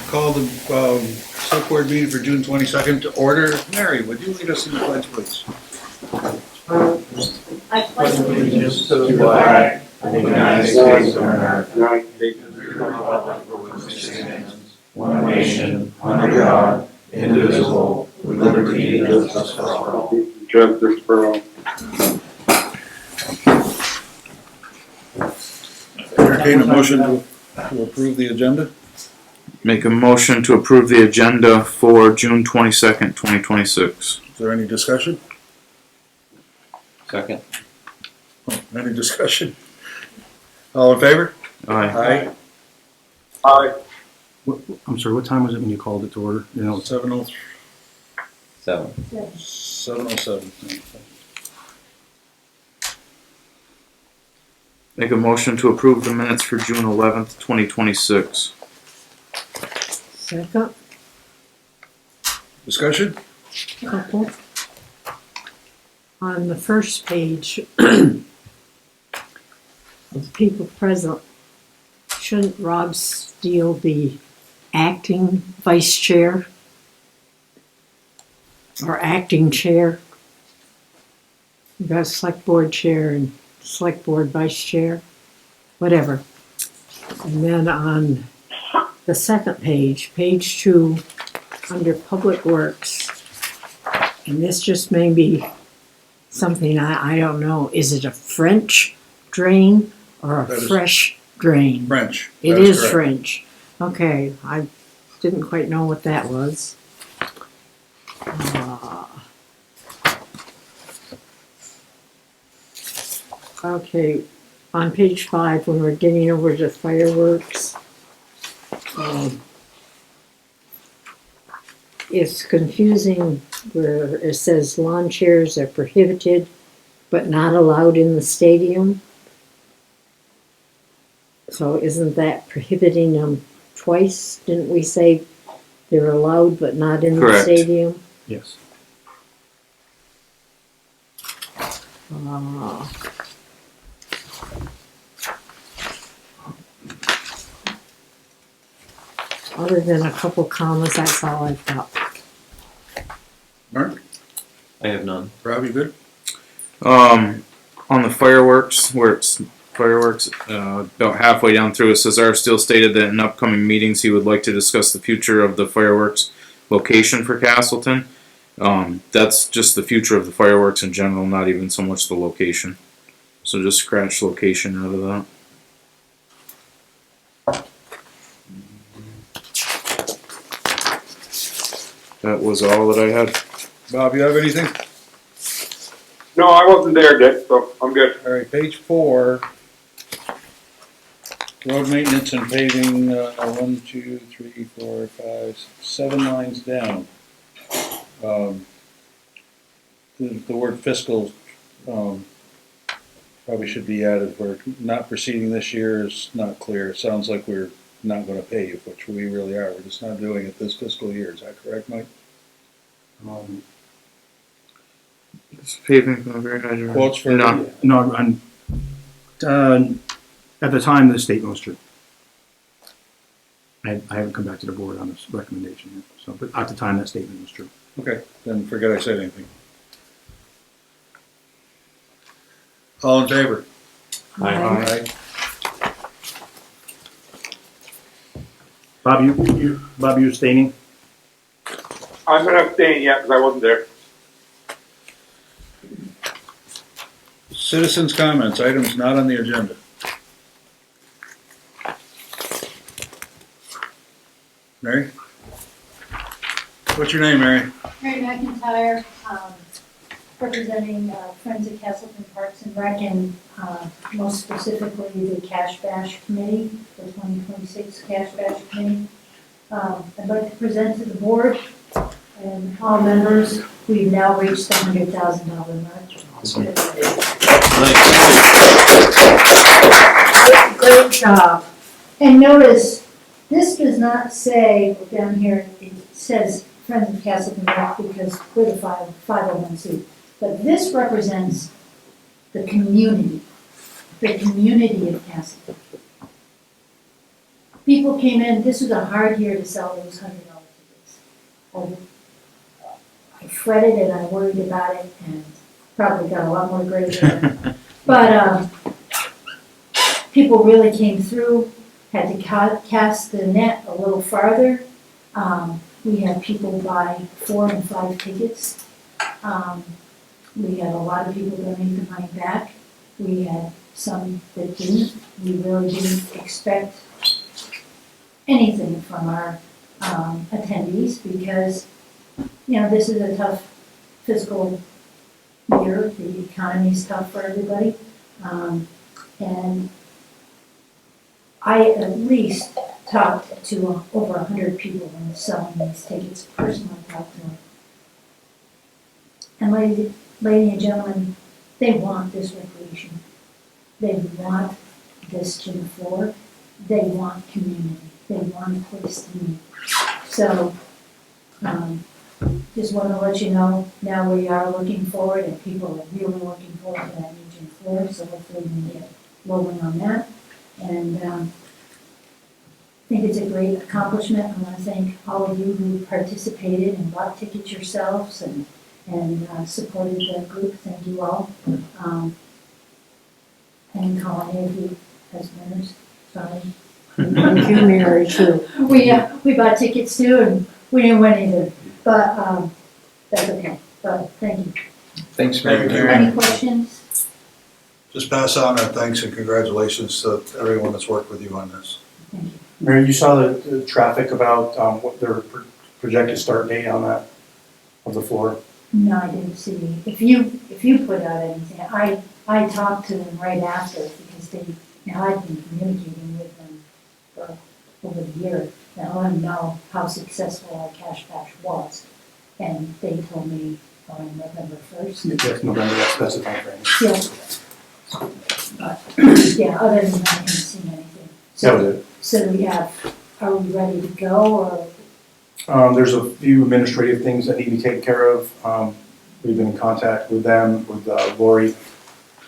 Call the select board meeting for June 22nd to order. Mary, would you lead us in the pledge, please? I pledge allegiance to the flag of the United States of America, one nation, under God, indivisible, with liberty and justice for all. Justice for all. Entertain a motion to approve the agenda. Make a motion to approve the agenda for June 22nd, 2026. Is there any discussion? Second. Oh, any discussion? All in favor? Aye. Aye. I'm sorry, what time was it when you called it to order? You know, 7:07. Make a motion to approve the minutes for June 11th, 2026. Second. Discussion? Couple. On the first page of people present, shouldn't Rob Steele be acting vice chair? Or acting chair? You got select board chair and select board vice chair, whatever. And then on the second page, page 2, under public works, and this just may be something I don't know. Is it a French drain or a That is fresh drain? French. It That is correct. French. Okay, I didn't quite know what that was. Okay, on page 5, when we're getting over to fireworks, it's confusing where it says lawn chairs are prohibited but not allowed in the stadium. So isn't that prohibiting them twice? Didn't we say they're allowed but not in Correct. the stadium? yes. Other than a couple commas, that's all I've got. Mark? I have none. Rob, you good? On the fireworks, where it's fireworks, about halfway down through, it says R. Steele stated that in upcoming meetings he would like to discuss the future of the fireworks location for Castleton. That's just the future of the fireworks in general, not even so much the location. So just scratch location out of that. That was all that I had. Bob, you have anything? No, I wasn't there, Dick, so I'm good. All right, page 4. Road maintenance and paving, 1, 2, 3, 4, 5, 7 lines down. The word fiscal probably should be added. We're not proceeding this year is not clear. It sounds like we're not going to pay you, which we really are. We're just not doing it this fiscal year. Is that correct, Mike? It's paving. Quotes for No. No, at the time, the statement was true. I haven't come back to the board on this recommendation yet, so, but at the time, that statement was true. Okay, then forget I said anything. All in favor? Aye. Bob, you abstaining? I'm gonna abstain yet because I wasn't there. Citizens' comments, items not on the agenda. Mary? What's your name, Mary? Mary McIntyre, representing Friends of Castleton Parks and Rec, and most specifically the Cash Bash Committee, the 2026 Cash Bash Committee. I'd like to present to the board and all members, we've now reached the $100,000 mark. Great job. And notice, this does not say, down here, it says Friends of Castleton Park because we're the 501c. But this represents the community of Castleton. people came in, this was a hard year to sell those $100 tickets. I fretted and I worried about it and probably got a lot more gray hair. But people really came through, had to cast the net a little farther. We had people buy 4 and 5 tickets. We had a lot of people donate the money back. We had some that didn't. We really didn't expect anything from our attendees because, you know, this is a tough fiscal year. The economy's tough for everybody. And I at least talked to over 100 people when selling these tickets, personally talked to them. And ladies and gentlemen, they want this recreation. They want this gym floor. They want community. They want a place to meet. So, just want to let you know, now we are looking forward, and people are really looking forward to that new gym floor, so hopefully we can get rolling on that. And I think it's a great accomplishment. I want to thank all of you who participated and bought tickets yourselves and supported the group. Thank you all. And call any of you as winners. Sorry. Thank you, Mary, too. We bought tickets too, and we didn't win either, but that's okay. But thank you. Thanks, Thank you. Any questions? Just pass on our thanks and congratulations to everyone that's worked with you on this. Thank you. Mary, you saw the traffic about what their projected start date on that, of the floor? No, I didn't see. If you put out anything, I talked to them right after because I'd been communicating with them for over the year. And I let them know how successful our cash bash was. And they told me on November 1st. That's November, that's the timeframe. Yeah. But, yeah, other than that, I haven't seen anything. That was it. So are we ready to go or? There's a few administrative things that need to be taken care of. We've been in contact with them, with Lori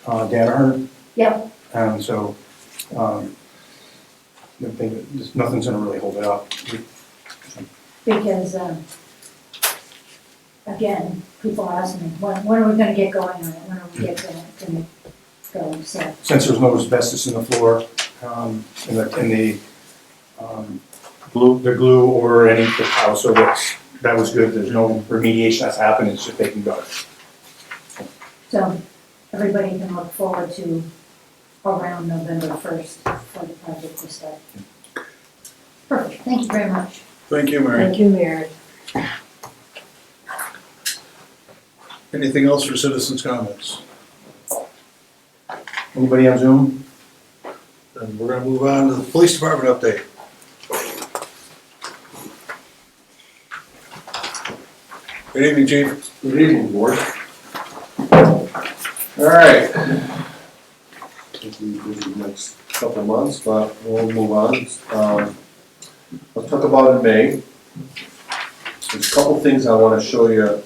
Danaher. Yep. And so, I think nothing's gonna really hold it up. Because, again, people ask me, when are we gonna get going on it? When are we gonna go? So, Since there's no asbestos in the floor, in the glue or any of the tile, so that was good. There's no remediation that's happened, it's just they can go. so everybody can look forward to around November 1st for the project to start. Perfect, thank you very much. Thank you, Mary. Thank you, Mary. Anything else for citizens' comments? Anybody on Zoom? Then we're gonna move on to the police department update. Good evening, Chief. Good evening, board. All right. It'll be busy the next couple months, but we'll move on. Let's talk about in May. There's a couple things I want to show you.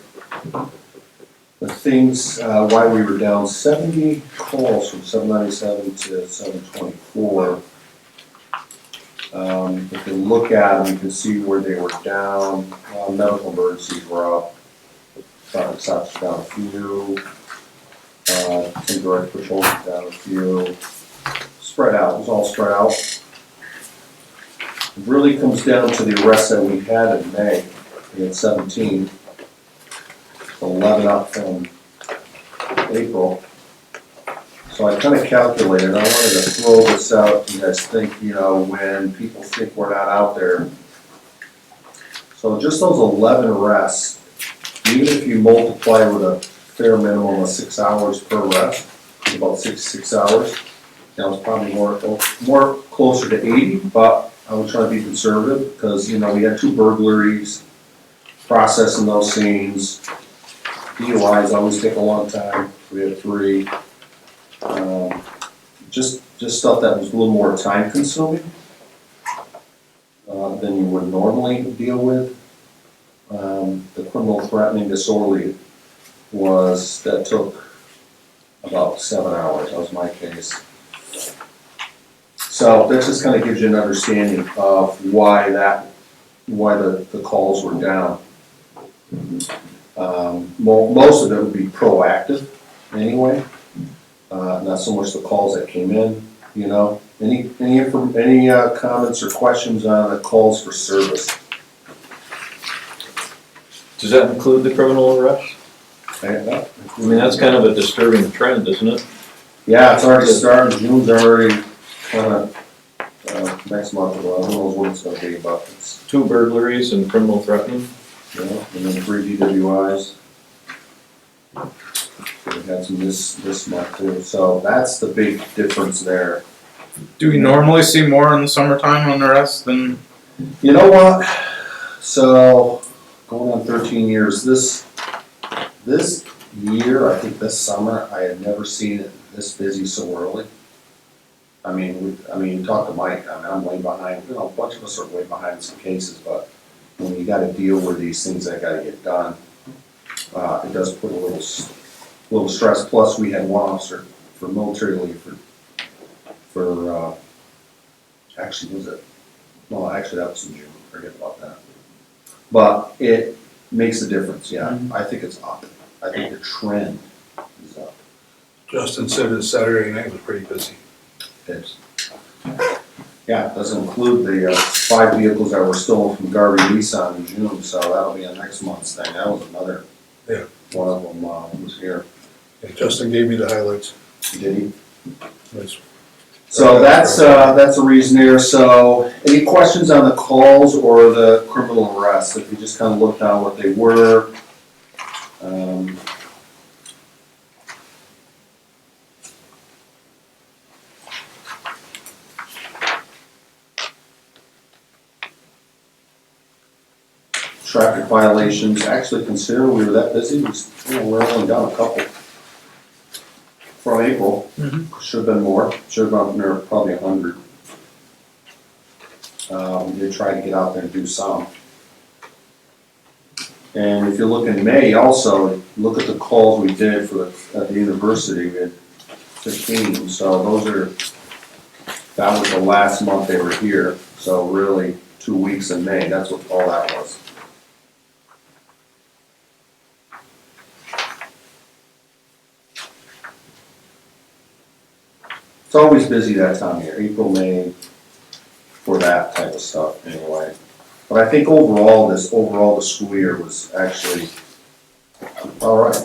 The things, why we were down 70 calls from 797 to 724. If you look at them, you can see where they were down. Medical emergencies were up. Traffic stops down a few. Some direct patrols down a few. Spread out, it was all spread out. It really comes down to the arrests that we had in May. We had 17. 11 up from April. So I kind of calculated, I wanted to throw this out. You guys think, when people think we're not out there. So just those 11 arrests, even if you multiply with a fair minimum of 6 hours per arrest, about 6 hours, that was probably more closer to 80, but I was trying to be conservative because, we had 2 burglaries, processing those scenes. DUIs always take a long time. We had 3. Just stuff that was a little more time consuming than you would normally deal with. The criminal threatening disorderly that took about 7 hours. That was my case. So that just kind of gives you an understanding of why the calls were down. Most of it would be proactive anyway, not so much the calls that came in, you know. Any comments or questions on the calls for service? Does that include the criminal arrest? I mean, that's kind of a disturbing trend, isn't it? Yeah, it's already started, June's already kind of, next month, well, who knows what it's gonna be, but it's, 2 burglaries and criminal threatening. you know, and then 3 DWIs. We had some this month too, so that's the big difference there. Do we normally see more in the summertime on arrests than? You know what? So, going on 13 years, this year, I think this summer, I had never seen it this busy so early. I mean, talk to Mike, I mean, I'm way behind, you know, a bunch of us are way behind some cases, but when you gotta deal with these things that gotta get done, it does put a little stress. Plus, we had one officer for military leave for actually, was it? No, actually, that was in June, forget about that. But it makes a difference, yeah, I think it's up. I think the trend is up. Justin said his Saturday night was pretty busy. It's, yeah, it doesn't include the 5 vehicles that were stolen from Garvey Nissan in June, so that'll be a next month's thing. That was another, Yeah. one of them was here. Yeah, Justin gave me the highlights. Did he? Nice. So that's a reason there. So any questions on the calls or the criminal arrests? If you just kind of look down what they were. Traffic violations, actually considering we were that busy, we're only down a couple from April. Should have been more, should have been near probably 100. We did try to get out there and do some. And if you look in May also, look at the calls we did at the university, we had 15, so that was the last month they were here, so really 2 weeks in May, that's what all that was. It's always busy that time of year, April, May, for that type of stuff anyway. But I think overall, the school year was actually all right.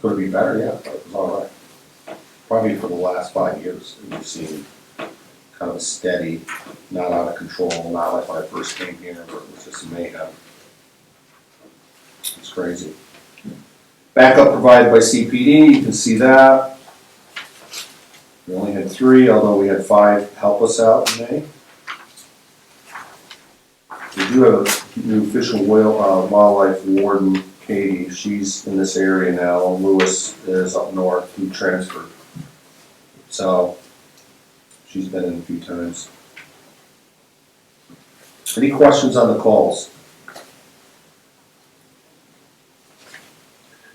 Could it be better? Yeah, but it was all right. Probably for the last 5 years, we've seen kind of a steady, not out of control, not like when I first came here, but it was just mayhem. It's crazy. Backup provided by CPD, you can see that. We only had 3, although we had 5 help us out in May. We do have a new official wildlife warden, Katie. She's in this area now. Lewis is up north, who transferred. So she's been in a few times. Any questions on the calls?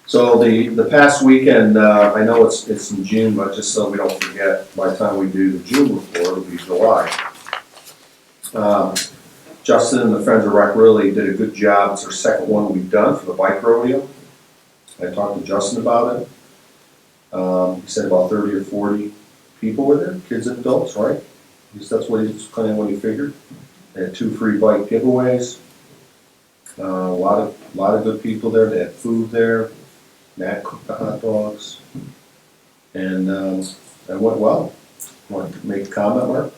So the past weekend, I know it's in June, but just so we don't forget, by the time we do the June report, it'll be July. Justin and the Friends of Rec really did a good job. It's our second one we've done for the bike rodeo. I talked to Justin about it. He said about 30 or 40 people were there, kids and adults, right? At least that's kind of what he figured. They had 2 free bike giveaways. A lot of good people there. They had food there. Matt cooked the hot dogs. And that went well. Want to make a comment, Mark?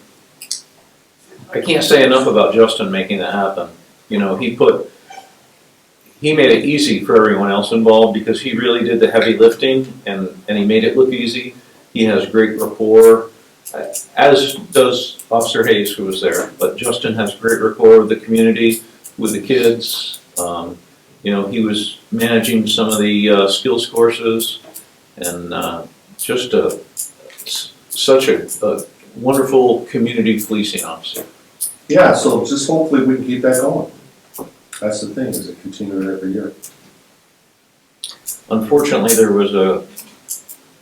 I can't say enough about Justin making that happen. You know, he made it easy for everyone else involved because he really did the heavy lifting and he made it look easy. He has great rapport, as does Officer Hayes, who was there. But Justin has great rapport with the community, with the kids. You know, he was managing some of the skills courses and just such a wonderful community policing officer. Yeah, so just hopefully we can keep that going. That's the thing, is it continue every year. Unfortunately, there was a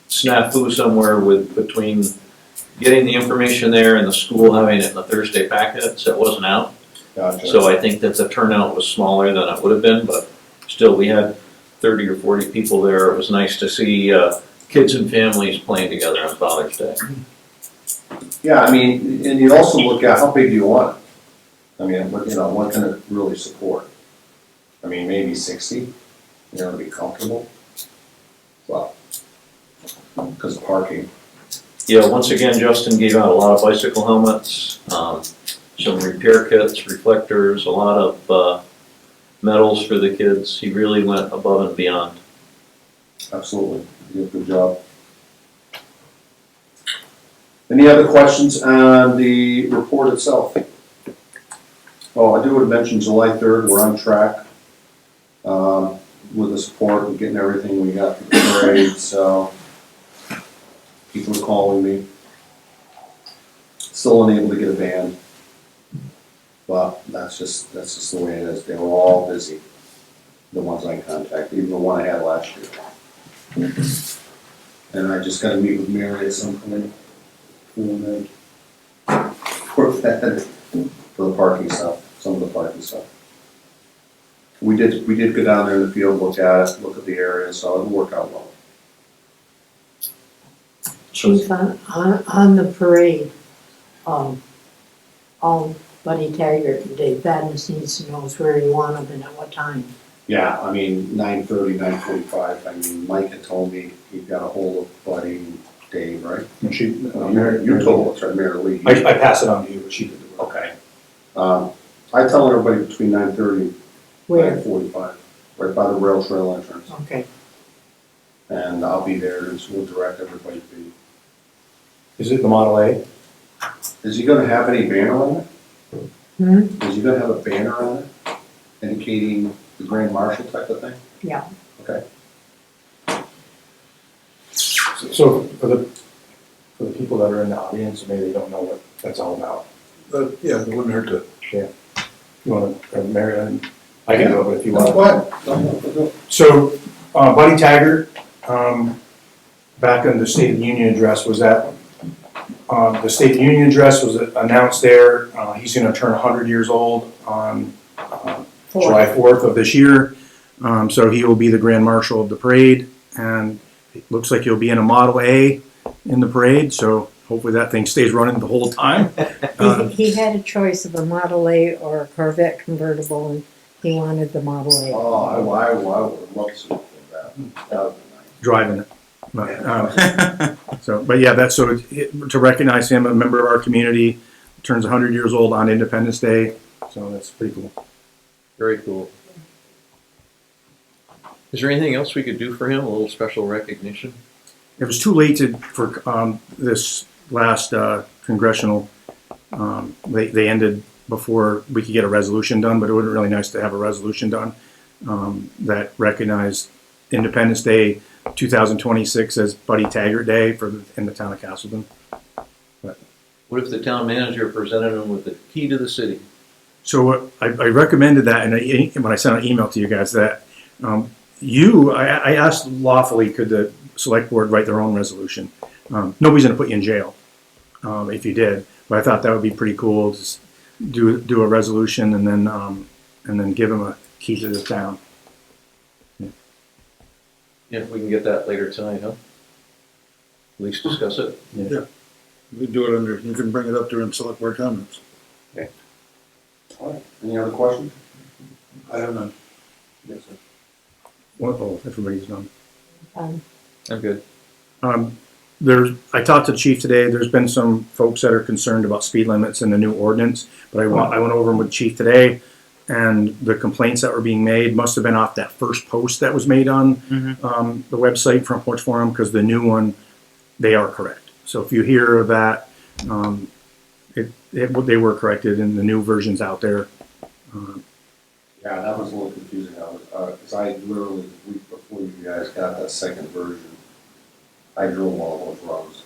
snafu somewhere between getting the information there and the school having it in the Thursday packet, so it wasn't out. Gotcha. So I think that the turnout was smaller than it would have been, but still, we had 30 or 40 people there. It was nice to see kids and families playing together on Father's Day. Yeah, I mean, and you also look at how big do you want it? I mean, what, you know, what can it really support? I mean, maybe 60, you know, to be comfortable. Well, because of parking. Yeah, once again, Justin gave out a lot of bicycle helmets, some repair kits, reflectors, a lot of medals for the kids. He really went above and beyond. Absolutely, you did a good job. Any other questions on the report itself? Oh, I do want to mention July 3rd, we're on track with the support and getting everything we got for the parade, so people are calling me. Still unable to get a band, but that's just the way it is. They were all busy, the ones I contacted, even the one I had last year. And I just gotta meet with Mary at some point. And for that, for the parking stuff, some of the parking stuff. We did go down there in the field, look at it, look at the area, so it'll work out well. Chief, on the parade, all Buddy Taggart and Dave Badness needs to know is where you want them and at what time. Yeah, I mean, 9:30, 9:45, I mean, Mike had told me he got a hold of Buddy and Dave, right? And she, You told us, right, Mary Lee? I pass it on to you, but she did the work. Okay. I tell everybody between 9:30 and Where? 9:45, right by the rail trail entrance. Okay. And I'll be there, and so we'll direct everybody to be. Is it the Model A? Is he gonna have any banner on it? Hmm? Is he gonna have a banner on it indicating the Grand Marshal type of thing? Yeah. Okay. So for the people that are in the audience, maybe they don't know what that's all about. Yeah, it wouldn't hurt to. You want to, Mary, I can go, but if you No, want. go ahead. Go. So, Buddy Taggart, back in the State of the Union address was that, the State of the Union address was announced there. He's gonna turn 100 years old on July 4th of this year. So he will be the Grand Marshal of the parade, and it looks like he'll be in a Model A in the parade, so hopefully that thing stays running the whole time. He had a choice of a Model A or a Corvette convertible, and he wanted the Model A. Oh, I would love to see that. That would be nice. Driving it. But, but yeah, that's so to recognize him, a member of our community, turns 100 years old on Independence Day, so that's pretty cool. Very cool. Is there anything else we could do for him? A little special recognition? It was too late for this last congressional. They ended before we could get a resolution done, but it would be really nice to have a resolution done that recognized Independence Day 2026 as Buddy Taggart Day in the town of Castleton. What if the town manager presented him with the key to the city? So I recommended that, and when I sent an email to you guys that I asked lawfully, could the select board write their own resolution? Nobody's going to put you in jail if you did, but I thought that would be pretty cool. Just do a resolution and then give them a key to the town. Yeah, if we can get that later tonight, huh? At least discuss it. Yeah. We can do it under, you can bring it up during select board comments. All right. Any other questions? I have none. Yes, sir. Oh, everybody's done. I'm good. I talked to the chief today. There's been some folks that are concerned about speed limits in the new ordinance, but I went over them with the chief today, and the complaints that were being made must have been off that first post that was made on the website, Front Porch Forum, because the new one, they are correct. So if you hear of that, they were corrected in the new versions out there. Yeah, that was a little confusing, because I literally, the week before you guys got that second version, I drove all those roads.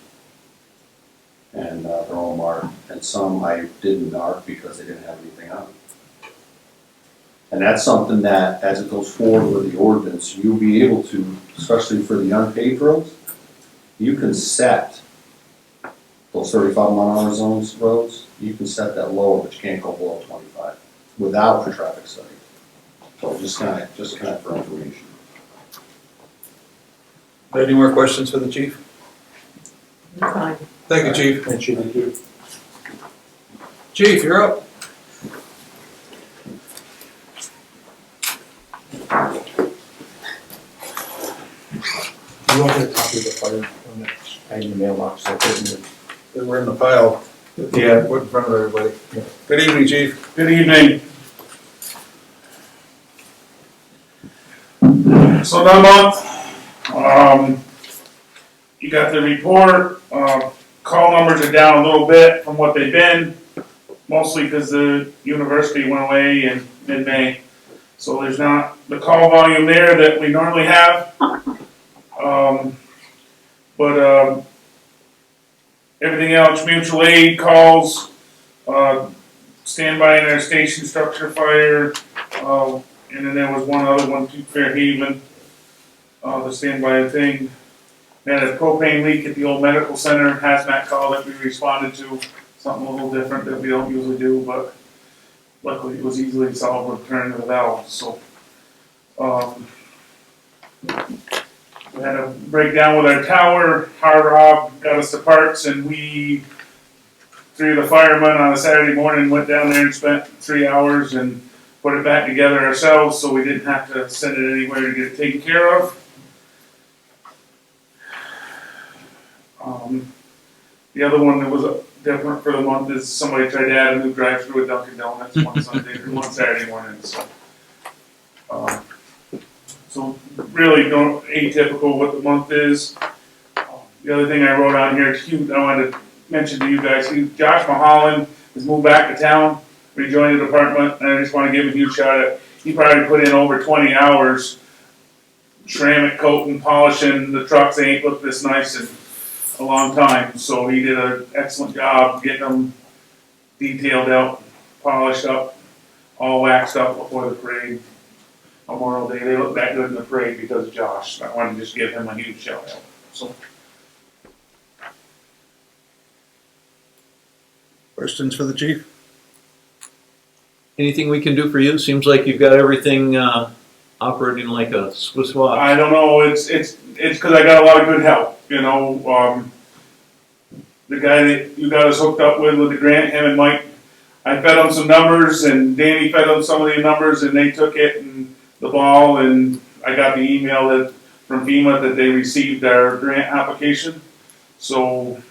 And they're all marked, and some I didn't mark because they didn't have anything on them. And that's something that, as it goes forward with the ordinance, you'll be able to, especially for the unpaved roads, you can set those 35-mile-an-hour zones, roads, you can set that lower, but you can't go below 25 without a traffic study. So just kind of for information. Any more questions for the chief? Fine. Thank you, chief. Thank you. Chief, you're up. You want me to copy the fire permit? I had your mailbox, so I put it in We're in the pile. Yeah. Put in front of everybody. Good evening, chief. Good evening. So that month, you got the report, call numbers are down a little bit from what they've been, mostly because the university went away in mid-May. So there's not the call volume there that we normally have. But everything else, mutual aid calls, standby in our station structure fire, and then there was one other one to Fairhaven, the standby thing. We had a propane leak at the old medical center, hazmat call that we responded to, something a little different that we don't usually do, but luckily it was easily solved with turning the valves, so. We had a breakdown with our tower, Hard Rob got us the parts, and we, 3 of the firemen on a Saturday morning went down there and spent 3 hours and put it back together ourselves, so we didn't have to send it anywhere to get it taken care of. The other one that was different for the month is somebody tried to add a new drive-through at Dunkin' Donuts one Sunday, or one Saturday morning, so. So really atypical what the month is. The other thing I wrote on here, cute, I wanted to mention to you guys, Josh Mulholland has moved back to town, rejoined the department, and I just want to give him a huge shout out. He probably put in over 20 hours ceramic coating, polishing the trucks. They ain't looked this nice in a long time, so he did an excellent job getting them detailed out, polished up, all waxed up before the parade. Memorial Day, they look that good in the parade because of Josh. I wanted to just give him a huge shout out. So. Questions for the chief? Anything we can do for you? Seems like you've got everything operating like a Swiss watch. I don't know. It's because I got a lot of good help. You know, the guy that you got us hooked up with the grant, him and Mike. I fed them some numbers, and Danny fed them some of the numbers, and they took it and the ball, and I got the email that from FEMA that they received our grant application. So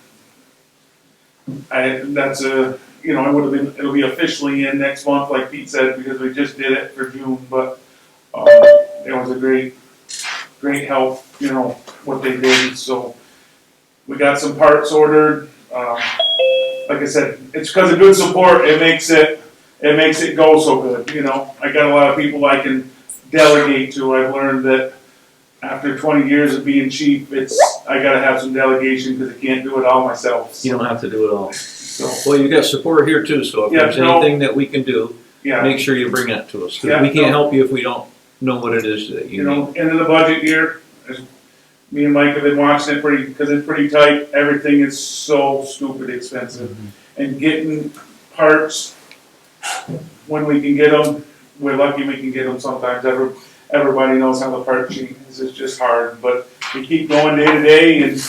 that's a, you know, it'll be officially in next month, like Pete said, because we just did it for June. But it was a great help, you know, what they did. So we got some parts ordered. Like I said, it's because of good support. It makes it go so good. You know, I got a lot of people I can delegate to. I've learned that after 20 years of being chief, I got to have some delegation because I can't do it all myself. So. You don't have to do it all. So, well, you got support here too, so if there's anything that we can do, make sure you bring that to us. Because we can't help you if we don't know what it is that you need. End of the budget year, me and Mike have been watching it because it's pretty tight. Everything is so stupid expensive. Mm-hmm. And getting parts when we can get them, we're lucky we can get them sometimes. Everybody knows how the part sheet is. It's just hard, but we keep going day to day and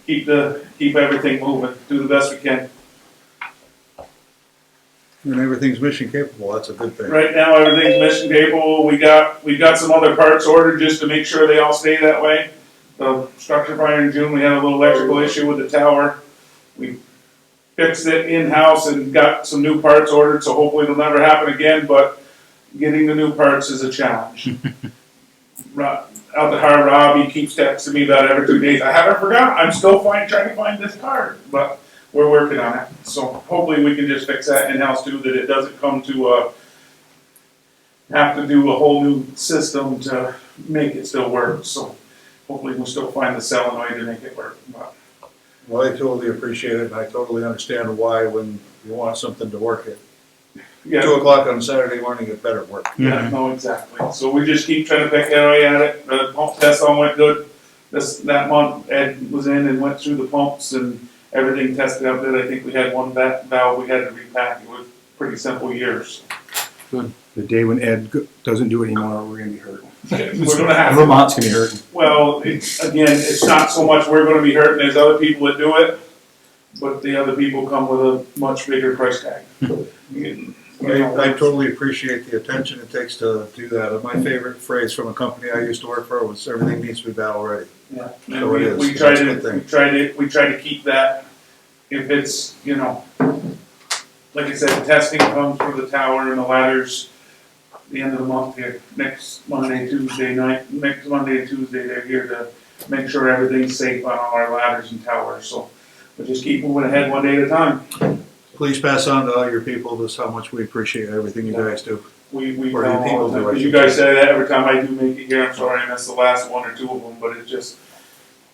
keep everything moving. Do the best we can. When everything's mission capable, that's a good thing. Right now, everything's mission capable. We got some other parts ordered just to make sure they all stay that way. The structure fire in June, we had a little electrical issue with the tower. We fixed it in-house and got some new parts ordered, so hopefully it'll never happen again, but getting the new parts is a challenge. Out the Hard Rob, he keeps texting me about every 2 days. I haven't forgotten. I'm still trying to find this card, but we're working on it. So hopefully we can just fix that in-house too, that it doesn't come to have to do a whole new system to make it still work. So hopefully we'll still find the solenoid to make it work. But. Well, I totally appreciate it, and I totally understand why when you want something to work at 2 o'clock on Saturday morning, it better work. Yeah, no, exactly. So we just keep trying to pick away at it. The pump test all went good that month. Ed was in and went through the pumps, and everything tested out good. I think we had one valve we had to repack. It was pretty simple years. The day when Ed doesn't do it anymore, we're gonna be hurting. We're gonna have to. Vermont's gonna be hurting. Well, it's not so much we're gonna be hurting, there's other people that do it, but the other people come with a much bigger price tag. I totally appreciate the attention it takes to do that. My favorite phrase from a company I used to work for was, everything needs to be battle ready. Yeah, So it and is. we try That's a to, good thing. we try to keep that, if it's, like I said, the testing comes for the tower and the ladders the end of the month here, next Monday and Tuesday, they're here to make sure everything's safe on all our ladders and towers, so we just keep moving ahead one day at a time. Please pass on to all your people just how much we appreciate everything you guys do. We Or tell you them people all the time, do, I because you should guys say. say that every time I do make it here, I'm sorry I missed the last one or two of them, but it's just,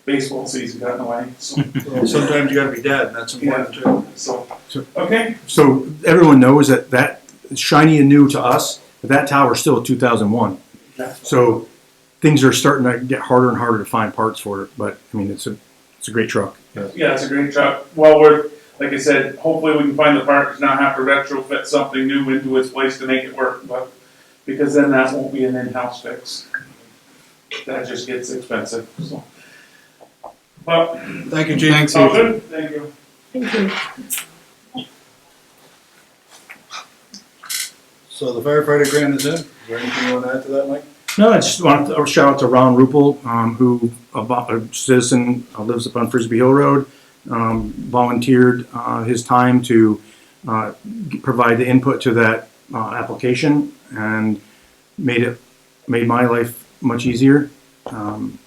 baseball season got in the way, so, Well, sometimes you gotta be dead, and that's important too. so, okay. So everyone knows that shiny and new to us, but that tower's still a 2001. Yeah. So things are starting to get harder and harder to find parts for it, but I mean, it's a great truck. Yeah, it's a great truck. Well, like I said, hopefully we can find the parts, not have to retrofit something new into its place to make it work, but, because then that won't be an in-house fix. That just gets expensive, so. Well, Thank you, Chief. Thanks, all good, thank you. Thank you. So the firefighter grant is in. Is there anything you want to add to that, Mike? No, I just want to shout out to Ron Ruppel, who, a citizen, lives up on Frisbee Hill Road, volunteered his time to provide the input to that application and made my life much easier. And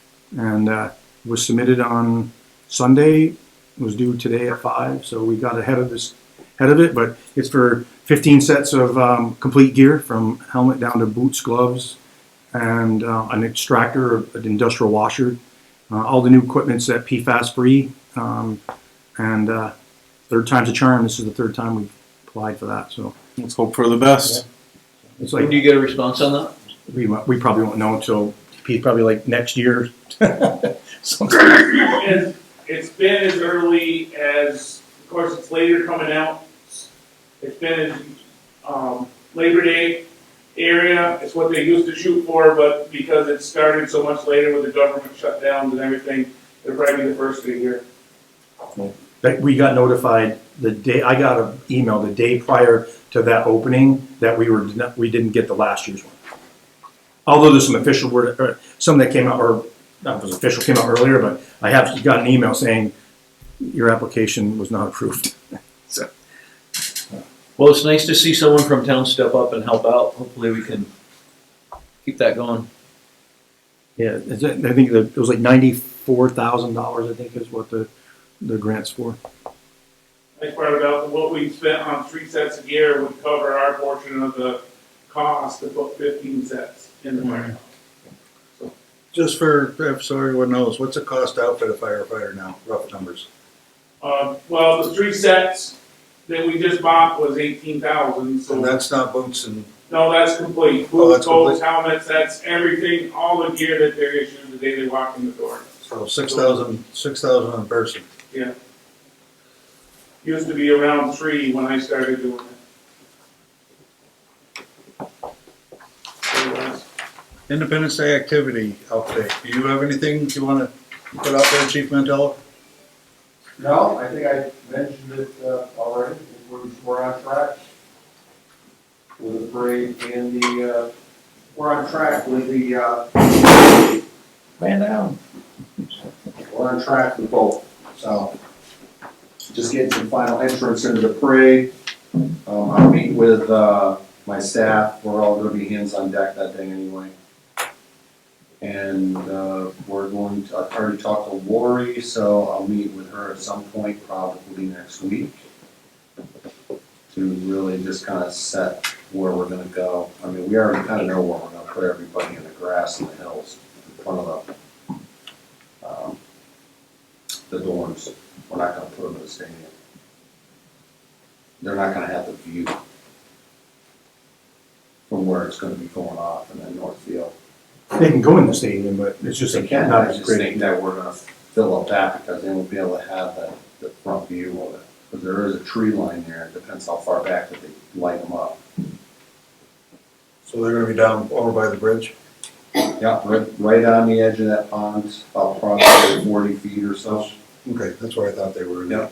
was submitted on Sunday. It was due today at 5, so we got ahead of it. But it's for 15 sets of complete gear, from helmet down to boots, gloves, and an extractor, an industrial washer. All the new equipment's at PFAS free. And third time's a charm. This is the third time we've applied for that. So Let's hope for the best. it's When like do you get a response on that? we probably won't know until probably like next year. It's been as early as, of course, it's later coming out. It's been as, Labor Day area, it's what they used to shoot for, but because it started so much later with the government shutdowns and everything, it'll probably be the first of the year. That we got notified the day, I got an email the day prior to that opening that we didn't get the last year's one. Although there's some official word, or some that came out, or not if it was official, came out earlier, but I have got an email saying your application was not approved. So, Well, it's nice to see someone from town step up and help out. Hopefully we can keep that going. yeah, I think it was like $94,000, I think is what the grant's for. Nice part about what we spent on 3 sets of gear would cover our portion of the cost to put 15 sets in the firehouse. Just so everyone knows, what's the cost to outfit a firefighter now? Rough numbers. Well, the 3 sets that we just bought was 18,000, so. And that's not boots and, No, that's complete. Oh, Boots, that's coats, complete. helmets, that's everything, all the gear that they're issued the day they walk in the door. so 6,000 on person. Yeah. Used to be around 3 when I started doing it. Otherwise, Independence Day activity update. Do you have anything you want to put out there, Chief Mantello? No, I think I mentioned it already. We're on track with the parade and we're on track with the, man down. We're on track with both, so just getting some final entrance into the parade. I'll meet with my staff. We're all gonna be hands on deck that day anyway. And we're going to, I've already talked to Lori, so I'll meet with her at some point, probably next week, to really just kind of set where we're gonna go. I mean, we already kind of know where we're gonna put everybody in the grass and the hills in front of the dorms. We're not gonna put them in the stadium. They're not gonna have the view from where it's gonna be going off in that north field. They can go in the stadium, but it's just They can, not I as just great. think that we're gonna fill up that because they won't be able to have the front view of it. Because there is a tree line there, it depends how far back that they light them up. So they're gonna be down over by the bridge? Yeah, right on the edge of that pond, about probably 40 feet or so. Okay, that's where I thought they were. Yeah.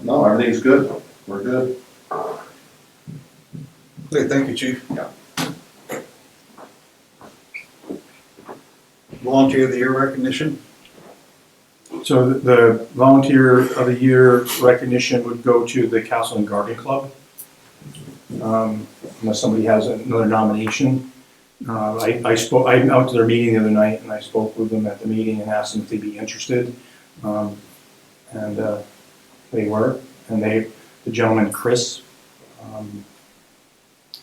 No, everything's good, we're good. Okay, thank you, chief. Yeah. Volunteer of the year recognition? So the volunteer of the year recognition would go to the Castleton Garden Club. Unless somebody has another nomination. I went out to their meeting the other night and I spoke with them at the meeting and asked them if they'd be interested. And they were, and the gentleman, Chris,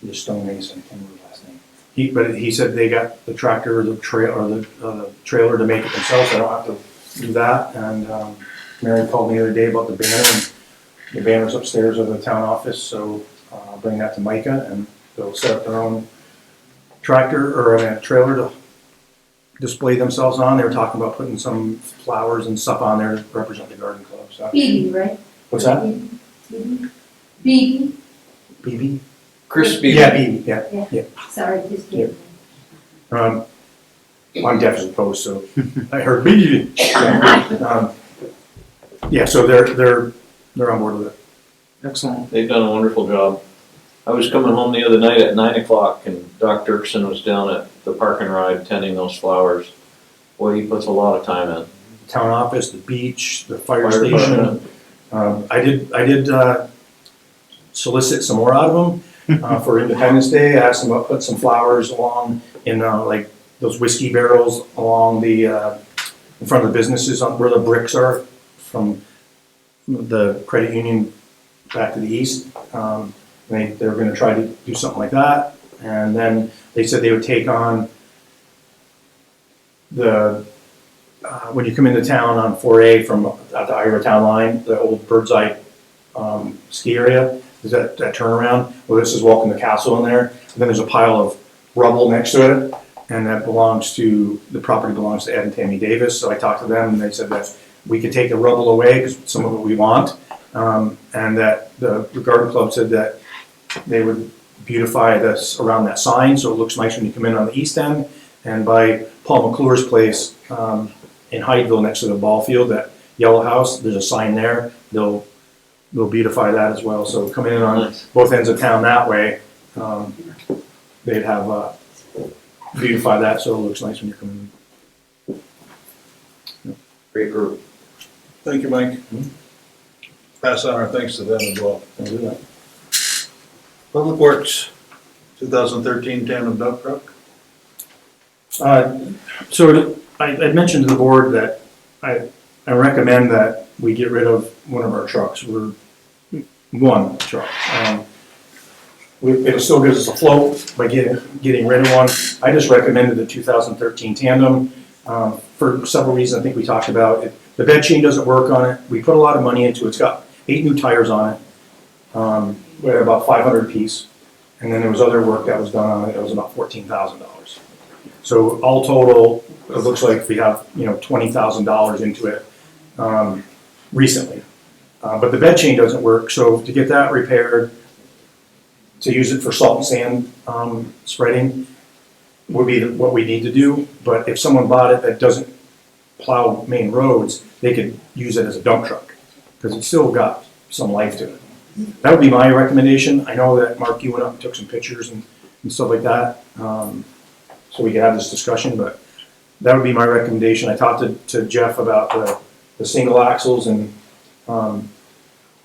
the stonemason, I can't remember his last name. But he said they got the tractor or the trailer to make it themselves, so I don't have to do that. And Mary called me the other day about the banner, and the banner's upstairs of the town office, so I'll bring that to Micah, and they'll set up their own tractor or a trailer to display themselves on. They were talking about putting some flowers and stuff on there to represent the garden club. So. BB, right? What's that? BB? BB? Crispy. Yeah, BB, yeah. Sorry, just kidding. I'm deaf as opposed, so I heard BB. Yeah, so they're on board with it. Excellent. They've done a wonderful job. I was coming home the other night at 9 o'clock and Doc Dirksen was down at the park and ride tending those flowers. Boy, he puts a lot of time in. Town office, the beach, the fire Firefighter. station. I did solicit some more out of them for Independence Day. I asked them to put some flowers along in like those whiskey barrels along the in front of the businesses on where the bricks are from the credit union back to the east. They were going to try to do something like that, and then they said they would take on the when you come into town on 4A from at the Iowa town line, the old Bird's Eye ski area. Is that turnaround? Well, this is Welcome to Castle in there. And then there's a pile of rubble next to it, and that the property belongs to Ed and Tammy Davis. So I talked to them, and they said that we could take the rubble away because some of it we want, and that the garden club said that they would beautify this around that sign so it looks nice when you come in on the east end. And by Paul McClure's place in Hyattville next to the ball field, that yellow house, there's a sign there. They'll beautify that as well. So coming in on both ends of town that way, they'd have beautify that so it looks nice when you come in. Great group. Thank you, Mike. Pass on our thanks to them as well. I'll do that. Public Works, 2013 tandem dump truck. So I mentioned to the board that I recommend that we get rid of one of our trucks. We're one truck. It still gives us a float by getting rid of one. I just recommended the 2013 tandem for several reasons I think we talked about. The bed chain doesn't work on it. We put a lot of money into it. It's got 8 new tires on it. We had about 500 piece. And then there was other work that was done on it. It was about $14,000. So all total, it looks like we have $20,000 into it recently. But the bed chain doesn't work. So to get that repaired, to use it for salt and sand spreading would be what we need to do. But if someone bought it that doesn't plow main roads, they could use it as a dump truck because it's still got some life to it. That would be my recommendation. I know that Mark, you went up and took some pictures and stuff like that, so we could have this discussion, but that would be my recommendation. I talked to Jeff about the single axles, and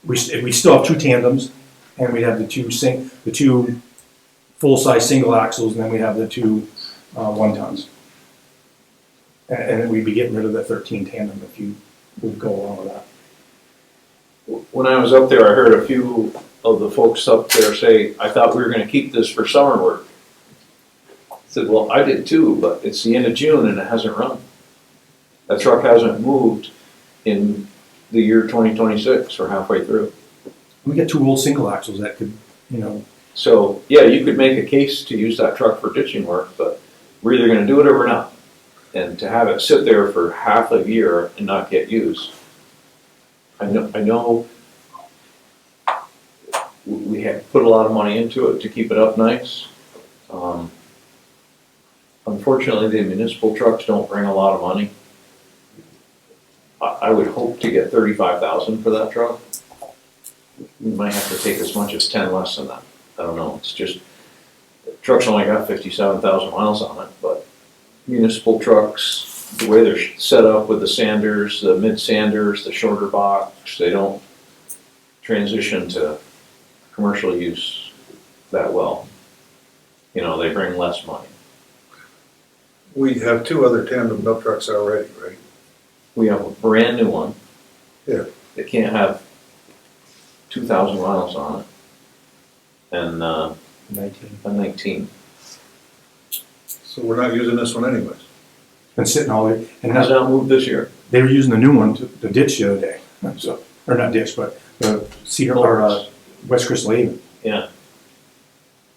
we still have 2 tandems, and we have the two full-size single axles, and then we have the 2 1-tons. And we'd be getting rid of the 13 tandem if you would go along with that. When I was up there, I heard a few of the folks up there say, I thought we were gonna keep this for summer work. I said, well, I did too, but it's the end of June and it hasn't run. That truck hasn't moved in the year 2026, or halfway through. We got 2 old single axles that could, So, yeah, you could make a case to use that truck for ditching work, but we're either gonna do it or we're not. And to have it sit there for half a year and not get used. I know we have put a lot of money into it to keep it up nice. Unfortunately, the municipal trucks don't bring a lot of money. I would hope to get 35,000 for that truck. We might have to take as much as 10 less than that. I don't know, it's just, the truck's only got 57,000 miles on it, but municipal trucks, the way they're set up with the sanders, the mid-sanders, the shorter box, they don't transition to commercial use that well. You know, they bring less money. We have two other tandem dump trucks already, right? We have a brand new one. Yeah. It can't have 2,000 miles on it. And 19. a 19. So we're not using this one anyways. Been sitting all day, and Has now not moved this year. they were using the new one to the ditch the other day, so, or not ditch, but the Cedar, or West Crystal Haven. Yeah.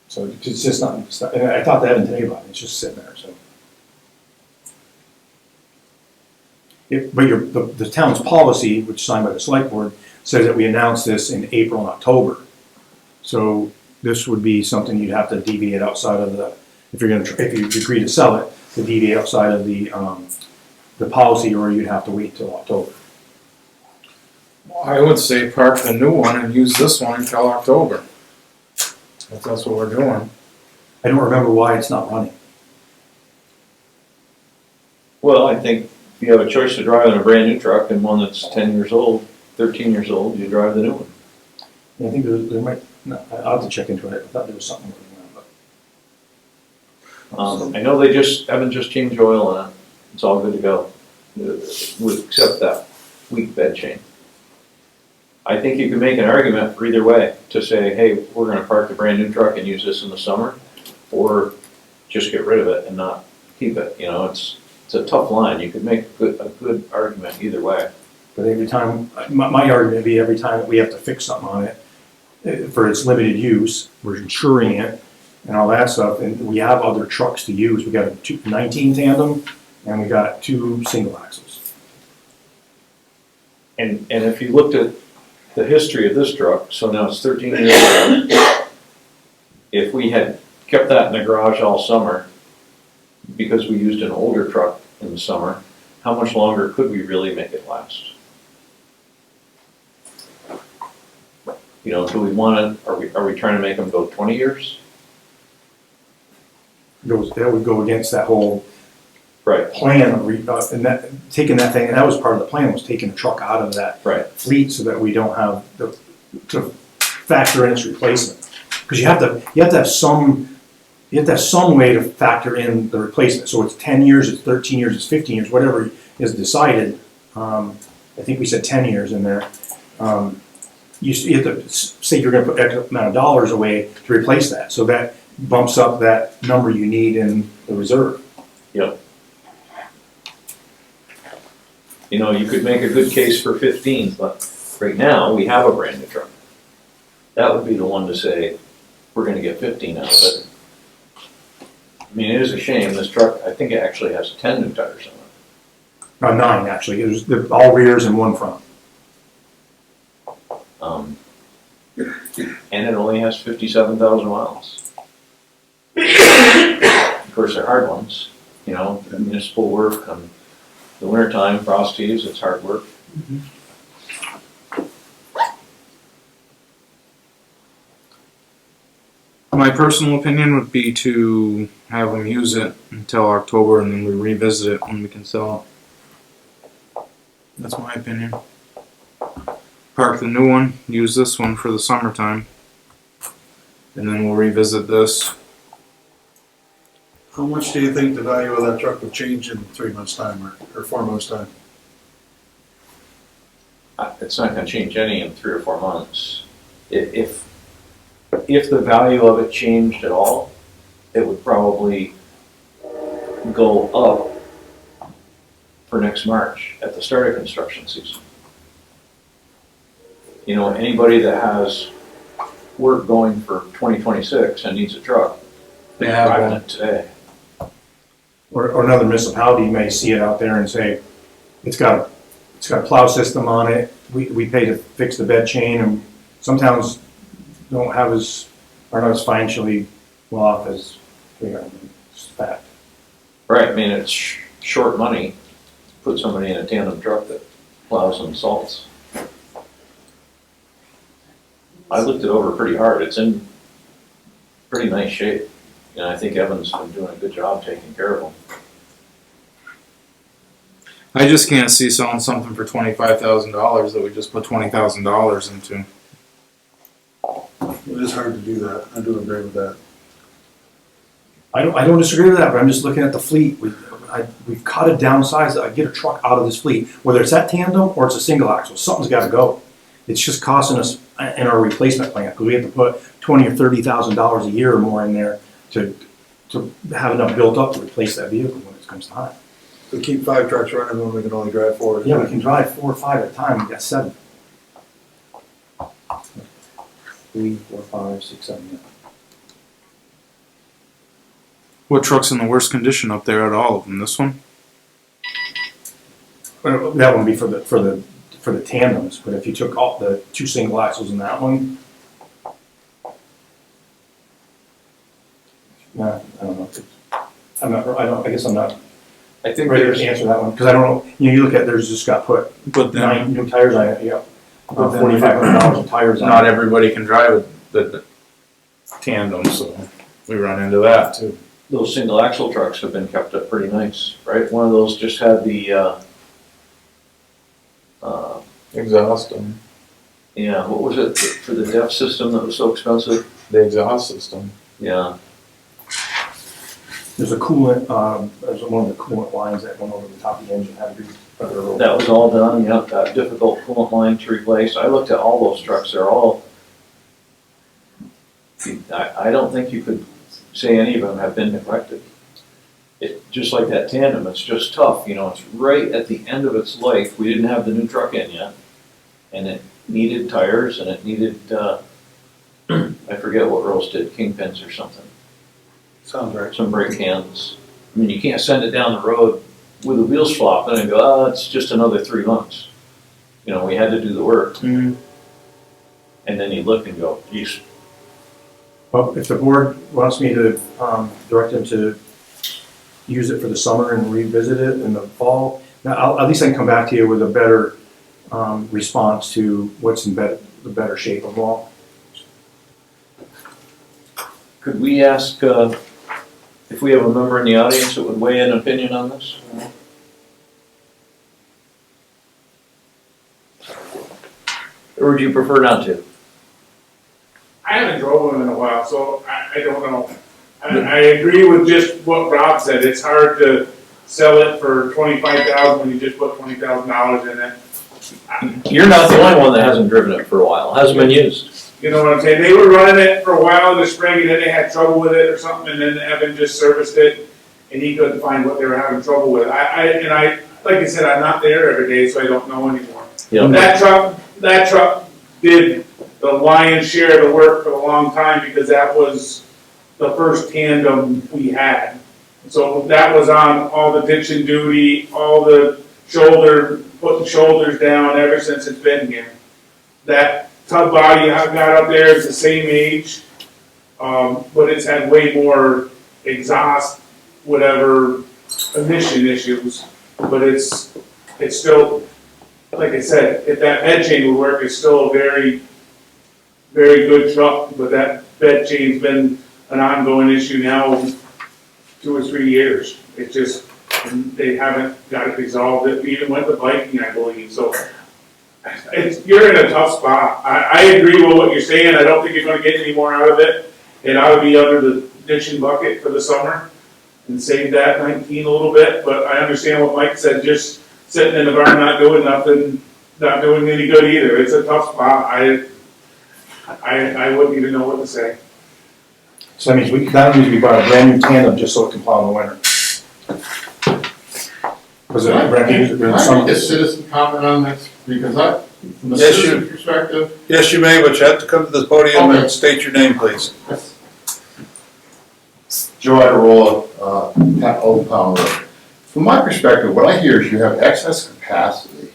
So it's just not, and I thought that in today about it, it's just sitting there, so. But the town's policy, which is signed by the select board, says that we announce this in April and October. So this would be something you'd have to deviate outside of the, if you're gonna, if you agree to sell it, to deviate outside of the policy, or you'd have to wait till October. I would say park the new one and use this one until October. If that's what we're doing. I don't remember why it's not running. Well, I think if you have a choice to drive in a brand new truck and one that's 10 years old, 13 years old, you drive the new one. I think there might, no, I'll have to check into it, I thought there was something going on, but. I know Evan just changed oil on it. It's all good to go. Except that weak bed chain. I think you could make an argument for either way to say, hey, we're gonna park the brand new truck and use this in the summer, or just get rid of it and not keep it. You know, it's a tough line. You could make a good argument either way. But every time, my argument would be every time that we have to fix something on it, for its limited use, we're insuring it and all that stuff, and we have other trucks to use. We got a 19 tandem, and we got 2 single axles. And if you looked at the history of this truck, so now it's 13 years old. If we had kept that in the garage all summer, because we used an older truck in the summer, how much longer could we really make it last? You know, do we want to, are we trying to make them go 20 years? That would go against that whole Right. plan of, and that, taking that thing, and that was part of the plan, was taking the truck out of that Right. fleet so that we don't have to factor in its replacement. Because you have to have some way to factor in the replacement. So it's 10 years, it's 13 years, it's 15 years, whatever is decided. I think we said 10 years in there. You have to say you're gonna put X amount of dollars away to replace that. So that bumps up that number you need in the reserve. Yep. You know, you could make a good case for 15, but right now, we have a brand new truck. That would be the one to say, we're gonna get 15 out of it. I mean, it is a shame, this truck, I think it actually has 10 new tires on it. 9 actually, it was all rears and 1 front. And it only has 57,000 miles. Of course, they're hard ones, you know, municipal work, the wintertime, frost heaves, it's hard work. My personal opinion would be to have them use it until October and then we revisit it when we can sell it. That's my opinion. Park the new one, use this one for the summertime, and then we'll revisit this. How much do you think the value of that truck would change in 3 months' time or 4 months' time? It's not gonna change any in 3 or 4 months. If the value of it changed at all, it would probably go up for next March at the start of construction season. You know, anybody that has work going for 2026 and needs a truck, they're driving it today. or another municipality may see it out there and say, it's got a plow system on it, we pay to fix the bed chain, and some towns don't have are not as financially well off as we are. It's a fact. Right, I mean, it's short money, put somebody in a tandem truck that plows and salts. I looked it over pretty hard, it's in pretty nice shape, and I think Evan's been doing a good job taking care of them. I just can't see selling something for $25,000 that we just put $20,000 into. It is hard to do that. I do agree with that. I don't disagree with that, but I'm just looking at the fleet. We've got to downsize. I get a truck out of this fleet, whether it's that tandem or it's a single axle. Something's got to go. It's just costing us in our replacement plan because we have to put $20,000 or $30,000 a year or more in there to have enough built up to replace that vehicle when it comes time. We keep 5 trucks running when we can only drive 4. Yeah, we can drive 4 or 5 at a time. We got 7. 3, 4, 5, 6, 7. Yeah. What truck's in the worst condition up there out of all of them? This one? Well, that would be for the tandems, but if you took off the 2 single axles in that one, I don't know. I guess I'm not I think ready there's, to answer that one because I don't know. You look at theirs just got put but then 9 new tires on it. Yeah, But then $4,500 of tires on not it. everybody can drive the tandem, so we run into that too. Those single axle trucks have been kept up pretty nice, right? One of those just had the, Exhaust them. yeah, what was it for the DEF system that was so expensive? The exhaust system. Yeah, There's a coolant. There's one of the coolant lines that went over the top of the engine. Had to be that was all done, yeah, that difficult coolant line to replace. I looked at all those trucks, they're all, I don't think you could say any of them have been neglected. It, just like that tandem, it's just tough, you know, it's right at the end of its life. We didn't have the new truck in yet. And it needed tires and it needed, I forget what Rose did, kingpins or something. Sounds right. Some brake cans. I mean, you can't send it down the road with the wheels flopping and go, oh, it's just another 3 months. You know, we had to do the work. Mm-hmm. And then you look and go, geez. Well, if the board wants me to direct them to use it for the summer and revisit it in the fall, now at least I can come back to you with a better response to what's in the better shape of all. Could we ask if we have a member in the audience that would weigh in an opinion on this? Or would you prefer not to? I haven't drove one in a while, so I don't know. I agree with just what Rob said, it's hard to sell it for $25,000 when you just put $20,000 in it. You're not the only one that hasn't driven it for a while, hasn't been used. You know what I'm saying, they were running it for a while in the spring, and then they had trouble with it or something, and then Evan just serviced it, and he couldn't find what they were having trouble with. Like I said, I'm not there every day, so I don't know anymore. Yep. That truck did the lion's share of the work for a long time, because that was the first tandem we had. So that was on all the ditching duty, all the putting shoulders down ever since it's been here. That tub body I've got up there is the same age, but it's had way more exhaust, whatever, emission issues. But it's still, like I said, if that bed chain would work, it's still a very, very good truck, but that bed chain's been an ongoing issue now 2 or 3 years. It's just, they haven't got it resolved. It even went to biking, I believe, so you're in a tough spot. I agree with what you're saying. I don't think you're gonna get any more out of it. It ought to be under the ditching bucket for the summer and save that 19 a little bit, but I understand what Mike said, just sitting in the barn not doing nothing, not doing any good either. It's a tough spot. I wouldn't even know what to say. So that means that means we bought a brand new tandem just so it can plow in the winter. Was it brand new during the Can I summer? make a citizen comment on this? Because from a Yes, citizen perspective, Yes, you may, but you have to come to the podium Okay. and state your name, please. Joe Adirola, Old Town Road. From my perspective, what I hear is you have excess capacity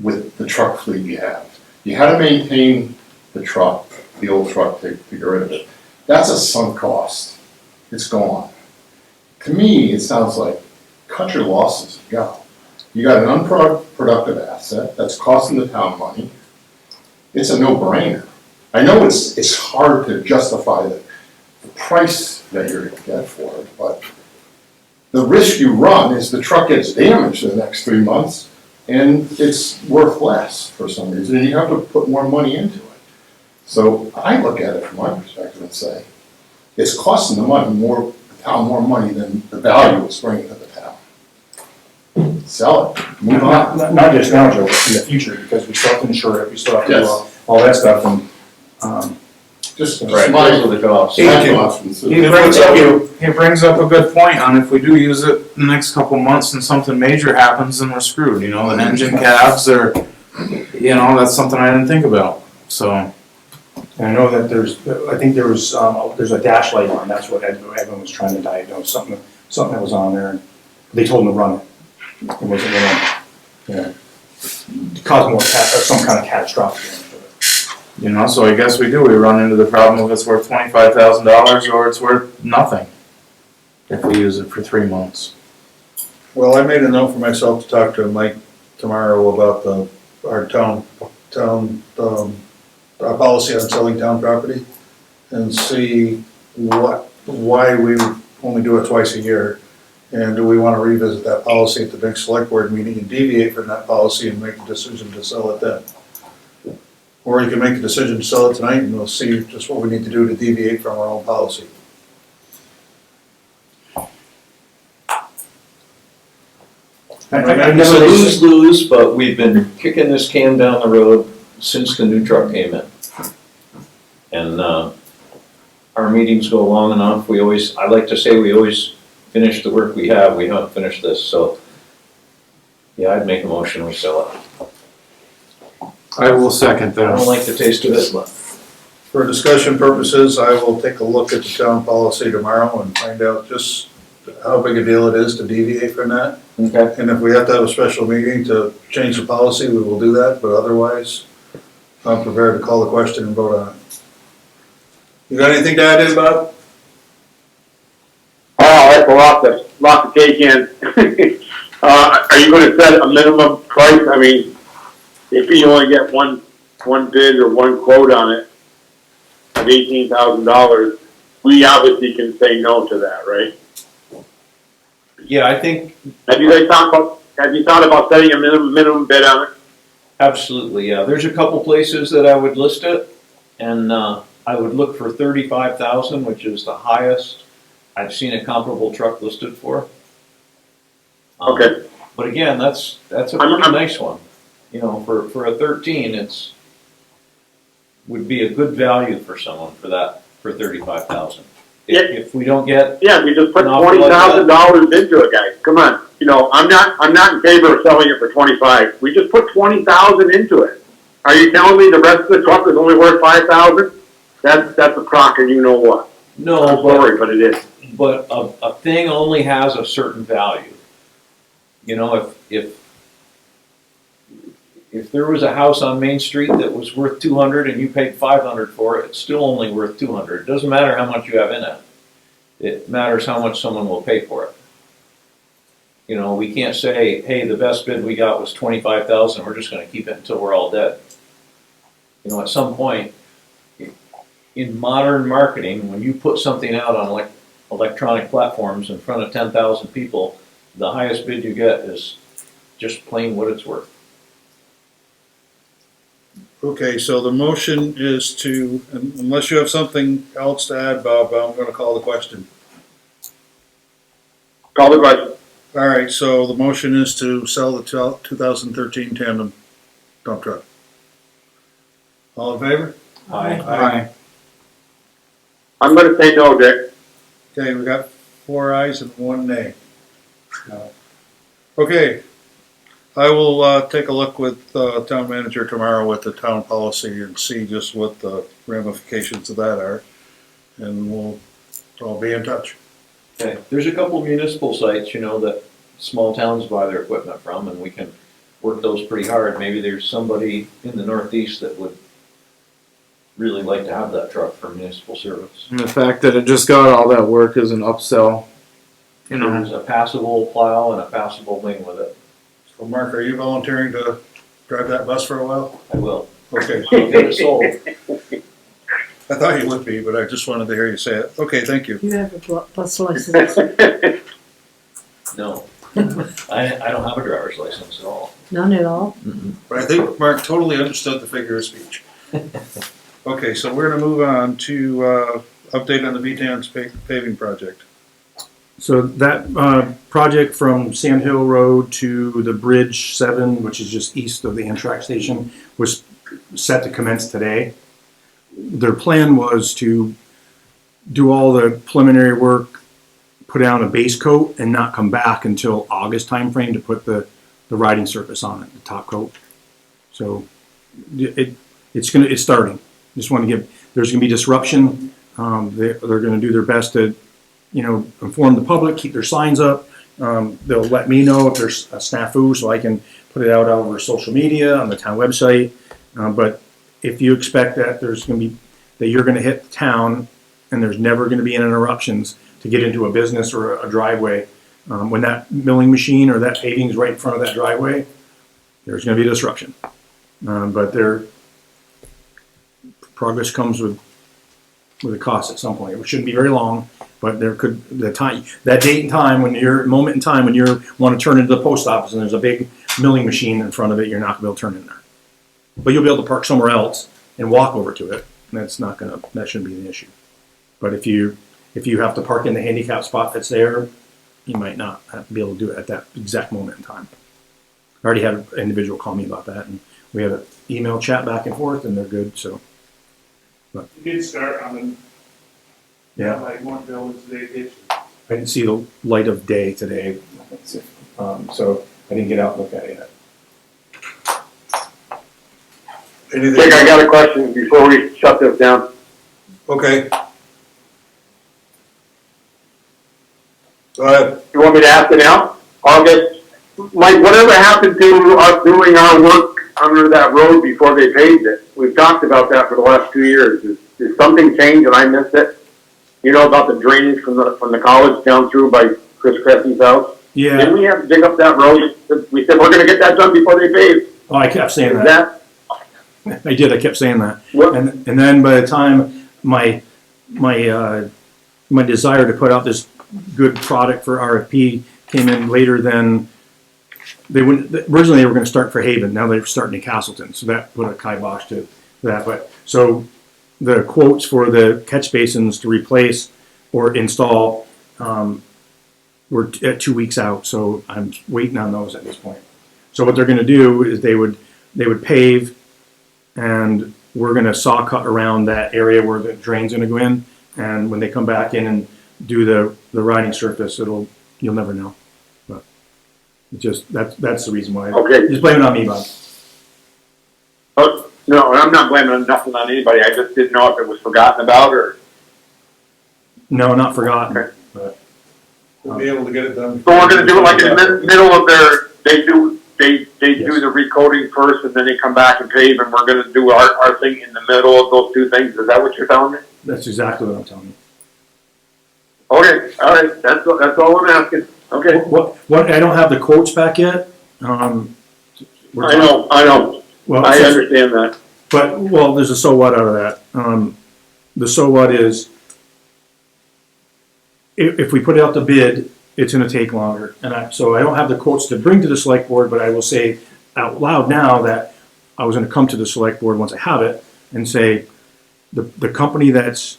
with the truck fleet you have. You had to maintain the truck, the old truck, to get rid of it. That's a sunk cost. It's gone. To me, it sounds like cut your losses and go. You got an unproductive asset that's costing the town money. It's a no-brainer. I know it's hard to justify the price that you're gonna get for it, but the risk you run is the truck gets damaged in the next 3 months and it's worth less for some reason, and you have to put more money into it. So I look at it from my perspective and say, it's costing the town more money than the value it's bringing to the town. Sell it, move on. Not just now, Joe, but in the future, because we still have to insure it, we still have to do Yes. all that stuff, and, Just Right, my those are the costs. options. He brings up a good point on if we do use it the next couple months and something major happens, then we're screwed, you know, the engine cabs or, you know, that's something I didn't think about, so. and I know that there's a dash light on, that's what everyone was trying to diagnose, something that was on there, and they told him to run it. It wasn't gonna, cause more, some kind of catastrophic damage to it. You know, so I guess we run into the problem of it's worth $25,000 or it's worth nothing if we use it for 3 months. Well, I made a note for myself to talk to Mike tomorrow about our our policy on selling town property and see why we only do it twice a year. And do we want to revisit that policy at the next select board meeting and deviate from that policy and make a decision to sell it then? Or you can make a decision to sell it tonight and we'll see just what we need to do to deviate from our own policy. It's a lose-lose, but we've been kicking this can down the road since the new truck came in. And, our meetings go long enough, I like to say we always finish the work we haven't finished this, so. Yeah, I'd make a motion, we sell it. I will second I don't that. like the taste of it, but. For discussion purposes, I will take a look at the town policy tomorrow and find out just how big a deal it is to deviate from that. Okay. And if we have to have a special meeting to change the policy, we will do that, but otherwise, I'm prepared to call the question and vote on it. You got anything to add in, Bob? Oh, that's a lot to take in. Are you gonna set a minimum price? I mean, if you only get one bid or one quote on it of $18,000, we obviously can say no to that, right? Yeah, I think, Have you thought about setting a minimum bid on it? absolutely, yeah. There's a couple places that I would list it, and, I would look for 35,000, which is the highest I've seen a comparable truck listed for. Okay. But again, that's a pretty nice one. You know, for a 13, would be a good value for someone for 35,000. If we don't get, Yeah, we just put An offer like $20,000 into it, guys. Come on. You know, I'm not in favor of selling it for 25. We just put 20,000 into it. Are you telling me the rest of the truck is only worth 5,000? That's a crock and you know what. no, I'm sorry, but it is. but a thing only has a certain value. You know, if there was a house on Main Street that was worth 200 and you paid 500 for it, it's still only worth 200. It doesn't matter how much you have in it. It matters how much someone will pay for it. You know, we can't say, hey, the best bid we got was 25,000. We're just going to keep it until we're all dead. You know, at some point, in modern marketing, when you put something out on electronic platforms in front of 10,000 people, the highest bid you get is just plain what it's worth. Okay, so the motion is to, unless you have something else to add, Bob, I'm gonna call the question. Call the question. All right, so the motion is to sell the 2013 Tandem dump truck. All in favor? Aye. I'm gonna say no, Dick. Okay, we got 4 ayes and 1 nay. Okay, I will take a look with town manager tomorrow with the town policy and see just what the ramifications of that are. And I'll be in touch. Okay, there's a couple of municipal sites, you know, that small towns buy their equipment from, and we can work those pretty hard. Maybe there's somebody in the Northeast that would really like to have that truck for municipal service. And the fact that it just got all that work is an upsell. You know, There's a passable plow and a passable wing with it. So Mark, are you volunteering to drive that bus for a while? I will. Okay, I'll get it sold. I thought you would be, but I just wanted to hear you say it. Okay, thank you. You have a bus license? No, I don't have a driver's license at all. None at all? But I think Mark totally understood the figure of speech. Okay, so we're gonna move on to, update on the VTRANS paving project. So that project from Sand Hill Road to the Bridge 7, which is just east of the Amtrack station, was set to commence today. Their plan was to do all the preliminary work, put down a base coat, and not come back until August timeframe to put the riding surface on it, the top coat. So it's starting. Just want to there's going to be disruption. They're going to do their best to, inform the public, keep their signs up. They'll let me know if there's a snafu so I can put it out over social media, on the town website. But if you expect that that you're going to hit the town and there's never going to be any interruptions to get into a business or a driveway, when that milling machine or that paving is right in front of that driveway, there's going to be disruption. But progress comes with a cost at some point. It shouldn't be very long, but that date and time moment in time when you want to turn into the post office and there's a big milling machine in front of it, you're not going to be able to turn in there. But you'll be able to park somewhere else and walk over to it. And that shouldn't be an issue. But if you have to park in the handicap spot that's there, you might not be able to do it at that exact moment in time. I already had an individual call me about that, and we had an email chat back and forth, and they're good. So, You did start on the, yeah, like one building today, did you? I didn't see the light of day today, so I didn't get out and look at it yet. Anything? Dick, I got a question before we shut this down. Okay. Go ahead. You want me to ask it now? August, Mike, whatever happened to us doing our work under that road before they paved it? We've talked about that for the last 2 years. Did something change and I missed it? You know about the drainage from the college down through by Chris Cressy's house? Yeah. Didn't we have to dig up that road? We said, we're gonna get that done before they pave. Oh, I kept saying Is that. that, I did. I kept saying that. what, And then by the time my desire to put out this good product for RFP came in later than they wouldn't. Originally, they were going to start for Haven. Now they're starting in Castleton, so that put a kibosh to that. But so the quotes for the catch basins to replace or install were at 2 weeks out. So I'm waiting on those at this point. So what they're going to do is they would pave, and we're going to saw cut around that area where the drain's going to go in. And when they come back in and do the riding surface, you'll never know. But that's the reason why. okay. Just blame it on me, Bob. Oh, no, I'm not blaming nothing on anybody. I just didn't know if it was forgotten about or. No, not forgotten. Okay. But We'll be able to get it done. So we're gonna do it like in the middle of they do the recoding first and then they come back and pave and we're gonna do our thing in the middle of those two things. Is that what you're telling me? that's exactly what I'm telling you. Okay, all right, that's all I'm asking. Okay. What? I don't have the quotes back yet. I know. Well, I understand that. But there's a so what out of that. The so what is if we put it out to bid, it's going to take longer. And so I don't have the quotes to bring to the select board, but I will say out loud now that I was going to come to the select board once I have it and say the company that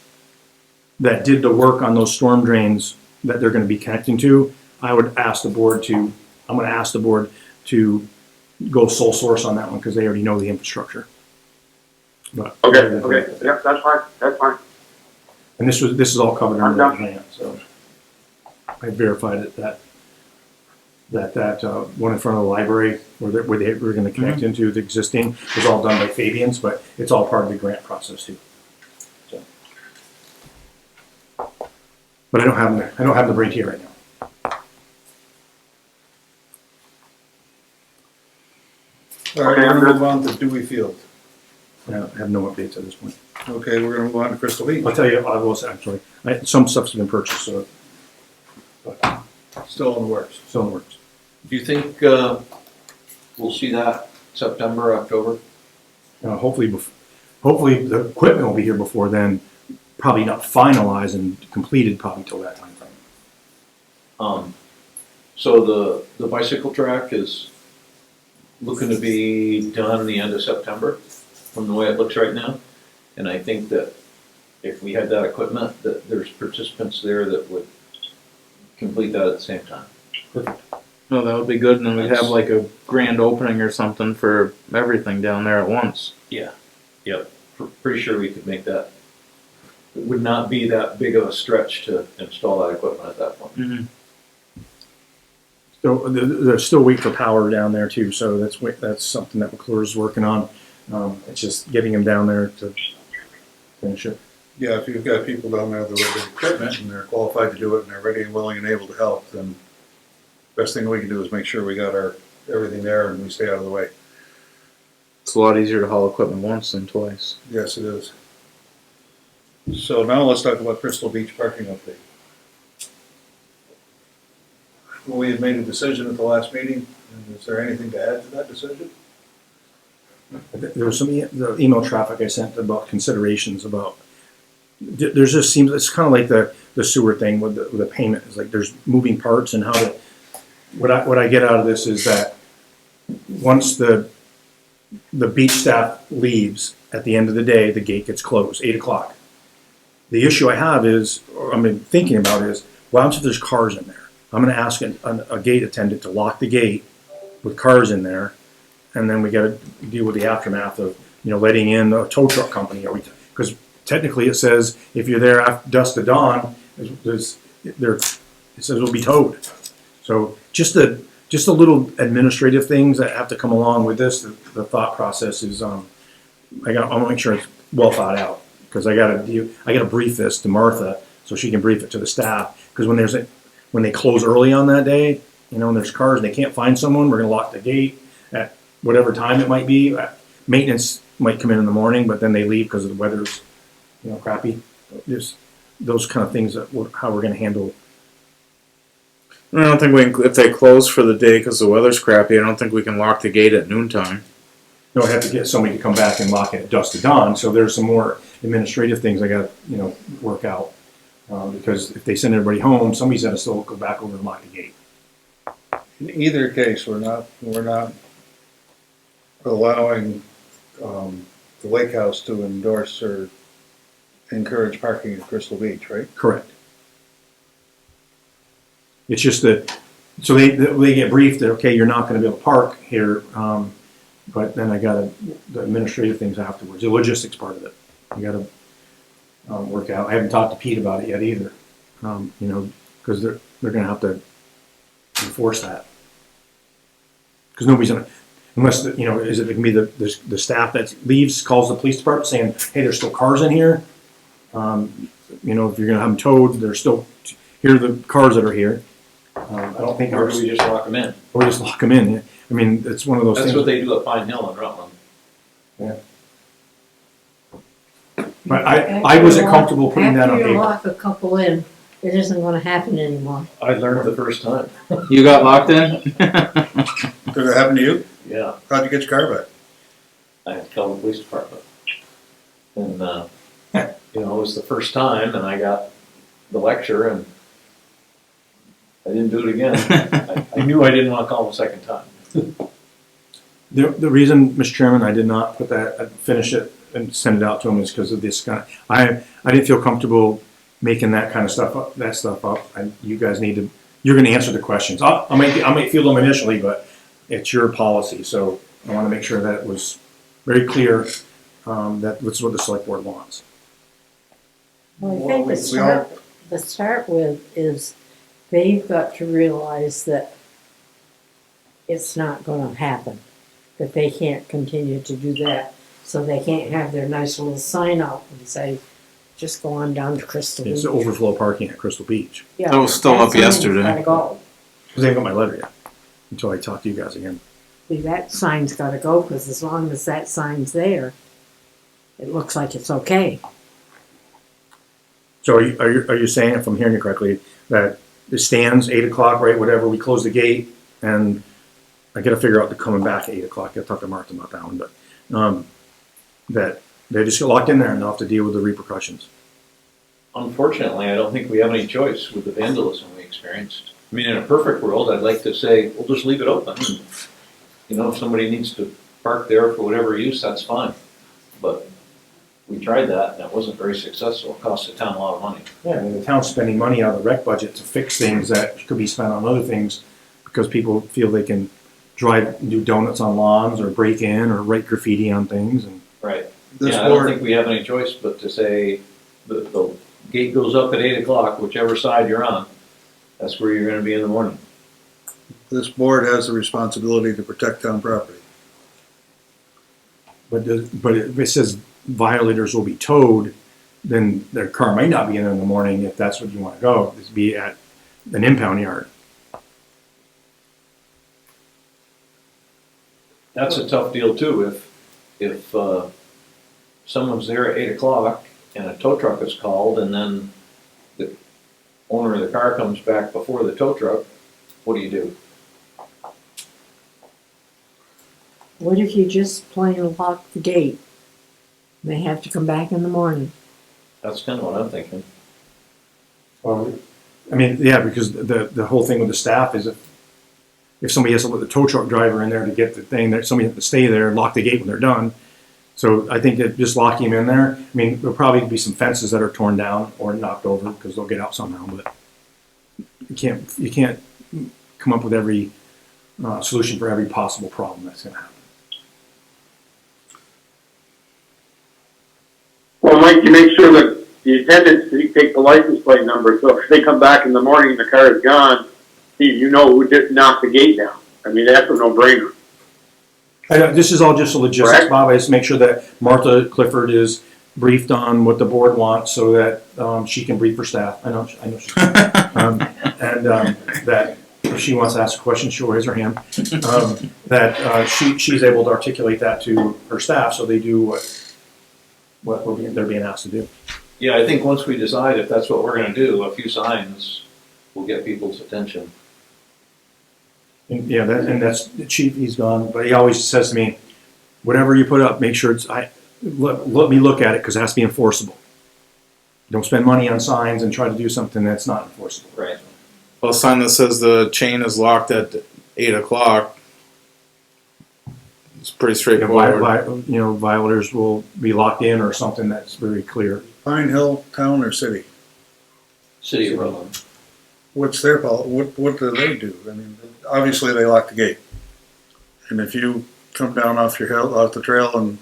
did the work on those storm drains that they're going to be connecting to, I'm going to ask the board to go sole source on that one because they already know the infrastructure. But Okay, yeah, that's fine. and this is all covered under I'm that plan, so I verified it that one in front of the library where they were going to connect into the existing was all done by Fabians, but it's all part of the grant process too. So. But I don't have the rate here right now. All right, we're gonna move on to Dewey Field. I have no updates at this point. Okay, we're gonna move on to Crystal Beach. I'll tell you, I will say, actually, some stuff's been purchased, so, but Still in the works. still in the works. Do you think, we'll see that September, October? Hopefully the equipment will be here before then, probably not finalized and completed probably till that time frame. So the bicycle track is looking to be done the end of September, from the way it looks right now. And I think that if we had that equipment, that there's participants there that would complete that at the same time. No, that would be good, and then we'd have like a grand opening or something for everything down there at once. Yeah. Yep. Pretty sure we could make that. It would not be that big of a stretch to install that equipment at that point. Mm-hmm. So they're still waiting for power down there too, so that's something that McClure's working on. It's just getting them down there to finish it. Yeah, if you've got people down there that with the equipment and they're qualified to do it and they're ready and willing and able to help, then best thing we can do is make sure we got everything there and we stay out of the way. It's a lot easier to haul equipment once than twice. Yes, it is. So now let's talk about Crystal Beach parking update. We had made a decision at the last meeting, and is there anything to add to that decision? There was the email traffic I sent about considerations about, there's just seems, it's kind of like the sewer thing with the payment. It's like there's moving parts and how to, what I get out of this is that once the beach staff leaves, at the end of the day, the gate gets closed, 8 o'clock. The issue I have is, or I'm thinking about is, what happens if there's cars in there? I'm gonna ask a gate attendant to lock the gate with cars in there, and then we gotta deal with the aftermath of, letting in a tow truck company, because technically it says, if you're there after dusk to dawn, it says it'll be towed. So just the little administrative things that have to come along with this, the thought process is, I want to make sure it's well thought out, because I gotta brief this to Martha so she can brief it to the staff, because when they close early on that day, and there's cars and they can't find someone, we're gonna lock the gate at whatever time it might be. Maintenance might come in the morning, but then they leave because the weather's, crappy. Just those kind of things how we're gonna handle. I don't think if they close for the day because the weather's crappy, I don't think we can lock the gate at noontime. No, I have to get somebody to come back and lock it at dusk to dawn, so there's some more administrative things I gotta, work out. Because if they send everybody home, somebody's gotta still go back over and lock the gate. In either case, we're not allowing the lake house to endorse or encourage parking at Crystal Beach, right? Correct. It's just that, so they get briefed that, okay, you're not gonna be able to park here, but then I gotta, the administrative things afterwards, the logistics part of it, I gotta work out. I haven't talked to Pete about it yet either, because they're gonna have to enforce that. Because nobody's gonna, unless, is it gonna be the staff that leaves, calls the police department saying, hey, there's still cars in here. If you're gonna have them towed, here are the cars that are here. I don't think Or do we just lock them in? or just lock them in. I mean, it's one of those That's things. what they do at Pine Hill in Rutland. Yeah. But I wasn't comfortable putting that on After you paper. lock a couple in, it isn't gonna happen anymore. I learned the first time. You got locked in? Did it happen to you? Yeah. How'd you get your car back? I had to call the police department. And, it was the first time, and I got the lecture, and I didn't do it again. I knew I didn't want to call them a second time. The reason, Mr. Chairman, I did not finish it and send it out to him is because of this kind of, I didn't feel comfortable making that kind of stuff up, you guys you're gonna answer the questions. I might field them initially, but it's your policy, so I wanna make sure that it was very clear, that that's what the select board wants. Well, I think the start with is they've got to realize that it's not gonna happen, that they can't continue to do that. So they can't have their nice little sign out and say, just go on down to Crystal It's Beach. overflow parking at Crystal Beach. Yeah, That was still that up sign's yesterday. Gotta go. Because they haven't got my letter yet, until I talk to you guys again. See, that sign's gotta go, because as long as that sign's there, it looks like it's okay. So are you saying, if I'm hearing you correctly, that it stands 8 o'clock, right, whatever, we close the gate, and I gotta figure out the coming back at 8 o'clock, I'll talk to Martha about that one, but, that they just get locked in there and they'll have to deal with the repercussions? Unfortunately, I don't think we have any choice with the vandalism we experienced. I mean, in a perfect world, I'd like to say, we'll just leave it open. You know, if somebody needs to park there for whatever use, that's fine. But we tried that and it wasn't very successful. It cost the town a lot of money. Yeah, and the town's spending money out of the rec budget to fix things that could be spent on other things, because people feel they can do donuts on lawns, or break in, or write graffiti on things, and. Right. This Yeah, I don't board, think we have any choice but to say, the gate goes up at 8 o'clock, whichever side you're on, that's where you're gonna be in the morning. this board has the responsibility to protect town property. But if it says violators will be towed, then their car might not be in the morning, if that's what you wanna go, is be at an impound yard. That's a tough deal too, if someone's there at 8 o'clock and a tow truck is called and then the owner of the car comes back before the tow truck, what do you do? What if you just plain lock the gate? They have to come back in the morning. That's kind of what I'm thinking. Well, I mean, yeah, because the whole thing with the staff is if somebody has to let the tow truck driver in there to get the thing, that somebody has to stay there and lock the gate when they're done. So I think that just locking them in there, I mean, there'll probably be some fences that are torn down or knocked over, because they'll get out somehow, but you can't come up with every solution for every possible problem that's gonna happen. Well, Mike, you make sure that the attendants take the license plate number, so if they come back in the morning and the car is gone, Steve, you know who did knock the gate down. I mean, that's a no-brainer. This is all just a logistics, Correct. Bob. I just make sure that Martha Clifford is briefed on what the board wants, so that she can brief her staff. I know she that if she wants to ask a question, she'll raise her hand. She's able to articulate that to her staff, so they do what they're being asked to do. Yeah, I think once we decide if that's what we're gonna do, a few signs will get people's attention. And yeah, that's the chief. He's gone, but he always says to me, "Whatever you put up, make sure let me look at it, because it has to be enforceable. Don't spend money on signs and try to do something that's not enforceable." Right. Well, a sign that says the chain is locked at 8 o'clock. It's pretty straightforward. Violators will be locked in, or something that's very clear. Pine Hill, town or city? City of Rutland. What's their what do they do? I mean, obviously they lock the gate. And if you come down off the trail and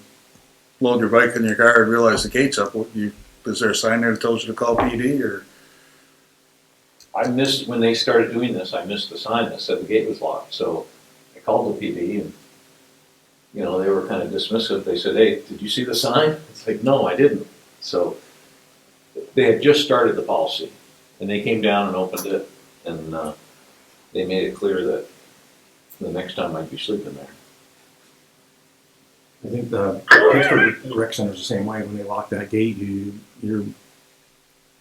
load your bike in your car and realize the gate's up, is there a sign there that tells you to call PD, or? I missed, when they started doing this, I missed the sign that said the gate was locked, so I called the PD and, they were kind of dismissive. They said, "Hey, did you see the sign?" It's like, "No, I didn't." So they had just started the policy and they came down and opened it, and they made it clear that the next time I'd be sleeping there. I think the Pittsburgh Rec Center's the same way. When they lock that gate,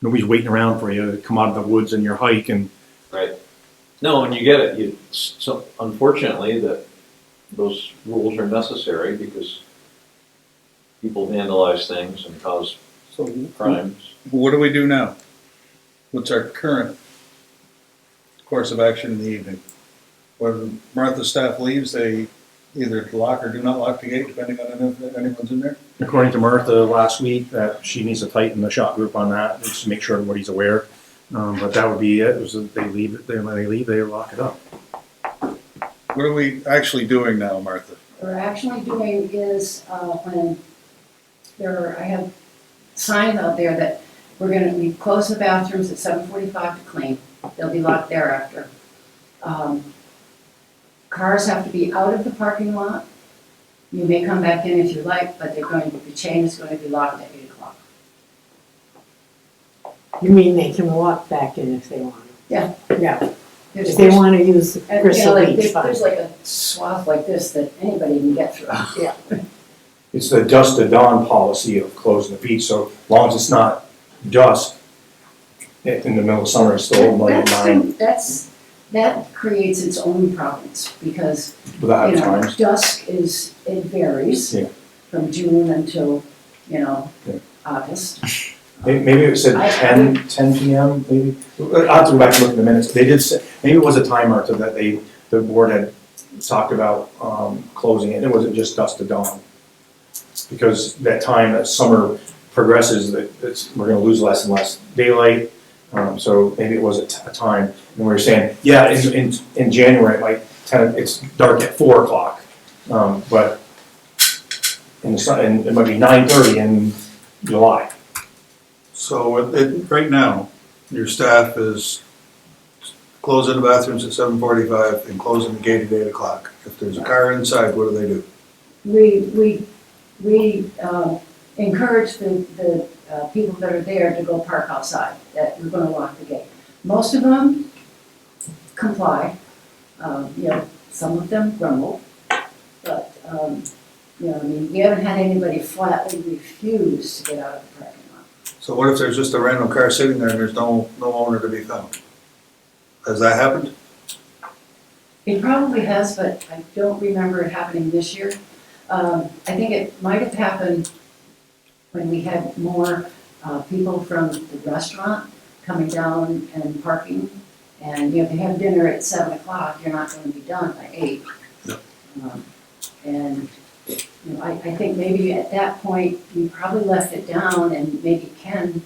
nobody's waiting around for you to come out of the woods in your hike and. Right. No, and you get it. So unfortunately, those rules are necessary because people vandalize things and cause crimes. What do we do now? What's our current course of action in the evening? When Martha's staff leaves, they either lock or do not lock the gate, depending on if anyone's in there? According to Martha last week, that she needs to tighten the shop group on that, just to make sure everybody's aware. But that would be it. They leave, they lock it up. What are we actually doing now, Martha? What we're actually doing is, when I have signs out there that we close the bathrooms at 7:45 to clean. They'll be locked thereafter. Cars have to be out of the parking lot. You may come back in if you like, but the chain is going to be locked at 8 o'clock. You mean they can walk back in if they want to? Yeah. Yeah, There's- if they want to use the And, Crystal like, Beach there's fund. like a swath like this that anybody can get through. It's the dusk to dawn policy of closing the beach, so as long as it's not dusk in the middle of summer, it's still light at 9 That creates its own problems, because, without you know, times. dusk is, it varies Yeah. from June until, Yeah. August. Maybe it said I- 10 PM, maybe. I'll have to go back and look at the minutes. They did say, maybe it was a timer to that the board had talked about, closing it. It wasn't just dusk to dawn. Because that time, as summer progresses, we're gonna lose less and less daylight. So maybe it was a time. And we were saying, yeah, in January, like it's dark at 4 o'clock. But and it might be 9:30 in July. So right now, your staff is closing the bathrooms at 7:45 and closing the gate at 8 o'clock. If there's a car inside, what do they do? We encourage the people that are there to go park outside, that we're gonna lock the gate. Most of them comply, some of them grumble, but, I mean, we haven't had anybody flatly refuse to get out of the parking lot. So what if there's just a random car sitting there and there's no owner to be found? Has that happened? It probably has, but I don't remember it happening this year. I think it might have happened when we had more people from the restaurant coming down and parking. And, if you have dinner at 7 o'clock, you're not gonna be done by 8. Yep. And, I think maybe at that point, we probably left it down and maybe Ken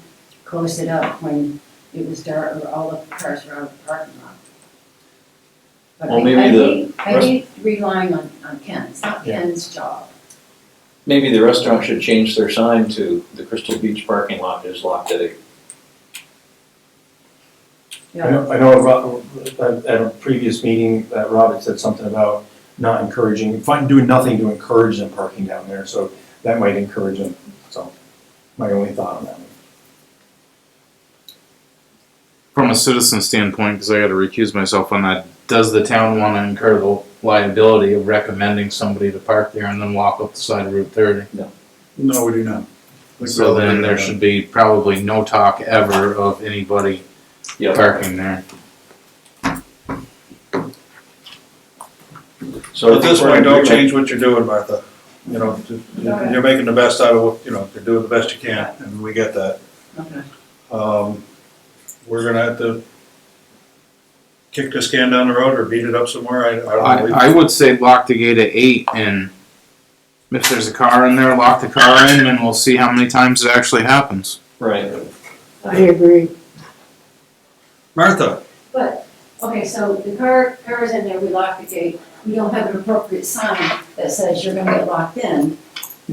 closed it up when it was dark or all the cars were out of the parking lot. But Well, maybe I hate relying on Ken, it's not Ken's job. Maybe the restaurant should change their sign to the Crystal Beach parking lot is locked at 8. I know at a previous meeting, that Rob had said something about not encouraging, doing nothing to encourage them parking down there, so that might encourage them, so my only thought on that one. From a citizen standpoint, because I got to recuse myself on that, does the town want to incur the liability of recommending somebody to park there and then walk up the side of Route 30? No, we do not. So then there should be probably no talk ever of anybody parking there. So At this point, don't change what you're doing, Martha. You're making the best out of what, you're doing the best you can, and we get that. Okay. We're gonna have to kick this can down the road or beat it up somewhere. I don't know. I would say lock the gate at 8, and if there's a car in there, lock the car in, and we'll see how many times it actually happens. Right. I agree. Martha, But, okay, so the car is in there, we lock the gate, we don't have an appropriate sign that says you're gonna get locked in.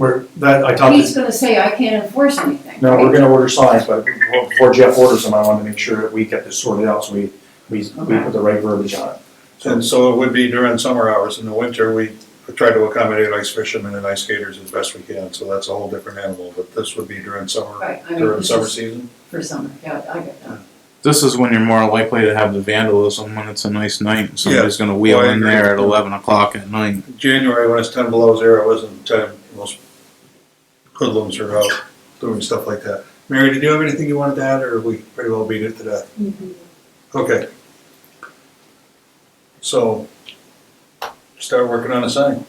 I talked He's to, gonna say, I can't enforce anything. no, right? we're gonna order signs, but before Jeff orders them, I wanted to make sure that we get this sorted out, so we put the right verbiage on it. and so it would be during summer hours. In the winter, we try to accommodate ice fishermen and ice skaters as best we can, so that's a whole different animal. But this would be during summer, Right, I mean, during this summer is season. for summer, yeah, I get that. This is when you're more likely to have the vandalism when it's a nice night and somebody's going to wheel Well, I in agree. there at 11 o'clock at night. January, when it's 10 below zero, isn't time most hoodlums are out doing stuff like that. Mary, did you have anything you wanted to add, or we pretty well beat it to death? Okay. So, start working on a sign.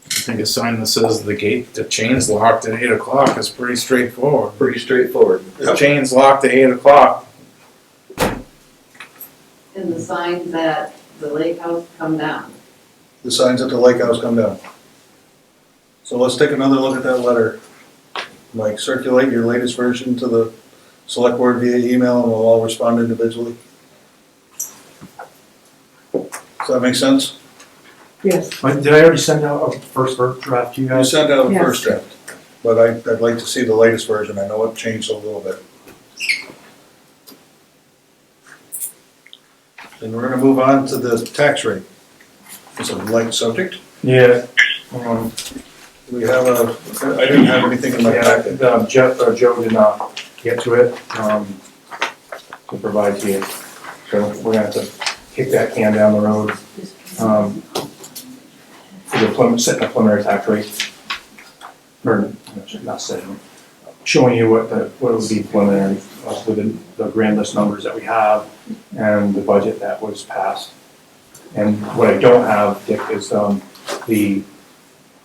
I think a sign that says the chain's locked at 8 o'clock is pretty straightforward. Pretty straightforward. The chain's locked at 8 o'clock. And the signs at the lake house come down. The signs at the lake house come down. So let's take another look at that letter. Mike, circulate your latest version to the select board via email, and we'll all respond individually. Does that make sense? Yes. Did I already send out a first draft to you You guys? sent out a Yes. first draft, but I'd like to see the latest version. I know it changed a little bit. And we're gonna move on to the tax rate. It's a light subject. Yeah. We have I didn't have anything in my packet. Joe did not. get to it, to provide to you. So we're gonna have to kick that can down the road, for setting a preliminary tax rate. Or, not setting, showing you what it would be preliminary, with the grand list numbers that we have and the budget that was passed. And what I don't have, Dick, is,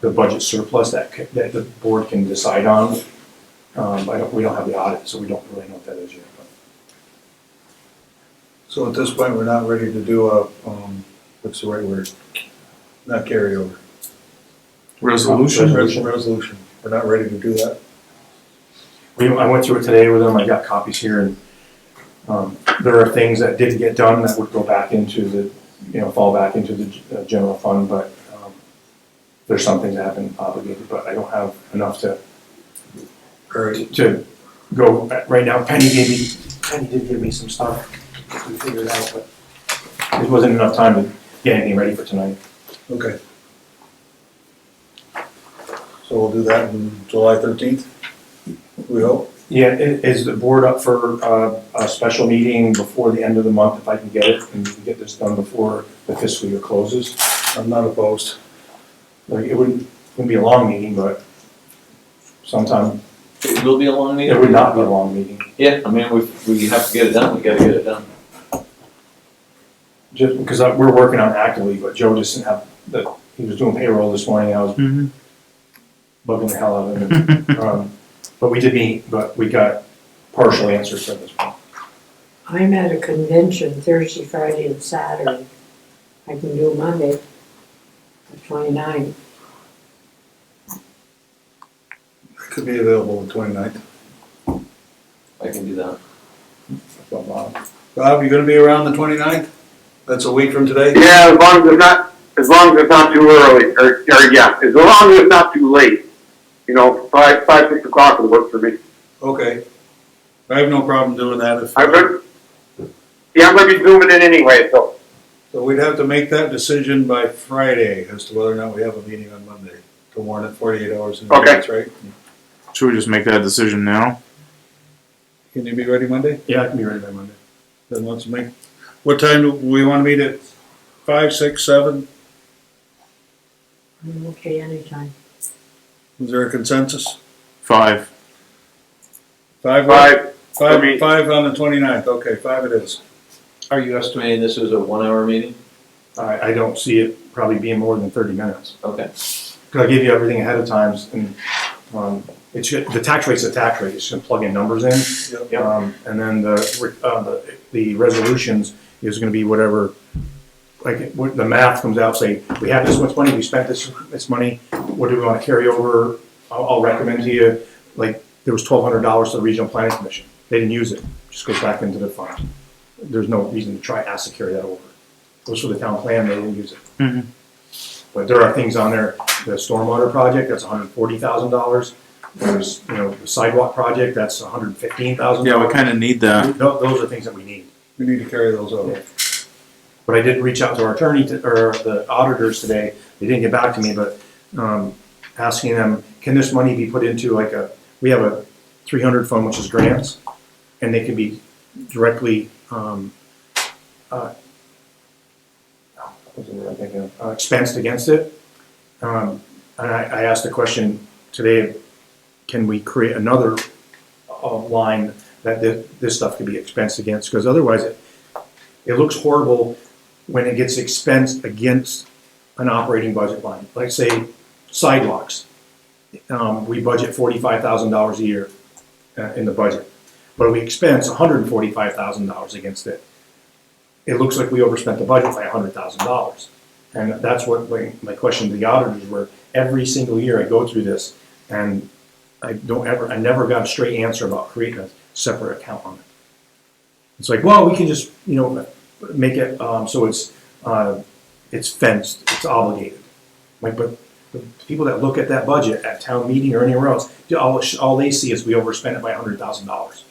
the budget surplus that the board can decide on. We don't have the audit, so we don't really know what that is yet. So at this point, we're not ready to do a, what's the right word? Not carryover. Resolution? Resolution. We're not ready to do that. I went through it today with them, I got copies here, and there are things that didn't get done that would go back into the, fall back into the general fund, but there's some things that have been obligated, but I don't have enough to go right now. Penny did give me some stuff to figure it out, but it wasn't enough time to get anything ready for tonight. Okay. So we'll do that on July 13th, we hope. Yeah, is the board up for a special meeting before the end of the month if I can get it, and we can get this done before the fiscal year closes? I'm not opposed. Like, it wouldn't be a long meeting, but sometime, It will be a long meeting? it would not be a long meeting. Yeah, I mean, we have to get it done, we gotta get it done. Just because we're working on it actively, but Joe just didn't have, he was doing payroll this morning, I was Mhm. bugging the hell out of him. But we did meet, but we got partial answers for this one. I'm at a convention Thursday, Friday, and Saturday. I can do Monday, the 29th. I could be available the 29th. I can do that. Bob, you gonna be around the 29th? That's a week from today? Yeah, as long as it's not too early, or yeah, as long as it's not too late. 6 o'clock will work for me. Okay. I have no problem doing that if. I'm gonna be zooming in anyway, so. So we'd have to make that decision by Friday as to whether or not we have a meeting on Monday to warn it 48 hours in advance, right? Should we just make that decision now? Can you be ready Monday? Yeah, I can be ready by Monday. Then let's make, what time do we want to meet at? 5, 6, 7? I'm okay anytime. Is there a consensus? 5. 5? I mean- 5 on the 29th, okay, 5 it is. Are you estimating this is a 1-hour meeting? I don't see it probably being more than 30 minutes. Okay. Because I give you everything ahead of time, and the tax rate's a tax rate, it's just plug in numbers in. Yep. And then the resolutions is gonna be whatever, like, the math comes out, say, we have this much money, we spent this money, what do we wanna carry over? I'll recommend to you, like, there was $1,200 to the Regional Planning Commission, they didn't use it, just goes back into the fund. There's no reason to ask to carry that over. Goes for the town plan, they didn't use it. Mhm. But there are things on there, the stormwater project, that's $140,000. There's, the sidewalk project, that's $115,000. Yeah, we kind of need that. Those are things that we need. We need to carry those over. But I did reach out to our attorney, or the auditors today, they didn't get back to me, but asking them, can this money be put into we have a 300 fund, which is grants, and they can be directly, expensed against it. And I asked the question today, can we create another line that this stuff could be expensed against? Because otherwise it looks horrible when it gets expensed against an operating budget line. Like say sidewalks, we budget $45,000 a year in the budget, but we expense $145,000 against it. It looks like we overspent the budget by $100,000. And that's what my question to the auditors were. Every single year I go through this, and I never got a straight answer about creating a separate account on it. It's like, well, we can just, make it so it's fenced, it's obligated. But the people that look at that budget at town meeting or anywhere else, all they see is we overspent it by $100,000.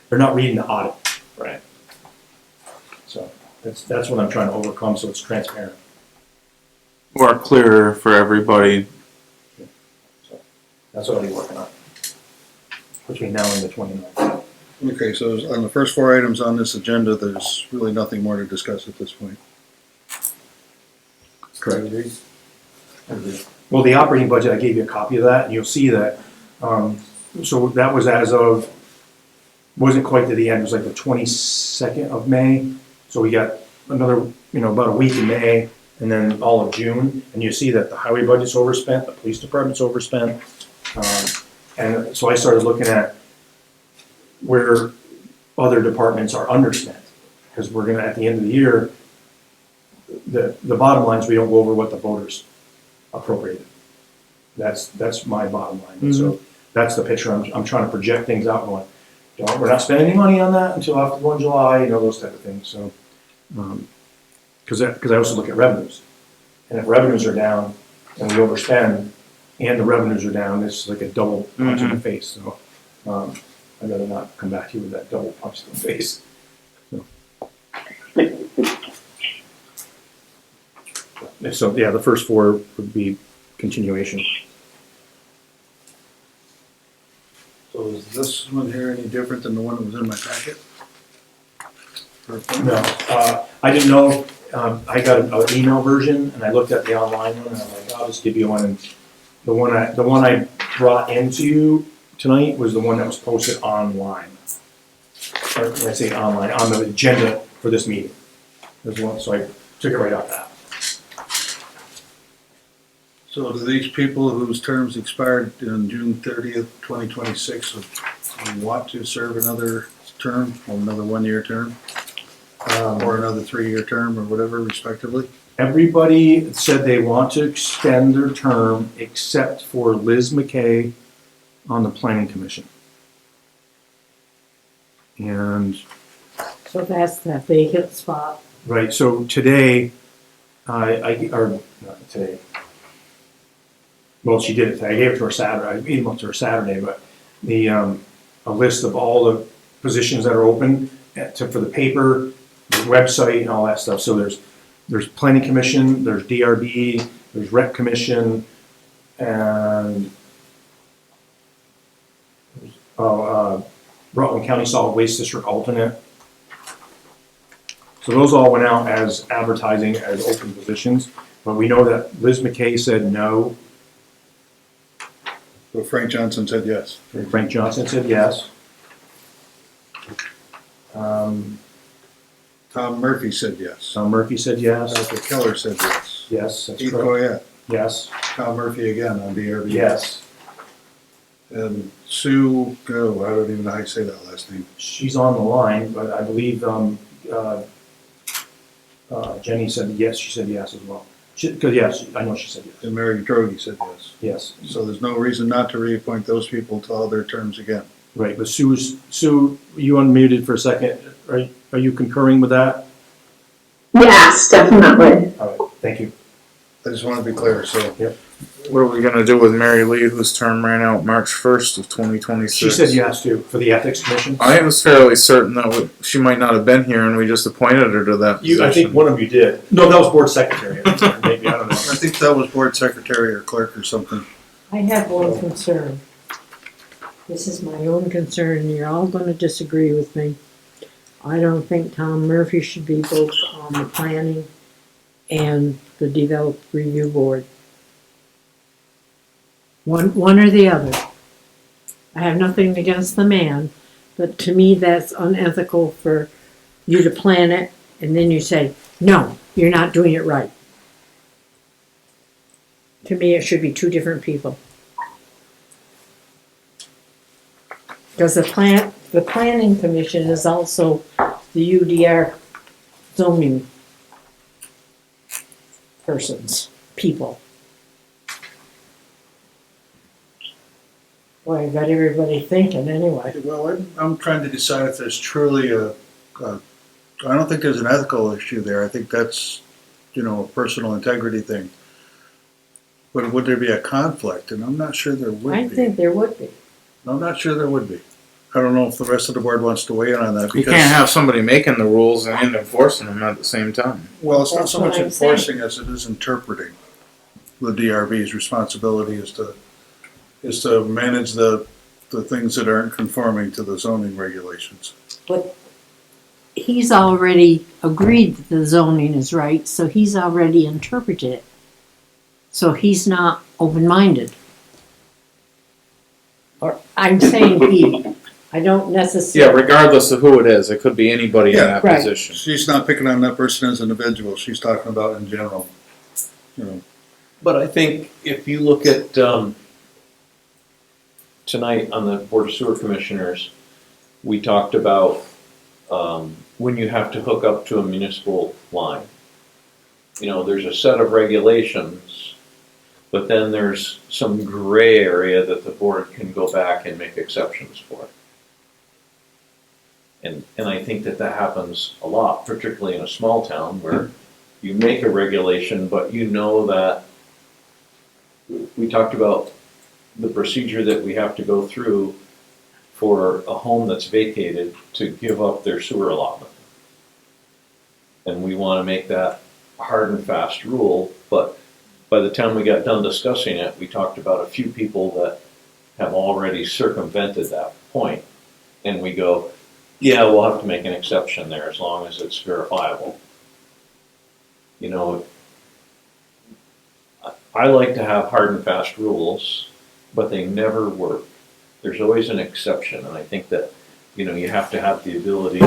They're not reading the audit. Right. So that's what I'm trying to overcome, so it's transparent. Or clearer for everybody. So that's what I'll be working on between now and the 29th. Okay, so on the first four items on this agenda, there's really nothing more to discuss at this point. Correct. Well, the operating budget, I gave you a copy of that, and you'll see that, so that was as of, wasn't quite to the end, it was like the 22nd of May. So we got another, about a week in May, and then all of June, and you see that the highway budget's overspent, the police department's overspent. And so I started looking at where other departments are underspent, because we're gonna, at the end of the year, the bottom line is we don't go over what the voters appropriated. That's my bottom line. And so that's the picture. I'm trying to project things out going, we're not spending any money on that until after 1 July, those type of things. So, because I also look at revenues. And if revenues are down and we overspend and the revenues are down, it's like a double punch in the face. So, I'd rather not come back to you with that double punch in the face. So yeah, the first four would be continuation. So is this one here any different than the one that was in my packet? No, I didn't know, I got an email version and I looked at the online one and I'm like, I'll just give you one. And the one I brought into you tonight was the one that was posted online. Or when I say online, on the agenda for this meeting. There's one, so I took it right off that. So do these people whose terms expired on June 30th, 2026, want to serve another term, or another 1-year term, or another 3-year term, or whatever, respectively? Everybody said they want to extend their term except for Liz McKay on the Planning Commission. And, So that's that vacant spot. right, so today, or not today. Well, she did it today. I gave it to her Saturday. I emailed it to her Saturday, but a list of all the positions that are open for the paper, the website, and all that stuff. So there's Planning Commission, there's DRB, there's Rec Commission, and Rutland County Solid Waste District alternate. So those all went out as advertising as open positions, but we know that Liz McKay said no. So Frank Johnson said yes. Frank Johnson said yes. Tom Murphy said yes. Tom Murphy said yes. Dr. Keller said yes. Yes, that's Keith correct. Goyette. Yes. Tom Murphy again on DRB. Yes. And Sue, I don't even know how you say that last name. She's on the line, but I believe Jenny said yes. She said yes as well. Because yes, I know she said yes. And Mary Drogi said yes. Yes. So there's no reason not to reappoint those people to all their terms again. Right, but Sue, you unmuted for a second. Are you concurring with that? Yes, definitely. All right, thank you. I just want to be clear, so. Yep. What are we gonna do with Mary Lee, whose term ran out March 1st of 2026? She said yes too, for the Ethics Commission. I was fairly certain that she might not have been here and we just appointed her to that position. I think one of you did. No, that was Board Secretary. Maybe, I don't know. I think that was board secretary or clerk or something. I have one concern. This is my own concern, and you're all gonna disagree with me. I don't think Tom Murphy should be both on the planning and the development review board. One or the other. I have nothing against the man, but to me, that's unethical for you to plan it, and then you say, no, you're not doing it right. To me, it should be two different people. Because the planning commission is also the UDR zoning people. Boy, I got everybody thinking anyway. Well, I'm trying to decide if there's truly I don't think there's an ethical issue there. I think that's, a personal integrity thing. But would there be a conflict? And I'm not sure there would be. I think there would be. I'm not sure there would be. I don't know if the rest of the board wants to weigh in on that. You can't have somebody making the rules and enforcing them at the same time. Well, it's not That's so what much I'm enforcing as it is interpreting. The DRB's responsibility is to manage the the things that aren't conforming to the zoning regulations. But he's already agreed that the zoning is right, so he's already interpreted it. So he's not open-minded. Or, I'm saying he, I don't Yeah, necessarily. regardless of who it is, it could be anybody in Yeah, that right. position. She's not picking on that person as an individual, she's talking about in general, you know. But I think if you look at, tonight on the Board of Sewer Commissioners, we talked about, when you have to hook up to a municipal line. You know, there's a set of regulations, but then there's some gray area that the board can go back and make exceptions for. And I think that happens a lot, particularly in a small town where you make a regulation, but you know that we talked about the procedure that we have to go through for a home that's vacated to give up their sewer allotment. And we want to make that hard and fast rule, but by the time we got done discussing it, we talked about a few people that have already circumvented that point. And we go, yeah, we'll have to make an exception there as long as it's verifiable. You know, I like to have hard and fast rules, but they never work. There's always an exception, and I think that, you know, you have to have the ability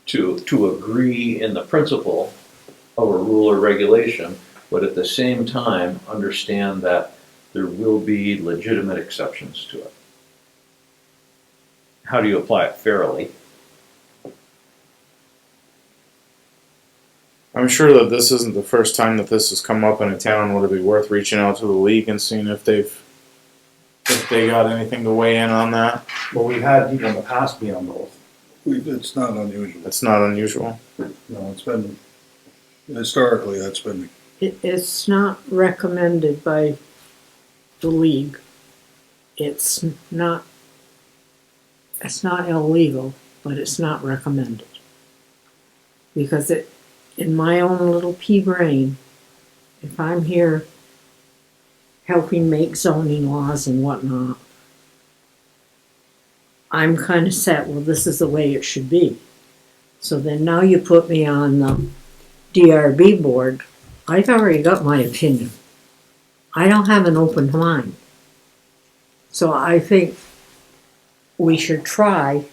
to agree in the principle of a rule or regulation, but at the same time understand that there will be legitimate exceptions to it. How do you apply it fairly? I'm sure that this isn't the first time that this has come up in a town. Would it be worth reaching out to the league and seeing if they got anything to weigh in on that? Well, we've had people in the past be on both. It's not unusual. It's not unusual. No, it's been, historically, that's been, It's not recommended by the league. It's not illegal, but it's not recommended. Because in my own little pea brain, if I'm here helping make zoning laws and whatnot, I'm kind of set, well, this is the way it should be. So then now you put me on the DRB board, I've already got my opinion. I don't have an open mind. So I think we should try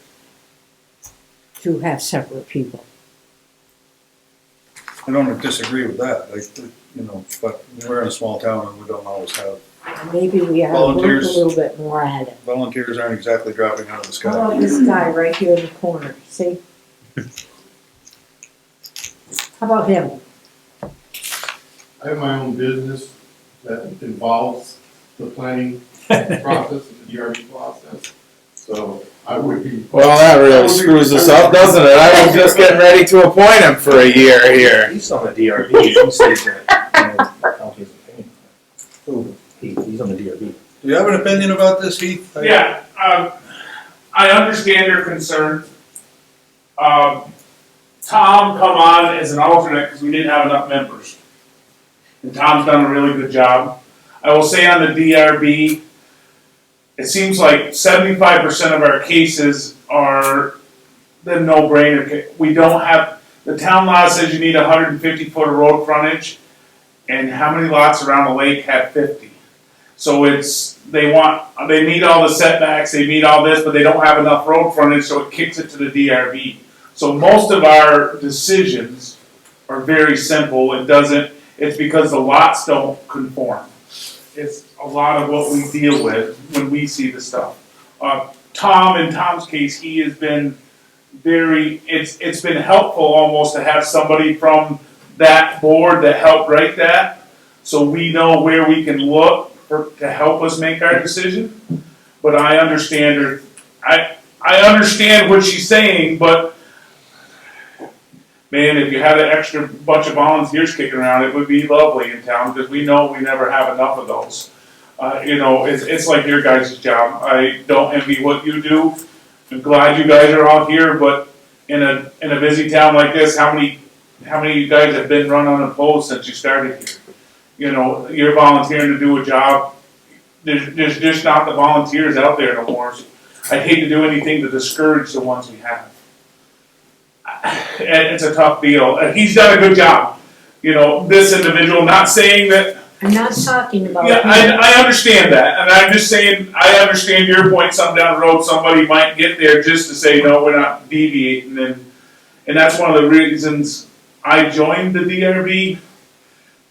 to have separate people. I don't disagree with that, you know, but we're in a small town and we don't always have, Maybe we ought to work a Volunteers. little bit more at it. volunteers aren't exactly dropping out of the How sky. about this guy right here in the corner, see? How about him? I have my own business that involves the planning process, the DRB process, so I would be. Well, that really screws us up, doesn't it? I was just getting ready to appoint him for a year here. He's on the DRB, he states that, the county's opinion. He's on the DRB. Do you have an opinion about this, Heath? Yeah, I understand your concern. Tom come on as an alternate because we didn't have enough members. And Tom's done a really good job. I will say on the DRB, it seems like 75% of our cases are the no-brainer. We don't have, the town law says you need 150 foot of road frontage, and how many lots around the lake have 50? So they meet all the setbacks, they meet all this, but they don't have enough road frontage, so it kicks it to the DRB. So most of our decisions are very simple. It's because the lots don't conform. It's a lot of what we deal with when we see the stuff. Tom, in Tom's case, he has been it's been helpful almost to have somebody from that board that helped write that, so we know where we can look to help us make our decision. But I understand her. I understand what she's saying, but man, if you had an extra bunch of volunteers kicking around, it would be lovely in town, because we know we never have enough of those. You know, it's like your guys' job. I don't envy what you do. I'm glad you guys are all here, but in a busy town like this, how many of you guys have been run unopposed since you started here? You know, you're volunteering to do a job there's just not the volunteers out there no more. So I'd hate to do anything to discourage the ones we have. And it's a tough deal. And he's done a good job. You know, this individual, not saying that. I'm not talking about. Yeah, I understand that, and I'm just saying, I understand your point, some down the road, somebody might get there just to say, no, we're not deviating, and that's one of the reasons I joined the DRB,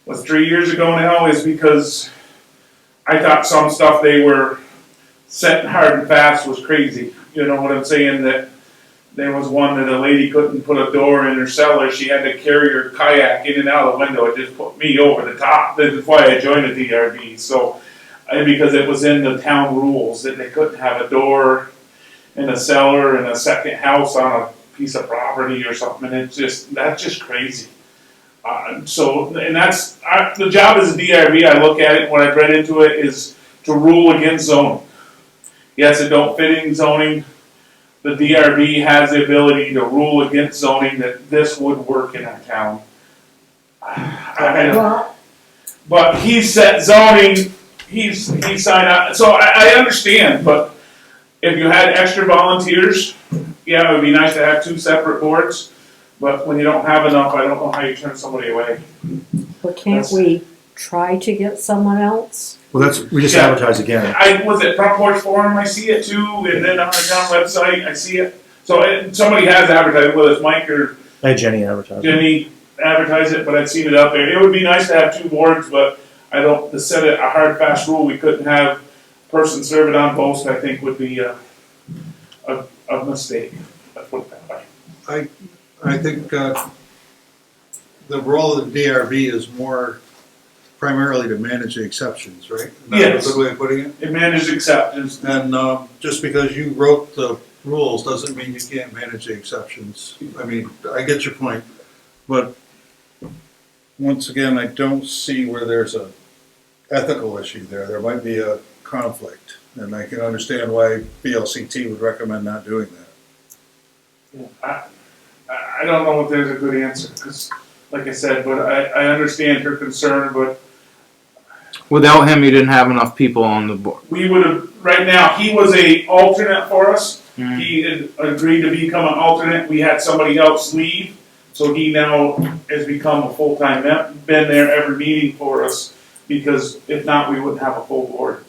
was 3 years ago now, is because I thought some stuff they were setting hard and fast was crazy. You know what I'm saying? That there was one that a lady couldn't put a door in her cellar. She had to carry her kayak in and out the window. It just put me over the top. That's why I joined the DRB. So, because it was in the town rules that they couldn't have a door in a cellar and a second house on a piece of property or something. And that's just crazy. The job as a DRB, I look at it, when I've read into it, is to rule against zoning. Yes, it don't fit in zoning. The DRB has the ability to rule against zoning that this would work in our town. But he set zoning, he's signed up, so I understand, but if you had extra volunteers, yeah, it would be nice to have 2 separate boards, but when you don't have enough, I don't know how you turn somebody away. But can't we try to get someone else? Well, we just advertise again. I was at Front Porch Forum, I see it too, and then on the town website, I see it. So somebody has advertised, whether it's Mike or I had Jenny advertise. Jenny advertise it, but I'd seen it out there. It would be nice to have 2 boards, but I don't, to set a hard, fast rule, we couldn't have a person serving on both, I think would be a mistake. Let's put it that way. I think the role of the DRB is more primarily to manage the exceptions, right? Yes. That's a good way of putting it. It managed acceptance. And just because you wrote the rules doesn't mean you can't manage the exceptions. I mean, I get your point, but once again, I don't see where there's a ethical issue there. There might be a conflict, and I can understand why BLCT would recommend not doing that. I don't know if there's a good answer, because, like I said, but I understand her concern, but Without him, you didn't have enough people on the board. we would have, right now, he was a alternate for us. Mhm. He had agreed to become an alternate. We had somebody else leave, so he now has become a full-time been there every meeting for us, because if not, we wouldn't have a full board.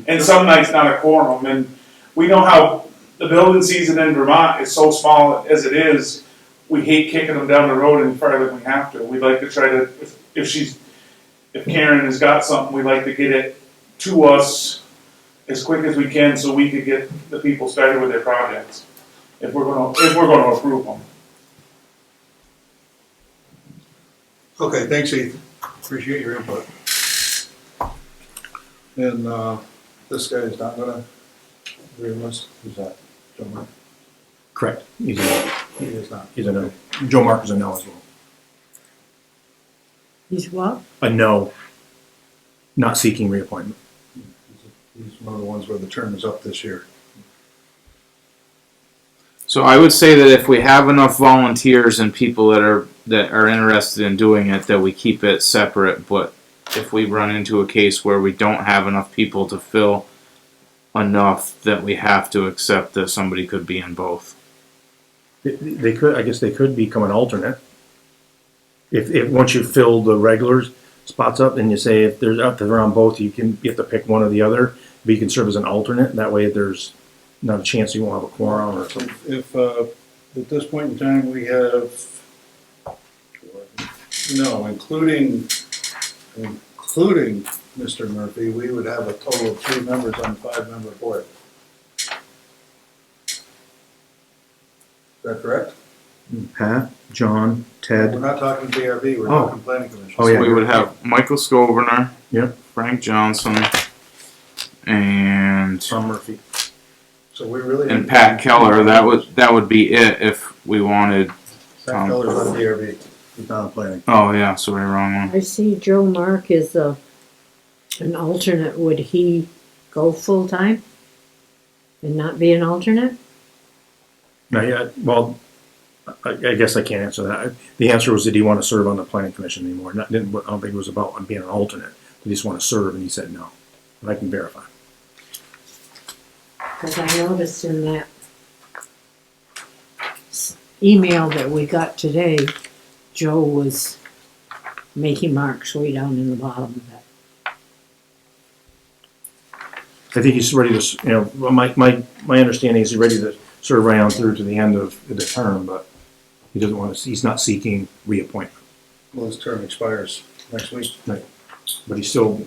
And some nights not a quorum, and we know how the building season in Vermont is so small as it is. We hate kicking them down the road any further than we have to. We'd like to try to, if Karen has got something, we'd like to get it to us as quick as we can, so we could get the people started with their projects, if we're gonna approve them. Okay, thanks, Heath. Appreciate your input. And this guy is not gonna agree with us? Who's that? Joe Mark? Correct. He's a no. He is not. He's a no. Joe Mark is a no as well. He's what? A no. Not seeking reappointment. He's one of the ones where the term is up this year. So I would say that if we have enough volunteers and people that are interested in doing it, that we keep it separate. But if we run into a case where we don't have enough people to fill enough, that we have to accept that somebody could be in both. They could. I guess they could become an alternate. If once you fill the regular spots up, and you say if they're on both, you have to pick one or the other. But you can serve as an alternate. That way, there's not a chance you won't have a quorum or something. If at this point in time we have, no, including Mr. Murphy, we would have a total of 3 members on a 5-member board. Is that correct? Pat, John, Ted. We're not talking DRB, we're Oh. talking planning commission. Oh, So yeah. we would have Michael Scovener, Yep. Frank Johnson, and Tom Murphy. So we really. and Pat Keller. That would be it if we wanted. Pat Keller's on DRB, he's not on planning. Oh yeah, sorry, wrong one. I see Joe Mark is an alternate. Would he go full-time and not be an alternate? Not yet. Well, I guess I can't answer that. The answer was, did he want to serve on the planning commission anymore? I don't think it was about being an alternate. Did he just want to serve? And he said no. I can verify. Because I noticed in that email that we got today, Joe was making marks way down in the bottom of it. I think he's ready to, my understanding is he's ready to serve right on through to the end of the term, but he doesn't want to, he's not seeking reappointment. Well, his term expires next week. But he's still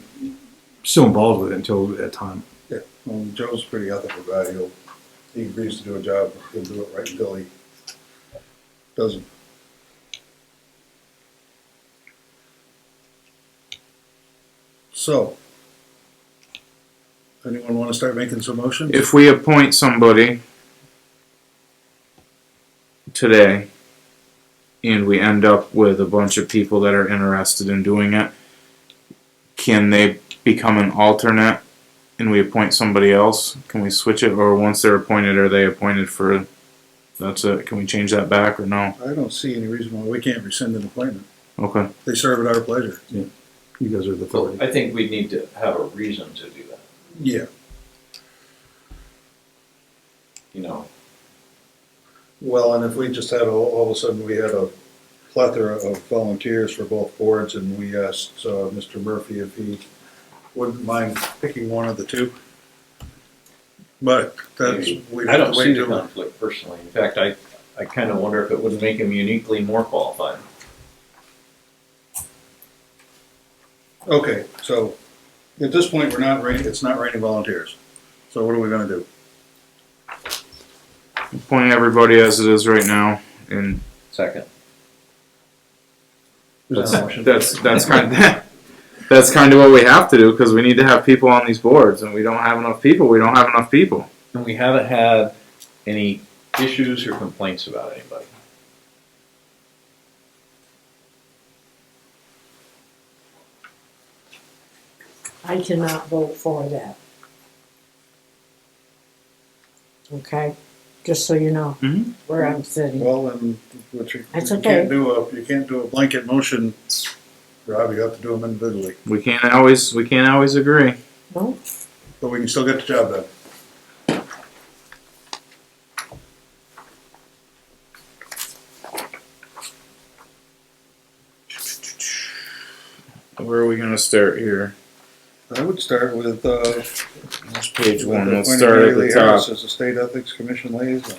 involved with it until that time. Yeah, well, Joe's a pretty ethical guy. He agrees to do a job, he'll do it right until he doesn't. So, anyone want to start making some motions? If we appoint somebody today and we end up with a bunch of people that are interested in doing it, can they become an alternate and we appoint somebody else? Can we switch it, or once they're appointed, are they appointed for, that's it? Can we change that back or no? I don't see any reason why we can't rescind an appointment. Okay. They serve at our pleasure. You guys are the authority. I think we need to have a reason to do that, Yeah. you know. Well, and if we just had, all of a sudden, we had a plethora of volunteers for both boards, and we asked Mr. Murphy if he wouldn't mind picking one of the two. But that's, we'd I have don't to wait see the till. conflict personally. In fact, I kind of wonder if it would make him uniquely more qualified. Okay, so at this point, it's not raining volunteers. So what are we gonna do? Appoint everybody as it is right now, and Second. that's kind of that's kind of what we have to do, because we need to have people on these boards, and we don't have enough people. We don't have enough people. And we haven't had any issues or complaints about anybody. I cannot vote for that. Okay, just so you know Mhm. where I'm sitting. Well, and what you That's can't okay. you can't do a blanket motion, Rob, you have to do them individually, We can't always agree. No? but we can still get the job done. Where are we gonna start here? I would start with, That's page one. Let's appointing start Mary at the Lee top. Harris as the State Ethics Commission liaison.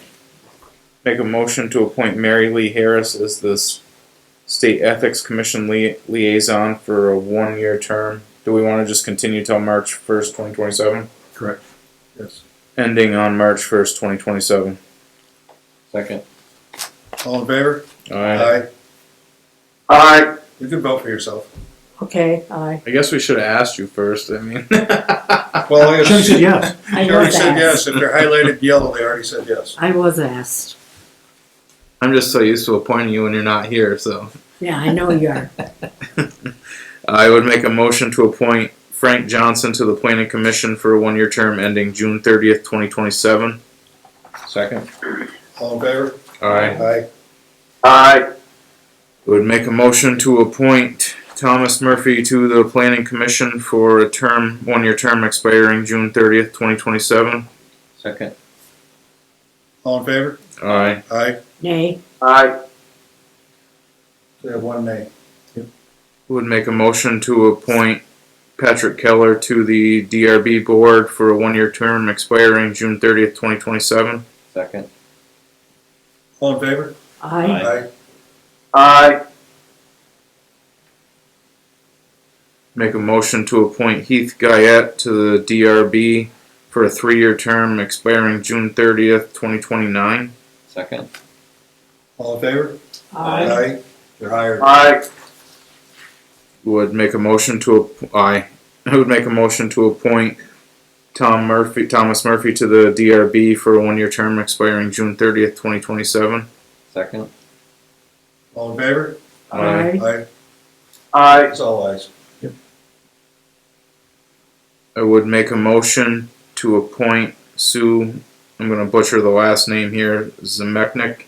Make a motion to appoint Mary Lee Harris as the State Ethics Commission liaison for a 1-year term. Do we want to just continue till March 1st, 2027? Correct. Yes. Ending on March 1st, 2027. Second. All in favor? Aye. Aye. You can vote for yourself. Okay, I I guess we should have asked you first. I mean, Well, I Should have said yes. She already said yes. If they're highlighted yellow, they already said yes. I was asked. I'm just so used to appointing you when you're not here, so. Yeah, I know you are. I would make a motion to appoint Frank Johnson to the Planning Commission for a 1-year term ending June 30th, 2027. Second. All in favor? Aye. Aye. Aye. Would make a motion to appoint Thomas Murphy to the Planning Commission for a 1-year term expiring June 30th, 2027. Second. All in favor? Aye. Aye. Nay, Aye. We have one nay. Would make a motion to appoint Patrick Keller to the DRB board for a 1-year term expiring June 30th, 2027. Second. All in favor? I, Aye. Aye. Make a motion to appoint Heath Goyette to the DRB for a 3-year term expiring June 30th, 2029. Second. All in favor? I, Aye. You're hired. Aye. Would make a motion to I would make a motion to appoint Thomas Murphy to the DRB for a 1-year term expiring June 30th, 2027. Second. All in favor? I, Aye. Aye. It's all ayes. I would make a motion to appoint Sue, I'm going to butcher the last name here, Zemechnik,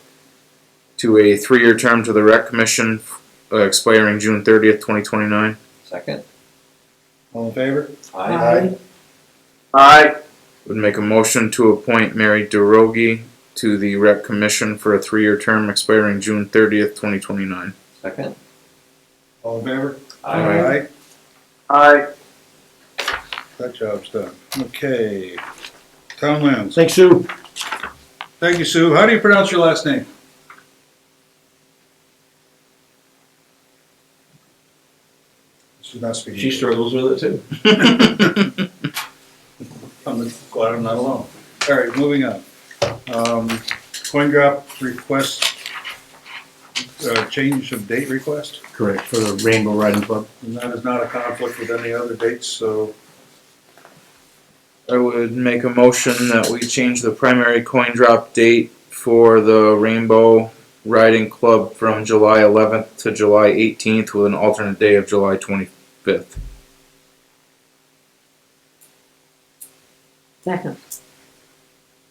to a 3-year term to the Rec Commission expiring June 30th, 2029. Second. All in favor? I, Aye. Would make a motion to appoint Mary DeRogi to the Rec Commission for a 3-year term expiring June 30th, 2029. Second? All in favor? Aye. Aye. That job's done. Okay. Town lands. Thanks, Sue. Thank you, Sue. How do you pronounce your last name? She's not speaking. She struggles with it too. I'm glad I'm not alone. All right, moving on. Coin drop request, change of date request, Correct, for the Rainbow Riding Club. and that is not a conflict with any other dates, so I would make a motion that we change the primary coin drop date for the Rainbow Riding Club from July 11th to July 18th with an alternate day of July 25th. Second.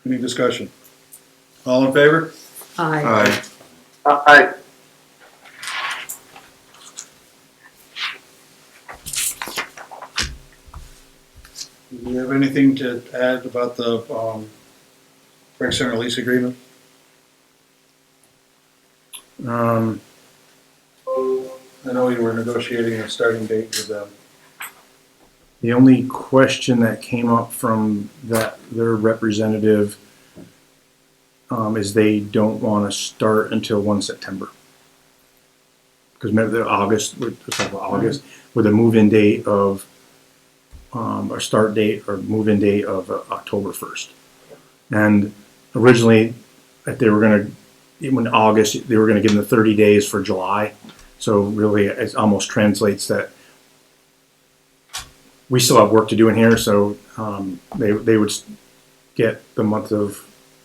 any discussion? All in favor? Aye. Aye. Do you have anything to add about the rec center lease agreement? Um, I know you were negotiating a starting date with them. The only question that came up from their representative is they don't want to start until 1 September. Because remember, August, we're talking about August, with a move-in date of, or start date or move-in date of October 1st. And originally, if they were going to, in August, they were going to give them the 30 days for July. So really, it almost translates that we still have work to do in here, so they would get the month of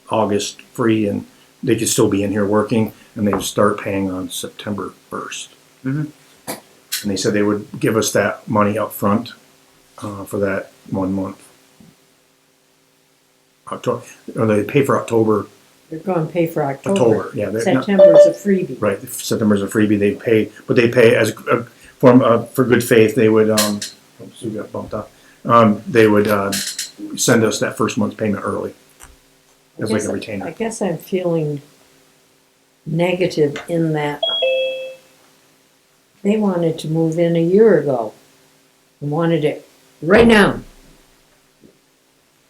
August free, and they could still be in here working, and they would start paying on September 1st. Mhm. And they said they would give us that money up front for that 1 month. October, or they pay for October. They're going to pay for October. October, yeah. September's a freebie. Right, September's a freebie. They pay, but they pay as a form for good faith. They would. Oops, we got bumped up. They would send us that first month's payment early as like a retainer. I guess I'm feeling negative in that they wanted to move in a year ago and wanted it right now.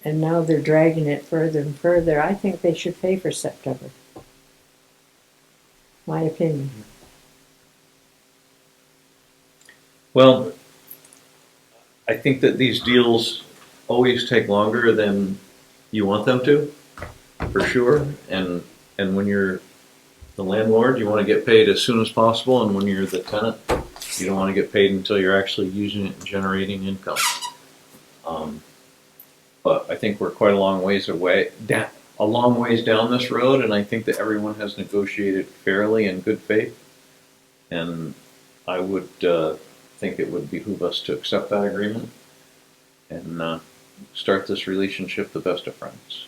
And now they're dragging it further and further. I think they should pay for September. My opinion. Well, I think that these deals always take longer than you want them to, for sure. And when you're the landlord, you want to get paid as soon as possible. And when you're the tenant, you don't want to get paid until you're actually using it and generating income. But I think we're quite a long ways down this road, and I think that everyone has negotiated fairly in good faith. And I would think it would behoove us to accept that agreement and start this relationship the best of friends.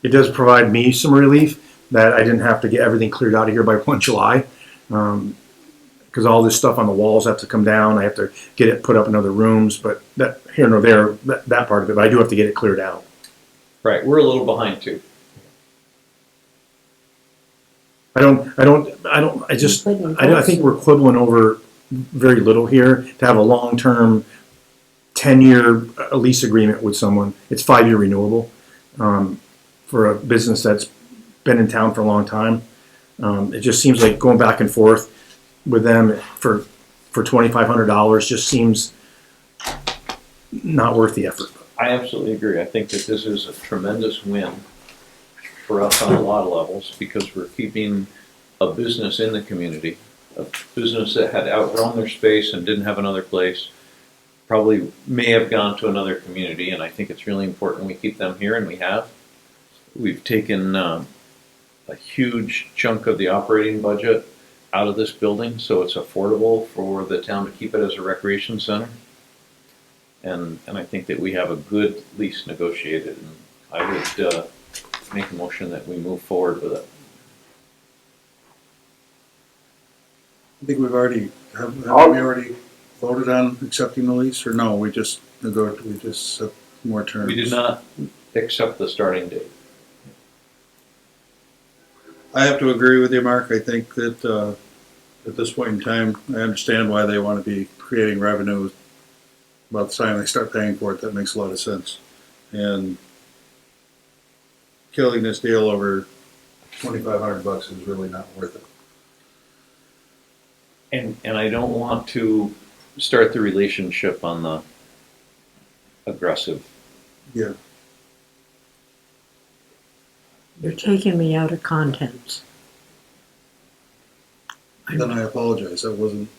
It does provide me some relief that I didn't have to get everything cleared out of here by 1 July. Because all this stuff on the walls have to come down. I have to get it put up in other rooms, but that here nor there, that part of it, but I do have to get it cleared out. Right, we're a little behind too. I think we're quibbling over very little here. To have a long-term 10-year lease agreement with someone, it's 5-year renewable for a business that's been in town for a long time. It just seems like going back and forth with them for $2,500 just seems not worth the effort. I absolutely agree. I think that this is a tremendous win for us on a lot of levels because we're keeping a business in the community, a business that had outgrown their space and didn't have another place, probably may have gone to another community, and I think it's really important we keep them here, and we have. We've taken a huge chunk of the operating budget out of this building, so it's affordable for the town to keep it as a recreation center. And I think that we have a good lease negotiated, and I would make a motion that we move forward with it. I think we've already, have we already voted on accepting the lease, or no, we just set more terms? We did not accept the starting date. I have to agree with you, Mark. I think that, at this point in time, I understand why they want to be creating revenue. About the time they start paying for it, that makes a lot of sense. And killing this deal over $2,500 is really not worth it. And I don't want to start the relationship on the aggressive. Yeah. You're taking me out of context. Then I apologize. That wasn't.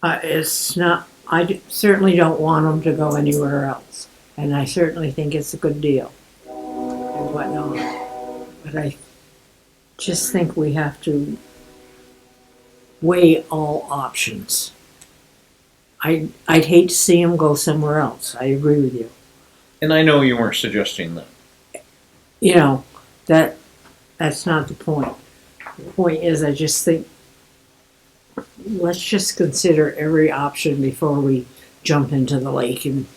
It's not, certainly don't want them to go anywhere else. And I certainly think it's a good deal and whatnot. But I just think we have to weigh all options. I'd hate to see them go somewhere else. I agree with you. And I know you weren't suggesting that. You know, that's not the point. The point is, I just think, let's just consider every option before we jump into the lake and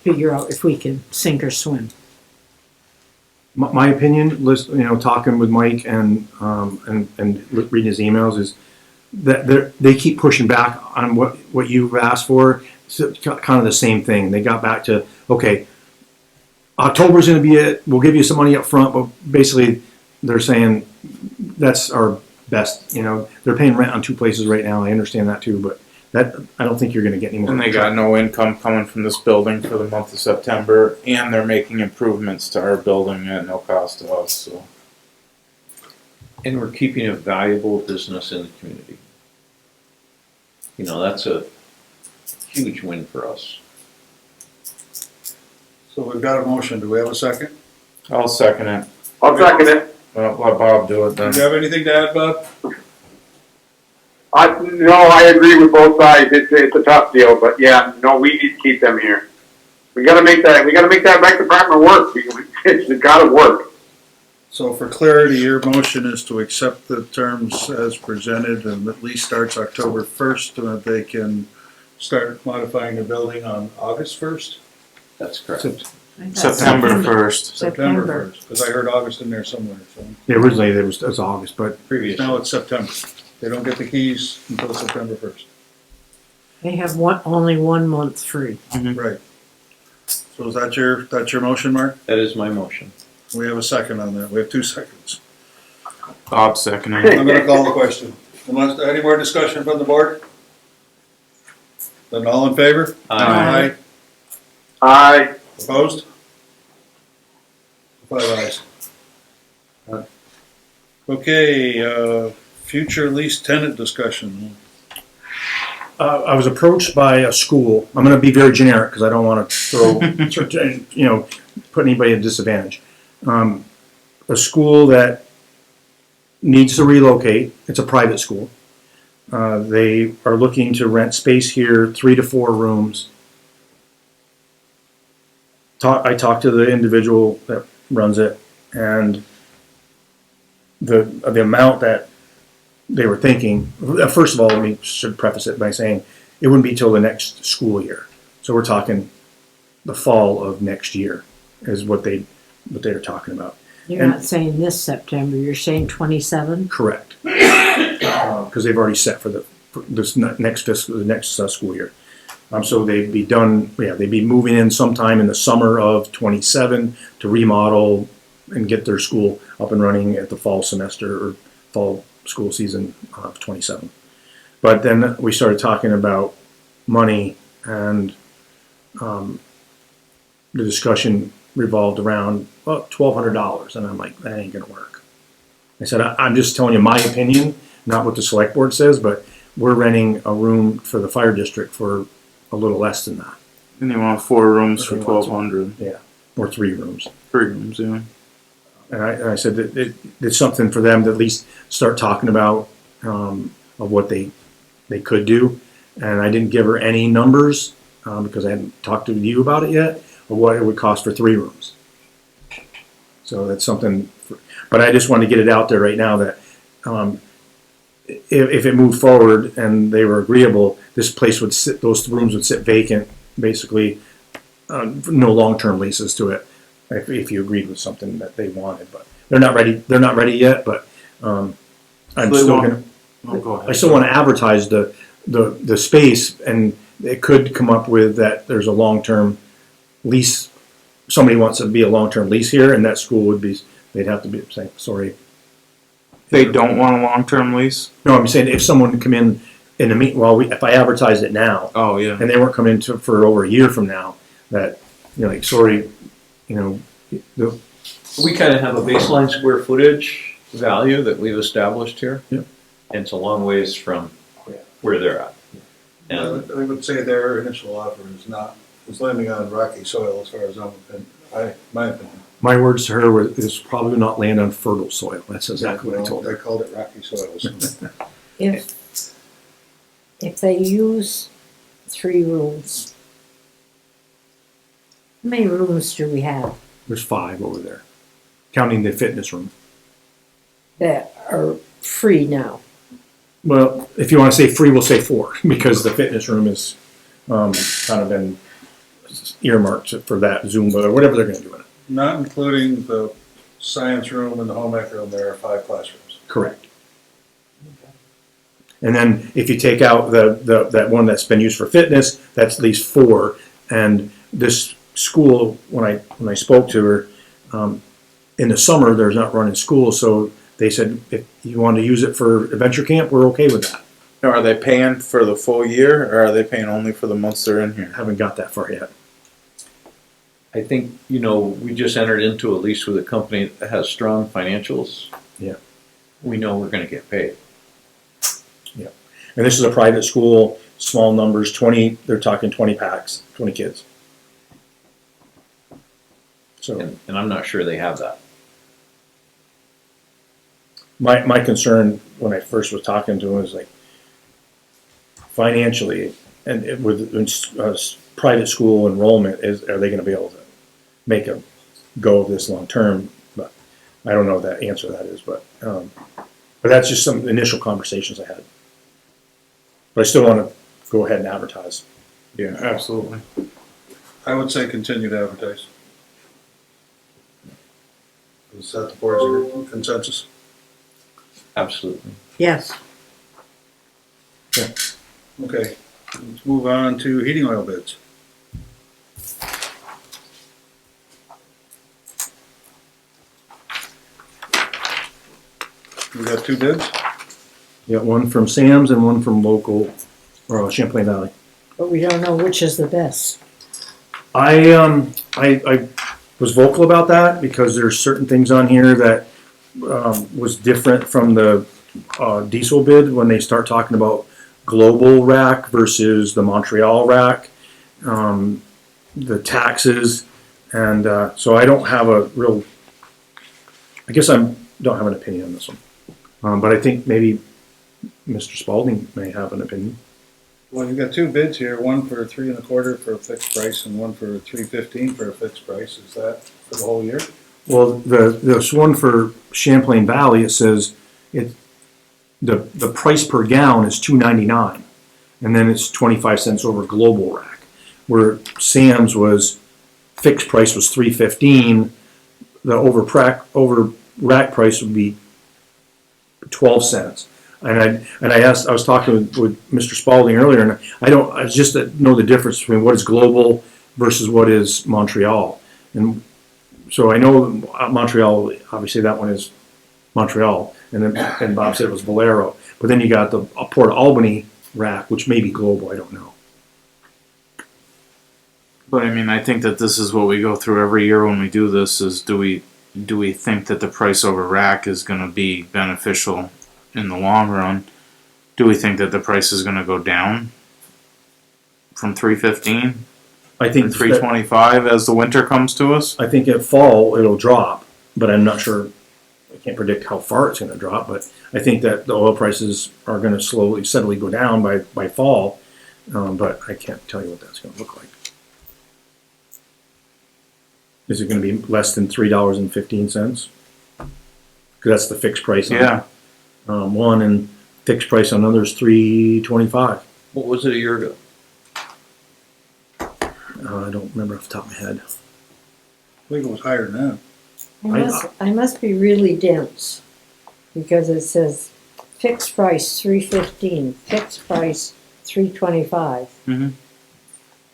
figure out if we can sink or swim. My opinion, talking with Mike and reading his emails, is that they keep pushing back on what you've asked for. It's kind of the same thing. They got back to, okay, October's going to be it. We'll give you some money up front, but basically they're saying that's our best. They're paying rent on 2 places right now. I understand that too, but I don't think you're going to get any more. And they got no income coming from this building for the month of September, and they're making improvements to our building at no cost to us. So. And we're keeping a valuable business in the community. That's a huge win for us. So we've got a motion. Do we have a second? I'll second it. I'll second it. Well, let Bob do it then. Do you have anything to add, Bob? No, I agree with both sides. It's a tough deal, but yeah, no, we need to keep them here. We gotta make that rec department work. It's gotta work. So for clarity, your motion is to accept the terms as presented and at least starts October 1st, and that they can start modifying the building on August 1st? That's correct. September 1st. September 1st, because I heard August in there somewhere. So. Yeah, originally it was August, but Previously. Now it's September. They don't get the keys until September 1st. They have only 1 month free. Mm-hmm. Right. So is that's your motion, Mark? That is my motion. We have a second on that. We have 2 seconds. Bob seconding. I'm going to call the question. Unless any more discussion from the board? Then all in favor? Aye. Aye. Opposed? 5 ayes. Okay, future lease tenant discussion. I was approached by a school. I'm going to be very generic because I don't want to put anybody at a disadvantage. A school that needs to relocate. It's a private school. They are looking to rent space here, 3 to 4 rooms. I talked to the individual that runs it, and the amount that they were thinking. First of all, we should preface it by saying it wouldn't be till the next school year. So we're talking the fall of next year is what they're talking about. You're not saying this September, you're saying 27? Correct. Because they've already set for this next school year. So they'd be done. Yeah, they'd be moving in sometime in the summer of 27 to remodel and get their school up and running at the fall semester or fall school season of 27. But then we started talking about money, and the discussion revolved around $1,200, and I'm like, that ain't gonna work. I said, I'm just telling you my opinion, not what the select board says, but we're renting a room for the fire district for a little less than that. And they want 4 rooms for $1,200. Yeah, or 3 rooms. 3 rooms, yeah. And I said that it's something for them to at least start talking about of what they could do. And I didn't give her any numbers because I hadn't talked to you about it yet, of what it would cost for 3 rooms. So that's something, but I just wanted to get it out there right now that if it moved forward and they were agreeable, this place would sit, those rooms would sit vacant, basically, no long-term leases to it, if you agreed with something that they wanted, but they're not ready yet, but, I'm They still want- gonna, Oh, go ahead. I still wanna advertise the space, and it could come up with that there's a long-term lease, somebody wants to be a long-term lease here, and that school would be, they'd have to be, say, sorry. They don't want a long-term lease? No, I'm saying if someone would come in the meet, well, if I advertise it now, Oh, yeah. and they weren't coming to for over a year from now, that, you know, like, sorry, you know, We kind of have a baseline square footage value that we've established here. Yep. And it's a long ways from where they're at. I And would say their initial offer is landing on rocky soil as far as my opinion. my words to her were, is probably not land on fertile soil. That's exactly what I told her. They called it rocky soil. So. If they use 3 rooms, how many rooms do we have There's 5 over there, counting the fitness room. that are free now? Well, if you want to say free, we'll say 4, because the fitness room is kind of been earmarked for that Zumba or whatever they're going to do in it. Not including the science room and the home ec room, there are 5 classrooms. Correct. And then if you take out that one that's been used for fitness, that's at least 4. And this school, when I spoke to her, in the summer there's not running school, so they said if you want to use it for adventure camp, we're okay with that. Now, are they paying for the full year, or are they paying only for the months they're in here? Haven't got that far yet. I think, you know, we just entered into a lease with a company that has strong financials. Yeah. We know we're gonna get paid. Yeah. And this is a private school, small numbers, 20, they're talking 20 packs, 20 kids. So And I'm not sure they have that. my concern when I first was talking to him was like, financially, and with private school enrollment, are they going to be able to make a go of this long term? But I don't know that answer that is, but that's just some initial conversations I had. But I still want to go ahead and advertise. Yeah, absolutely. I would say continue to advertise. Is that the board's consensus? Absolutely. Yes. Okay, let's move on to heating oil bids. We got 2 bids? You got one from Sam's and one from local, or Champlain Valley. But we don't know which is the best. I was vocal about that because there's certain things on here that was different from the diesel bid when they start talking about global rack versus the Montreal rack, the taxes, and so I don't have a real. I guess don't have an opinion on this one, but I think maybe Mr. Spalding may have an opinion. Well, you've got 2 bids here, one for 3 1/4 for a fixed price and one for 315 for a fixed price. Is that for the whole year? Well, this one for Champlain Valley, it says the price per gallon is $2.99, and then it's 25 cents over global rack. Where Sam's was fixed price was $3.15, the over rack price would be 12 cents. And I was talking with Mr. Spalding earlier, and I just know the difference between what is global versus what is Montreal. And so I know Montreal, obviously that one is Montreal, and Bob said it was Valero. But then you got the Port Albany rack, which may be global, I don't know. But I mean, I think that this is what we go through every year when we do this: is do we think that the price over rack is going to be beneficial in the long run? Do we think that the price is going to go down from $3.15 I think to $3.25 as the winter comes to us? I think at fall it'll drop, but I'm not sure. I can't predict how far it's going to drop, but I think that the oil prices are going to steadily go down by fall. But I can't tell you what that's going to look like. Is it going to be less than $3.15? Because that's the fixed price. Yeah. One, and fixed price on others $325. What was it a year ago? I don't remember off the top of my head. I think it was higher than that. I must be really dense, because it says fixed price $315, fixed price $325.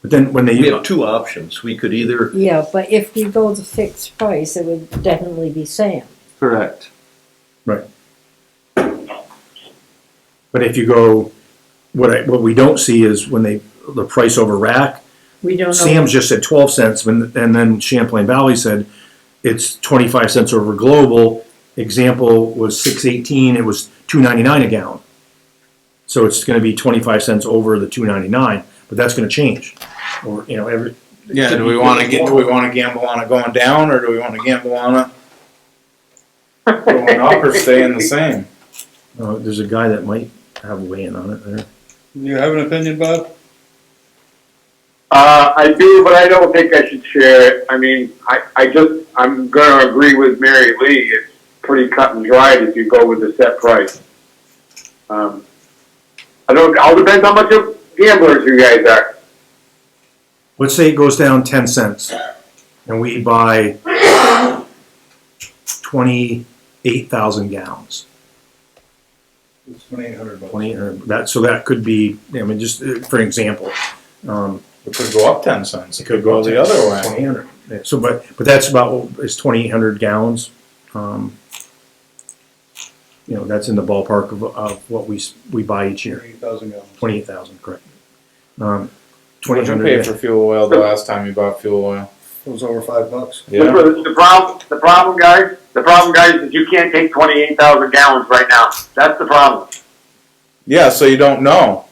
But then when We they, have two options. We could either. Yeah, but if we go the fixed price, it would definitely be Sam. Correct. but if you go, what we don't see is when the price over rack, We don't know. Sam's just said 12 cents, and then Champlain Valley said it's 25 cents over global. Example was 6.18, it was 2.99 a gallon. So it's gonna be 25 cents over the 2.99, but that's gonna change. Or, every. Yeah, do we wanna gamble on it going down, or do we wanna gamble on it going up or staying the same? There's a guy that might have a weigh-in on it there. You have an opinion, Bob? I do, but I don't think I should share it. I mean, I'm gonna agree with Mary Lee. It's pretty cut and dried if you go with the set price. It all depends how much of gamblers you guys are. Let's say it goes down 10 cents, and we buy 28,000 gallons. It's $2,800. 2,800. So that could be, just for an example. It could go up 10 cents. It could go the other way. 2,800. Yeah, so, but that's about, it's 2,800 gallons. That's in the ballpark of what we buy each year. 28,000 gallons. 28,000, correct. What did you 2,800. pay for fuel oil the last time you bought fuel oil? It was over $5. Yeah. The problem, guys, is you can't take 28,000 gallons right now. That's the problem. Yeah, so you don't know.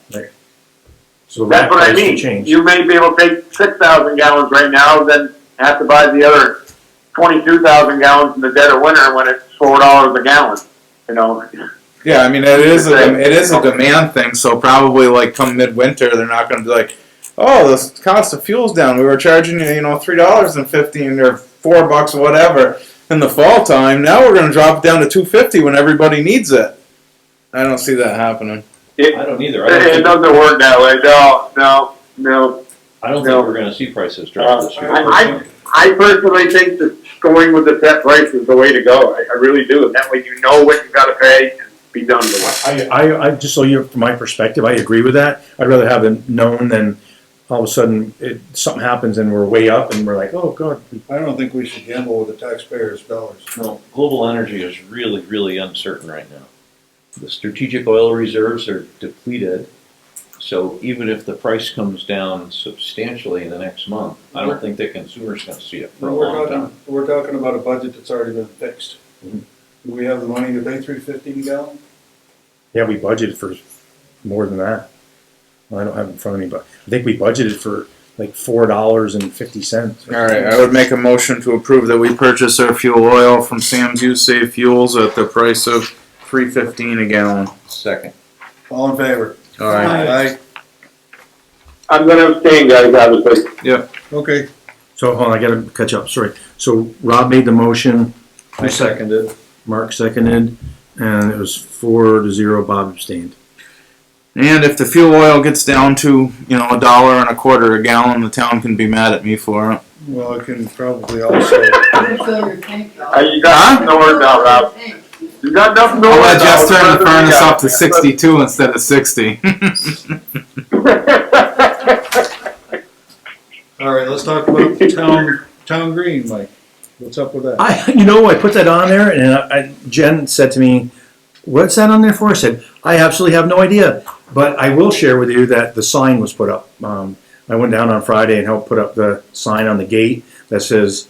So the That's rack what I price will mean. change. You may be able to take 6,000 gallons right now, then have to buy the other 22,000 gallons in the dead of winter when it's $4 a gallon. Yeah, I mean it is a demand thing. So probably like come midwinter, they're not going to be like, oh, the cost of fuel's down. We were charging you, $3.15 or $4 or whatever in the fall time. Now we're going to drop it down to $2.50 when everybody needs it. I don't see that happening. I don't either. It doesn't work that way. No. I don't think we're gonna see prices drop this year. I personally think that going with the set price is the way to go. I really do. And that way you know what you gotta pay and be done with it. I just so you, from my perspective, I agree with that. I'd rather have it known than all of a sudden something happens and we're way up and we're like, oh God. I don't think we should gamble with the taxpayers' dollars. No, global energy is really, really uncertain right now. The strategic oil reserves are depleted, so even if the price comes down substantially in the next month, I don't think that consumers going to see it for a long time. We're talking about a budget that's already been fixed. Do we have the money to pay $3.50 a gallon? Yeah, we budgeted for more than that. I don't have it in front of me, but I think we budgeted for like $4.50. All right, I would make a motion to approve that we purchase our fuel oil from Sam's Use Save Fuels at the price of $3.15 a gallon. Second. All in favor? All right. Aye. I'm gonna abstain, guys, obviously. Yep. Okay. So hold on, I gotta catch up, sorry. So Rob made the motion. I seconded. Mark seconded, and it was 4-0, Bob abstained. And if the fuel oil gets down to $1.25 a gallon, the town can be mad at me for it. Well, it can probably also, You got nothing to worry about, Rob. You got nothing to I'll worry let about. Jess turn the furnace up to 62 instead of 60. all right, let's talk about town green, Mike. What's up with that? I put that on there, and Jen said to me, "What's that on there for?" I said, "I absolutely have no idea, but I will share with you that the sign was put up. I went down on Friday and helped put up the sign on the gate that says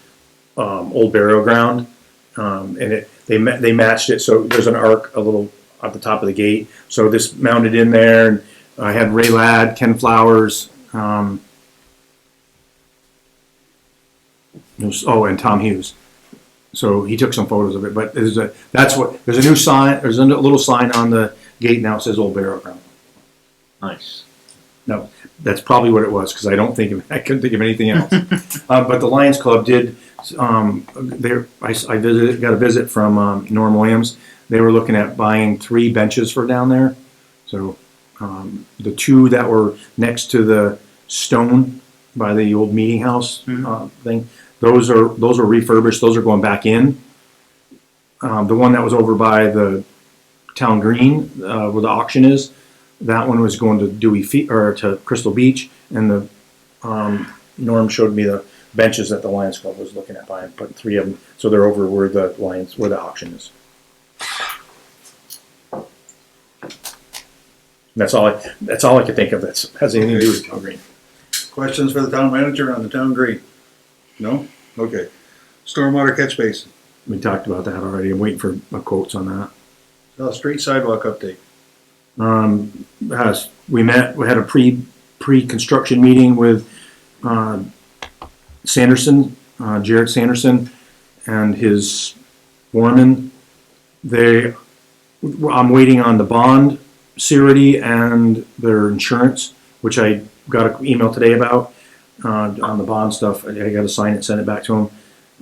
Old Burial Ground, and they matched it, so there's an arc a little at the top of the gate. So this mounted in there, and I had Ray Ladd, Ken Flowers, and Tom Hughes. So he took some photos of it, but there's a new sign. There's a little sign on the gate now. It says Old Burial Ground. Nice. No, that's probably what it was, because I couldn't think of anything else. But the Lions Club did. I got a visit from Norm Williams. They were looking at buying 3 benches for down there. So the 2 that were next to the stone by the old meeting house thing, those are refurbished. Those are going back in. The one that was over by the town green where the auction is, that one was going to to Crystal Beach, and the Norm showed me the benches that the Lions Club was looking at buying, putting 3 of them, so they're over where the auction is. That's all I could think of that has anything to do with town green. Questions for the town manager on the town green? No? Okay. Stormwater catch basin. We talked about that already. I'm waiting for quotes on that. Street sidewalk update. We had a pre-construction meeting with Sanderson, Jared Sanderson, and his foreman. I'm waiting on the bond surety and their insurance, which I got an email today about on the bond stuff. I got to sign it, send it back to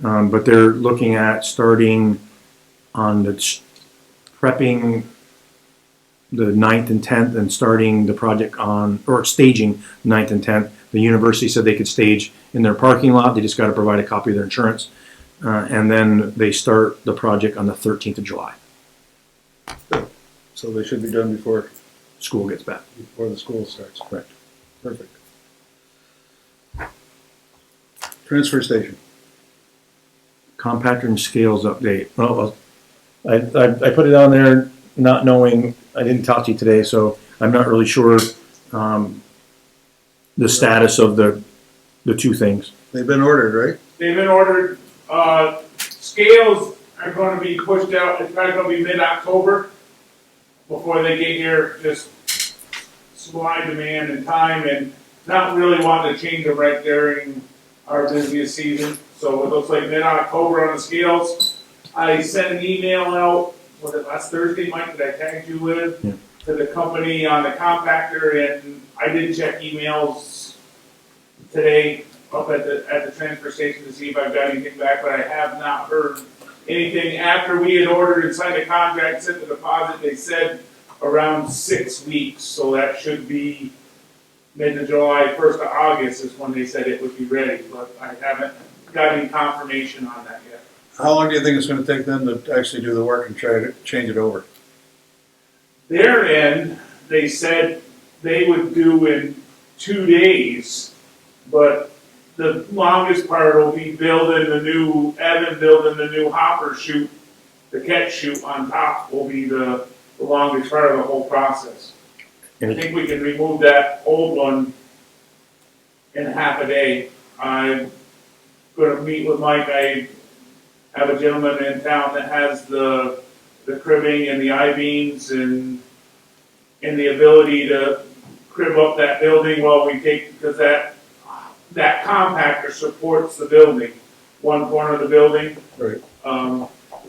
them. But they're looking at starting on the prepping the 9th and 10th and starting the project staging 9th and 10th. The university said they could stage in their parking lot. They just got to provide a copy of their insurance. And then they start the project on the 13th of July. So they should be done before School gets back. the school starts. Correct. Perfect. Transfer station. Compactor and scales update. Well, I put it on there not knowing, I didn't talk to you today, so I'm not really sure the status of the 2 things. They've been ordered, right? They've been ordered, scales are gonna be pushed out, it's probably gonna be mid-October before they get here, just supply, demand, and time, and not really wanting to change them right during our busiest season. So it looks like mid-October on the scales. I sent an email out, was it last Thursday, Mike, that I tagged you with, to the company on the compactor, and I did check emails today up at the transfer station to see if I've got anything back, but I have not heard anything. After we had ordered and signed a contract, sent the deposit, they said around 6 weeks, so that should be mid of July, 1st of August is when they said it would be ready, but I haven't got any confirmation on that yet. How long do you think it's gonna take them to actually do the work and try to change it over? Their end, they said they would do in 2 days, but the longest part will be building the new hopper chute, the catch chute on top will be the longest part of the whole process. I think we can remove that old one in half a day. I'm gonna meet with Mike. I have a gentleman in town that has the cribbing and the I-beams and the ability to crib up that building while we take, because that compactor supports the building, one corner of the building. Right.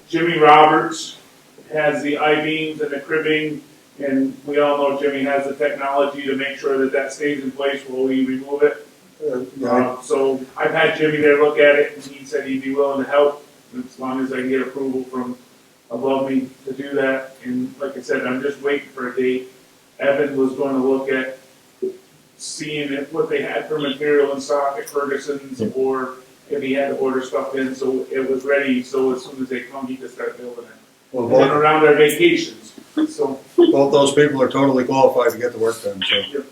Jimmy Roberts has the I-beams and the cribbing, and we all know Jimmy has the technology to make sure that stays in place while we remove it. So I've had Jimmy there look at it, and he said he'd be willing to help as long as I can get approval from above me to do that. And like I said, I'm just waiting for a date. Evan was going to look at seeing what they had for material in stock at Ferguson's, or if he had to order stuff in, so it was ready. So as soon as they come, he could start building it. Well, And then around our vacations. So both those people are totally qualified to get the work done, so.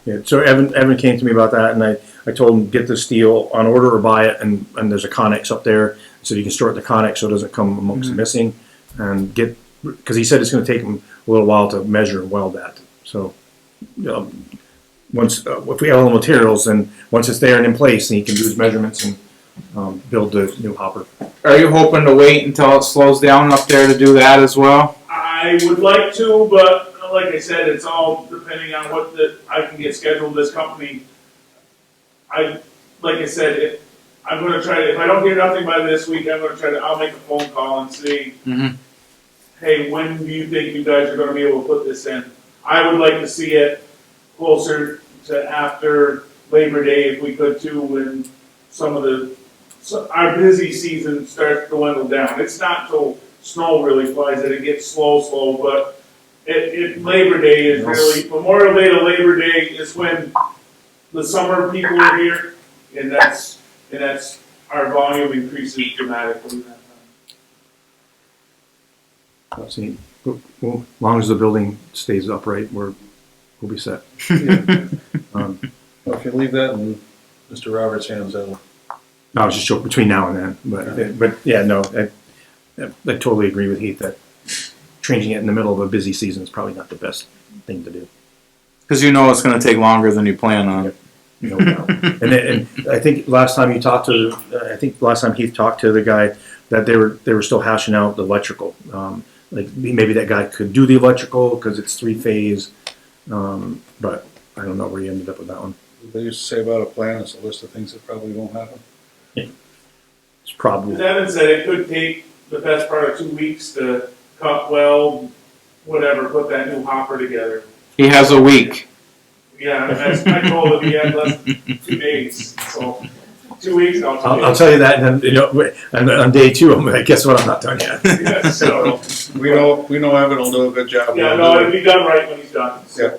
Yeah, so Evan came to me about that, and I told him get the steel on order or buy it, and there's a Connex up there, so you can store it in the Connex so it doesn't come amongst the missing, and because he said it's going to take him a little while to measure and weld that. So once if we have all the materials, and once it's there and in place, then he can do his measurements and build the new hopper. Are you hoping to wait until it slows down up there to do that as well? I would like to, but like I said, it's all depending on what I can get scheduled. This company, like I said, I'm going to try to, if I don't hear nothing by this week, I'll make a phone call and see, hey, when do you think you guys are going to be able to put this in? I would like to see it closer to after Labor Day if we could too, when our busy season starts to dwindle down. It's not till snow really flies, that it gets slow, but Labor Day is really, Memorial Day to Labor Day is when the summer people are here, and that's, our volume increases dramatically that time. Let's see, well, as long as the building stays upright, we'll be set. Well, if you leave that in Mr. Roberts' hands, that'll. No, I was just joking between now and then, but yeah, no, I totally agree with Heath that changing it in the middle of a busy season is probably not the best thing to do. Because you know it's going to take longer than you plan on. No doubt. And I think last time Heath talked to the guy, that they were still hashing out the electrical. Like maybe that guy could do the electrical because it's 3-phase, but I don't know where he ended up with that one. They used to say about a plan, it's a list of things that probably won't happen. It's probably. As Evan said, it could take the best part of 2 weeks to cut, weld, whatever, put that new hopper together. He has a week. Yeah, I told him he had less than 2 days, so 2 weeks, I'll tell you that, and then on day 2, I'm like, guess what? I'm not done yet. Yeah, so, We know Evan will do a good job. yeah, no, it'll be done right when he's done. So Yeah.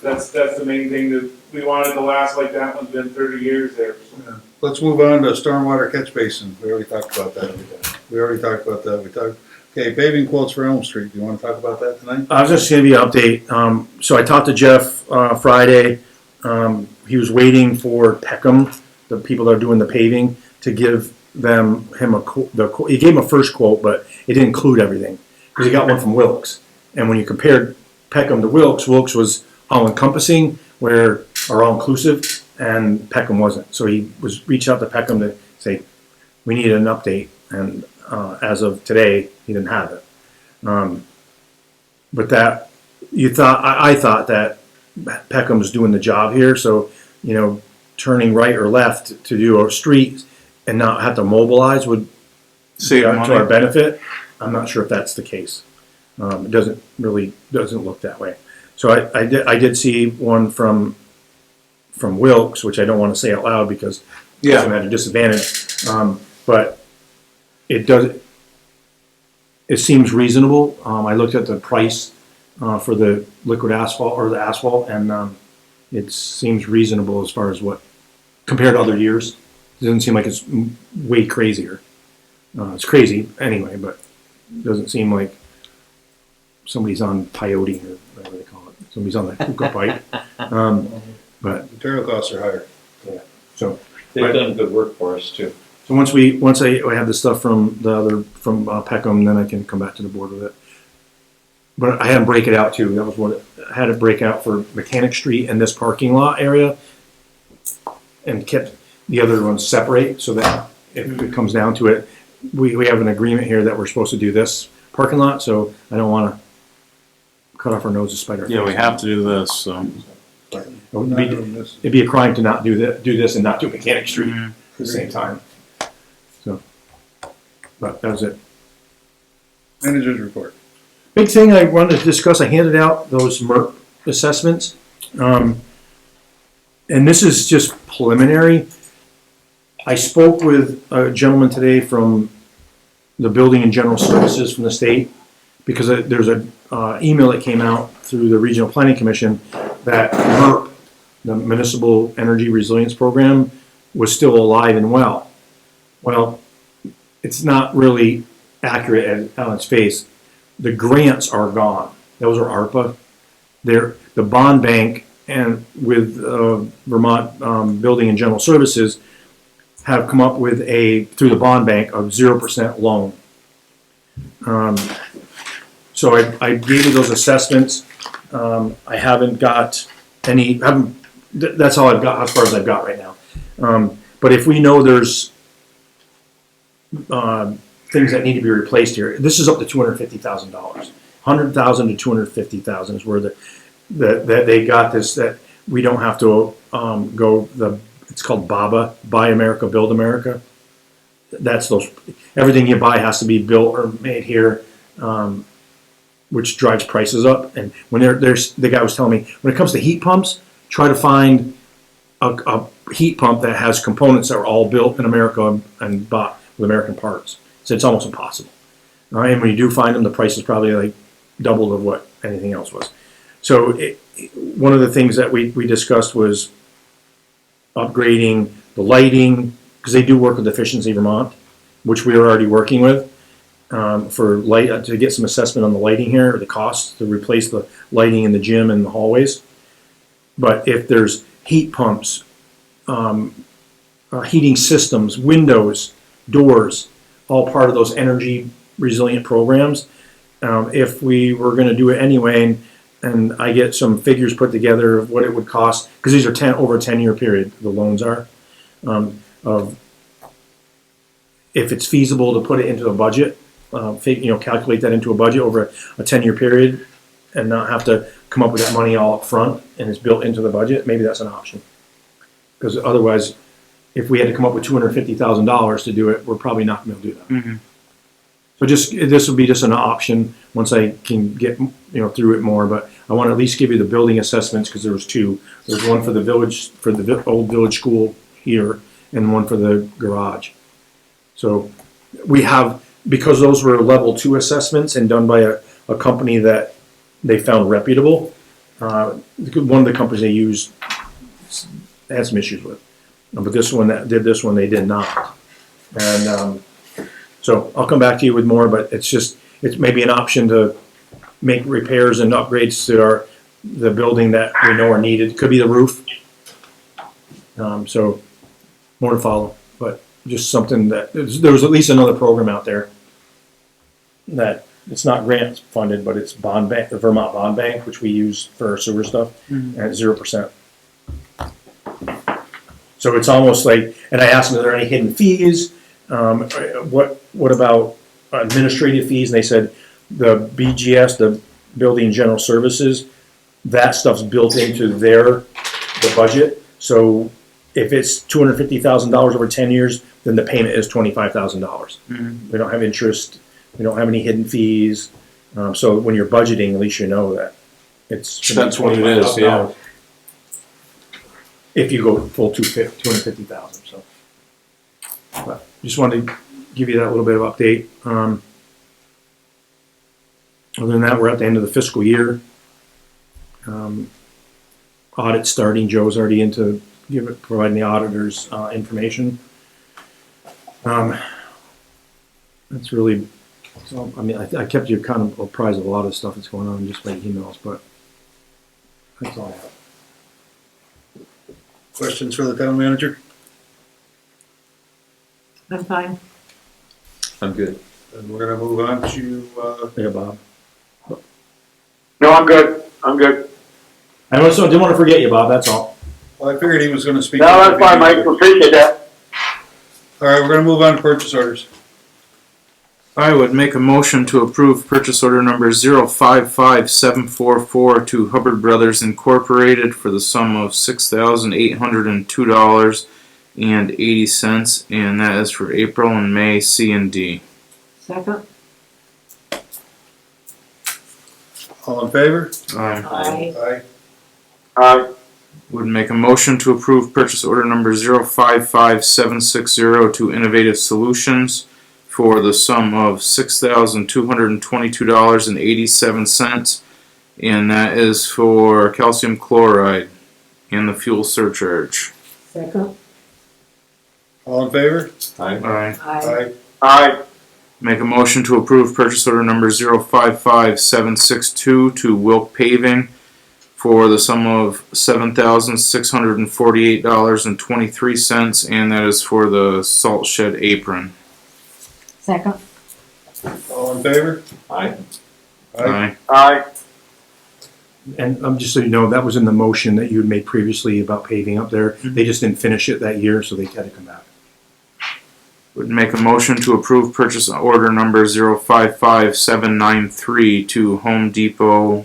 That's the main thing, that we wanted to last like that one's been 30 years there. Yeah. Let's move on to stormwater catch basin. We already talked about that. Okay, paving quotes for Elm Street. Do you want to talk about that tonight? I was just going to give you an update. So I talked to Jeff Friday. He was waiting for Peckham, the people that are doing the paving, to give him a quote. He gave him a first quote, but it didn't include everything because he got one from Wilkes. And when you compared Peckham to Wilkes, Wilkes was all-encompassing, or all-inclusive, and Peckham wasn't. So he was reaching out to Peckham to say, we need an update. And as of today, he didn't have it. But that I thought that Peckham's doing the job here. So, turning right or left to do a street and not have to mobilize would Save to money. our benefit. I'm not sure if that's the case. It doesn't look that way. So I did see one from Wilkes, which I don't want to say out loud because I'm at a disadvantage. But it seems reasonable. I looked at the price for the liquid asphalt or the asphalt, and it seems reasonable as far as what compared to other years. It doesn't seem like it's way crazier. It's crazy anyway, but it doesn't seem like somebody's on peyote or whatever they call it. Somebody's on the hookah pipe. But Material costs are higher. so They've done good work for us too. So once I have the stuff from Peckham, then I can come back to the board with it. But I had to break it out too. That was what I had to break out for Mechanic Street and this parking lot area, and kept the other ones separate so that if it comes down to it, we have an agreement here that we're supposed to do this parking lot. So I don't want to cut off our nose to spite our face. Yeah, we have to do this. So It'd be a crime to not do this and not do Mechanic Street at the same time. So, but that was it. Manager's report. Big thing I wanted to discuss, I handed out those MERP assessments. And this is just preliminary. I spoke with a gentleman today from the Building and General Services from the state, because there's an email that came out through the Regional Planning Commission that MERP, the Municipal Energy Resilience Program, was still alive and well. Well, it's not really accurate on its face. The grants are gone. Those are ARPA. The bond bank and with Vermont Building and General Services have come up with through the bond bank, a 0% loan. So I gave you those assessments. I haven't got any, that's all I've got as far as I've got right now. But if we know there's things that need to be replaced here, this is up to $250,000. $100,000 to $250,000 is where that they got this, that we don't have to it's called BABA, Buy America, Build America. That's everything you buy has to be built or made here, which drives prices up. And when the guy was telling me, when it comes to heat pumps, try to find a heat pump that has components that are all built in America and bought with American parts. So it's almost impossible. And when you do find them, the price is probably like double of what anything else was. So one of the things that we discussed was upgrading the lighting, because they do work with Efficiency Vermont, which we are already working with, for light, to get some assessment on the lighting here, the cost to replace the lighting in the gym and the hallways. But if there's heat pumps, heating systems, windows, doors, all part of those energy resilient programs. If we were going to do it anyway, and I get some figures put together of what it would cost, because these are over a 10-year period, the loans are, of if it's feasible to put it into a budget, calculate that into a budget over a 10-year period, and not have to come up with that money all up front and it's built into the budget. Maybe that's an option, because otherwise, if we had to come up with $250,000 to do it, we're probably not going to do that. Mm-hmm. So this would be just an option once I can get through it more. But I want to at least give you the building assessments, because there was two. There's one for the village, for the old village school here, and one for the garage. So we have, because those were level 2 assessments and done by a company that they found reputable. One of the companies they used had some issues with, but this one that did this one, they did not. And so I'll come back to you with more, but it's maybe an option to make repairs and upgrades to the building that we know are needed. Could be the roof. So more to follow, but just something that there was at least another program out there that it's not grant funded, but it's bond bank, the Vermont Bond Bank, which we use for our sewer stuff, and it's 0%. So it's almost like, and I asked them, are there any hidden fees? What about administrative fees? And they said the BGS, the Building General Services, that stuff's built into the budget. So if it's $250,000 over 10 years, then the payment is $25,000. Mm-hmm. We don't have interest. We don't have any hidden fees. So when you're budgeting, at least you know that it's that's what it is. Yeah. If you go full 250,000. So, but just wanted to give you that little bit of update. Other than that, we're at the end of the fiscal year. Audit starting. Joe's already into providing the auditors information. That's really. So, I mean, I kept you kind of apprised of a lot of the stuff that's going on just by emails, but that's all I have. Questions for the town manager? I'm fine. I'm good. And we're gonna move on to, Yeah, Bob. No, I'm good. I'm good. I also didn't want to forget you, Bob. That's all. well, I figured he was gonna speak. No, that's fine, Mike. Appreciate that. All right, we're gonna move on to purchase orders. I would make a motion to approve purchase order number 055744 to Hubbard Brothers Incorporated for the sum of $6,802.80, and that is for April and May C and D. Second? All in favor? Aye. Aye. Would make a motion to approve purchase order number 055760 to Innovative Solutions for the sum of $6,222.87, and that is for calcium chloride and the fuel surcharge. Second? All in favor? Aye. Aye. Aye. Aye. Make a motion to approve purchase order number 055762 to Wilk Paving for the sum of $7,648.23, and that is for the salt shed apron. Second? All in favor? Aye. Aye. Aye. And just so you know, that was in the motion that you had made previously about paving up there. They just didn't finish it that year, so they had to come back. Would make a motion to approve purchase order number 055793 to Home Depot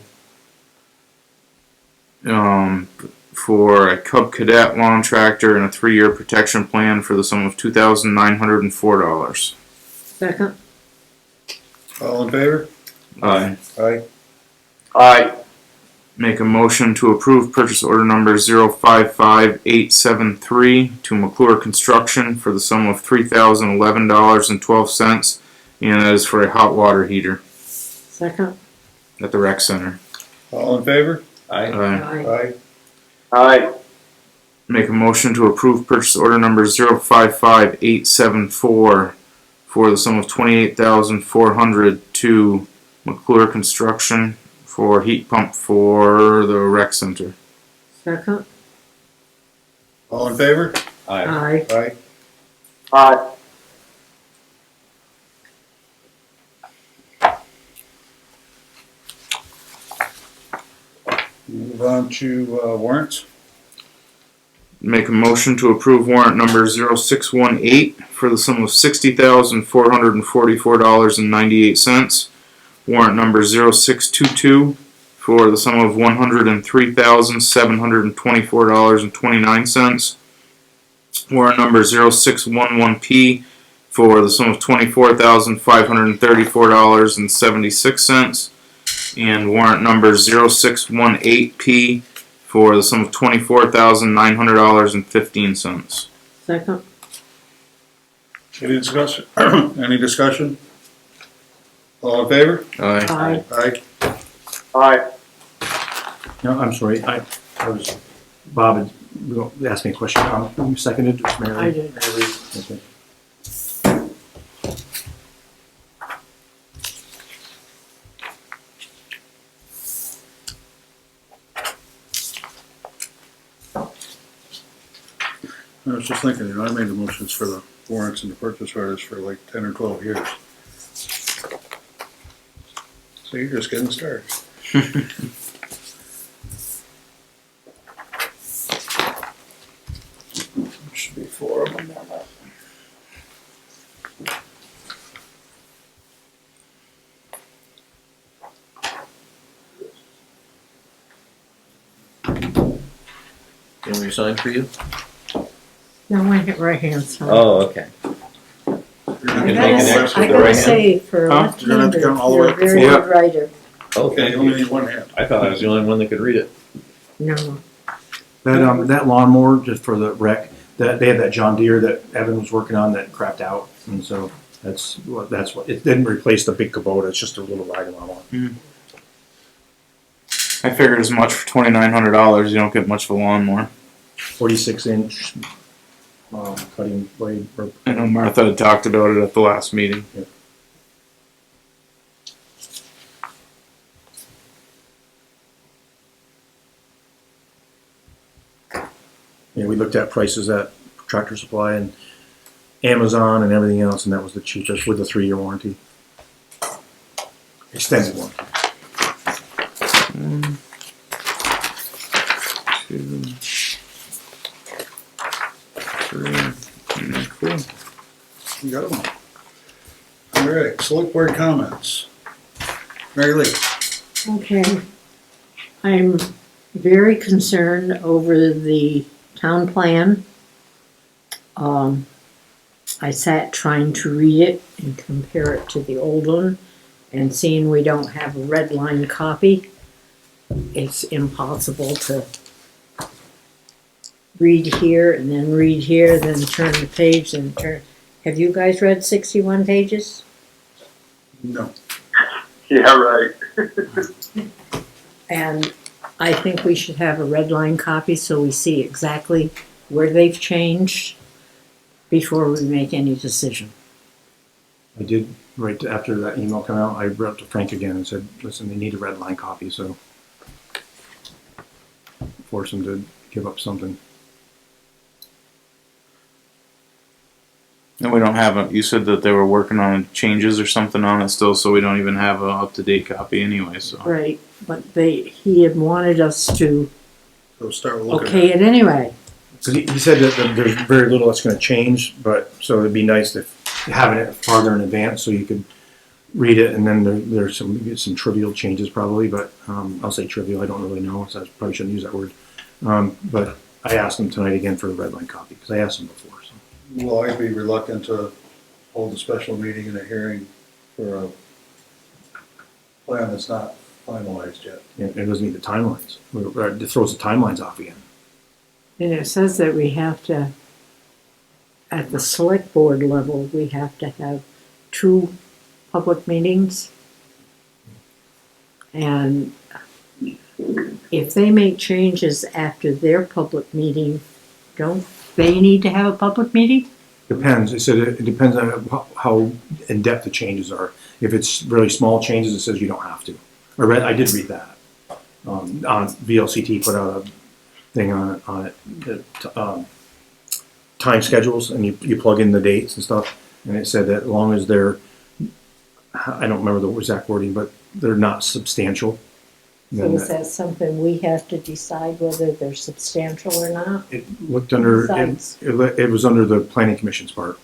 for a Cub Cadet lawn tractor and a 3-year protection plan for the sum of $2,904. Second? All in favor? Aye. Aye. Aye. Make a motion to approve purchase order number 055873 to McClure Construction for the sum of $3,011.12, and that is for a hot water heater Second? at the rec center. All in favor? Aye. Aye. Aye. Make a motion to approve purchase order number 055874 for the sum of $28,400 to McClure Construction for heat pump for the rec center. Second? All in favor? Aye. Aye. Aye. Move on to warrants. Make a motion to approve warrant number 0618 for the sum of $60,444.98. Warrant number 0622 for the sum of $103,724.29. Warrant number 0611P for the sum of $24,534.76. And warrant number 0618P for the sum of $24,900.15. Second? Any discussion? Any discussion? All in favor? Aye. Aye. Aye. Aye. No, I'm sorry, I was, Bob had asked me a question. Who seconded? Mary? I did. Okay. I was just thinking, I made the motions for the warrants and the purchase orders for like 10 or 12 years. So you're just getting started. Should be 4 of them on that. You want me to sign for you? No, my right hand side. Oh, okay. You're I gonna can get make gotta, an all the way- extra I with the gotta right hand? say, for a Huh? You're gonna have to left-hander, count all the you're way a very Yeah. good writer. Oh, Okay, thank you only you. need one hand. I thought I was the only one that could read it. No. That lawnmower, just for the wreck, that they had that John Deere that Evan was working on that crapped out, and so that's what it didn't replace the big Kubota. It's just a little riding lawnmower. I figured as much for $2,900. You don't get much of a lawnmower. 46-inch cutting blade. I know Martha had talked about it at the last meeting. Yeah, we looked at prices at Tractor Supply and Amazon and everything else, and that was the cheapest with a 3-year warranty. Extended warranty. 1, 2, 3. Cool. You got them all. All right, select board comments. Mary Lee. Okay. I'm very concerned over the town plan. I sat trying to read it and compare it to the old one, and seeing we don't have a red line copy, it's impossible to read here and then read here, then turn the page and turn. Have you guys read 61 pages? No. Yeah, right. And I think we should have a red line copy so we see exactly where they've changed before we make any decision. I did, right after that email came out, I wrote to Frank again and said, listen, they need a red line copy, so force them to give up something. And we don't have a. You said that they were working on changes or something on it still, so we don't even have a up-to-date copy anyway. So Right, but he had wanted us to So start looking okay at it. it anyway. Because he said that there's very little that's going to change, but so it'd be nice to have it farther in advance so you could read it, and then there's some trivial changes probably, but I'll say trivial. I don't really know, so I probably shouldn't use that word. But I asked him tonight again for the red line copy because I asked him before. So. Will I be reluctant to hold a special meeting and a hearing for a plan that's not finalized yet? It doesn't meet the timelines. It throws the timelines off again. And it says that we have to, at the select board level, we have to have 2 public meetings. And if they make changes after their public meeting, don't they need to have a public meeting? Depends. It said it depends on how in-depth the changes are. If it's really small changes, it says you don't have to. I did read that. On VLCT put out a thing on it, that, time schedules, and you plug in the dates and stuff, and it said that as long as they're, I don't remember the exact wording, but they're not substantial. So then is that something we have to decide whether they're substantial or not? it looked under, Besides. it was under the planning commission's part.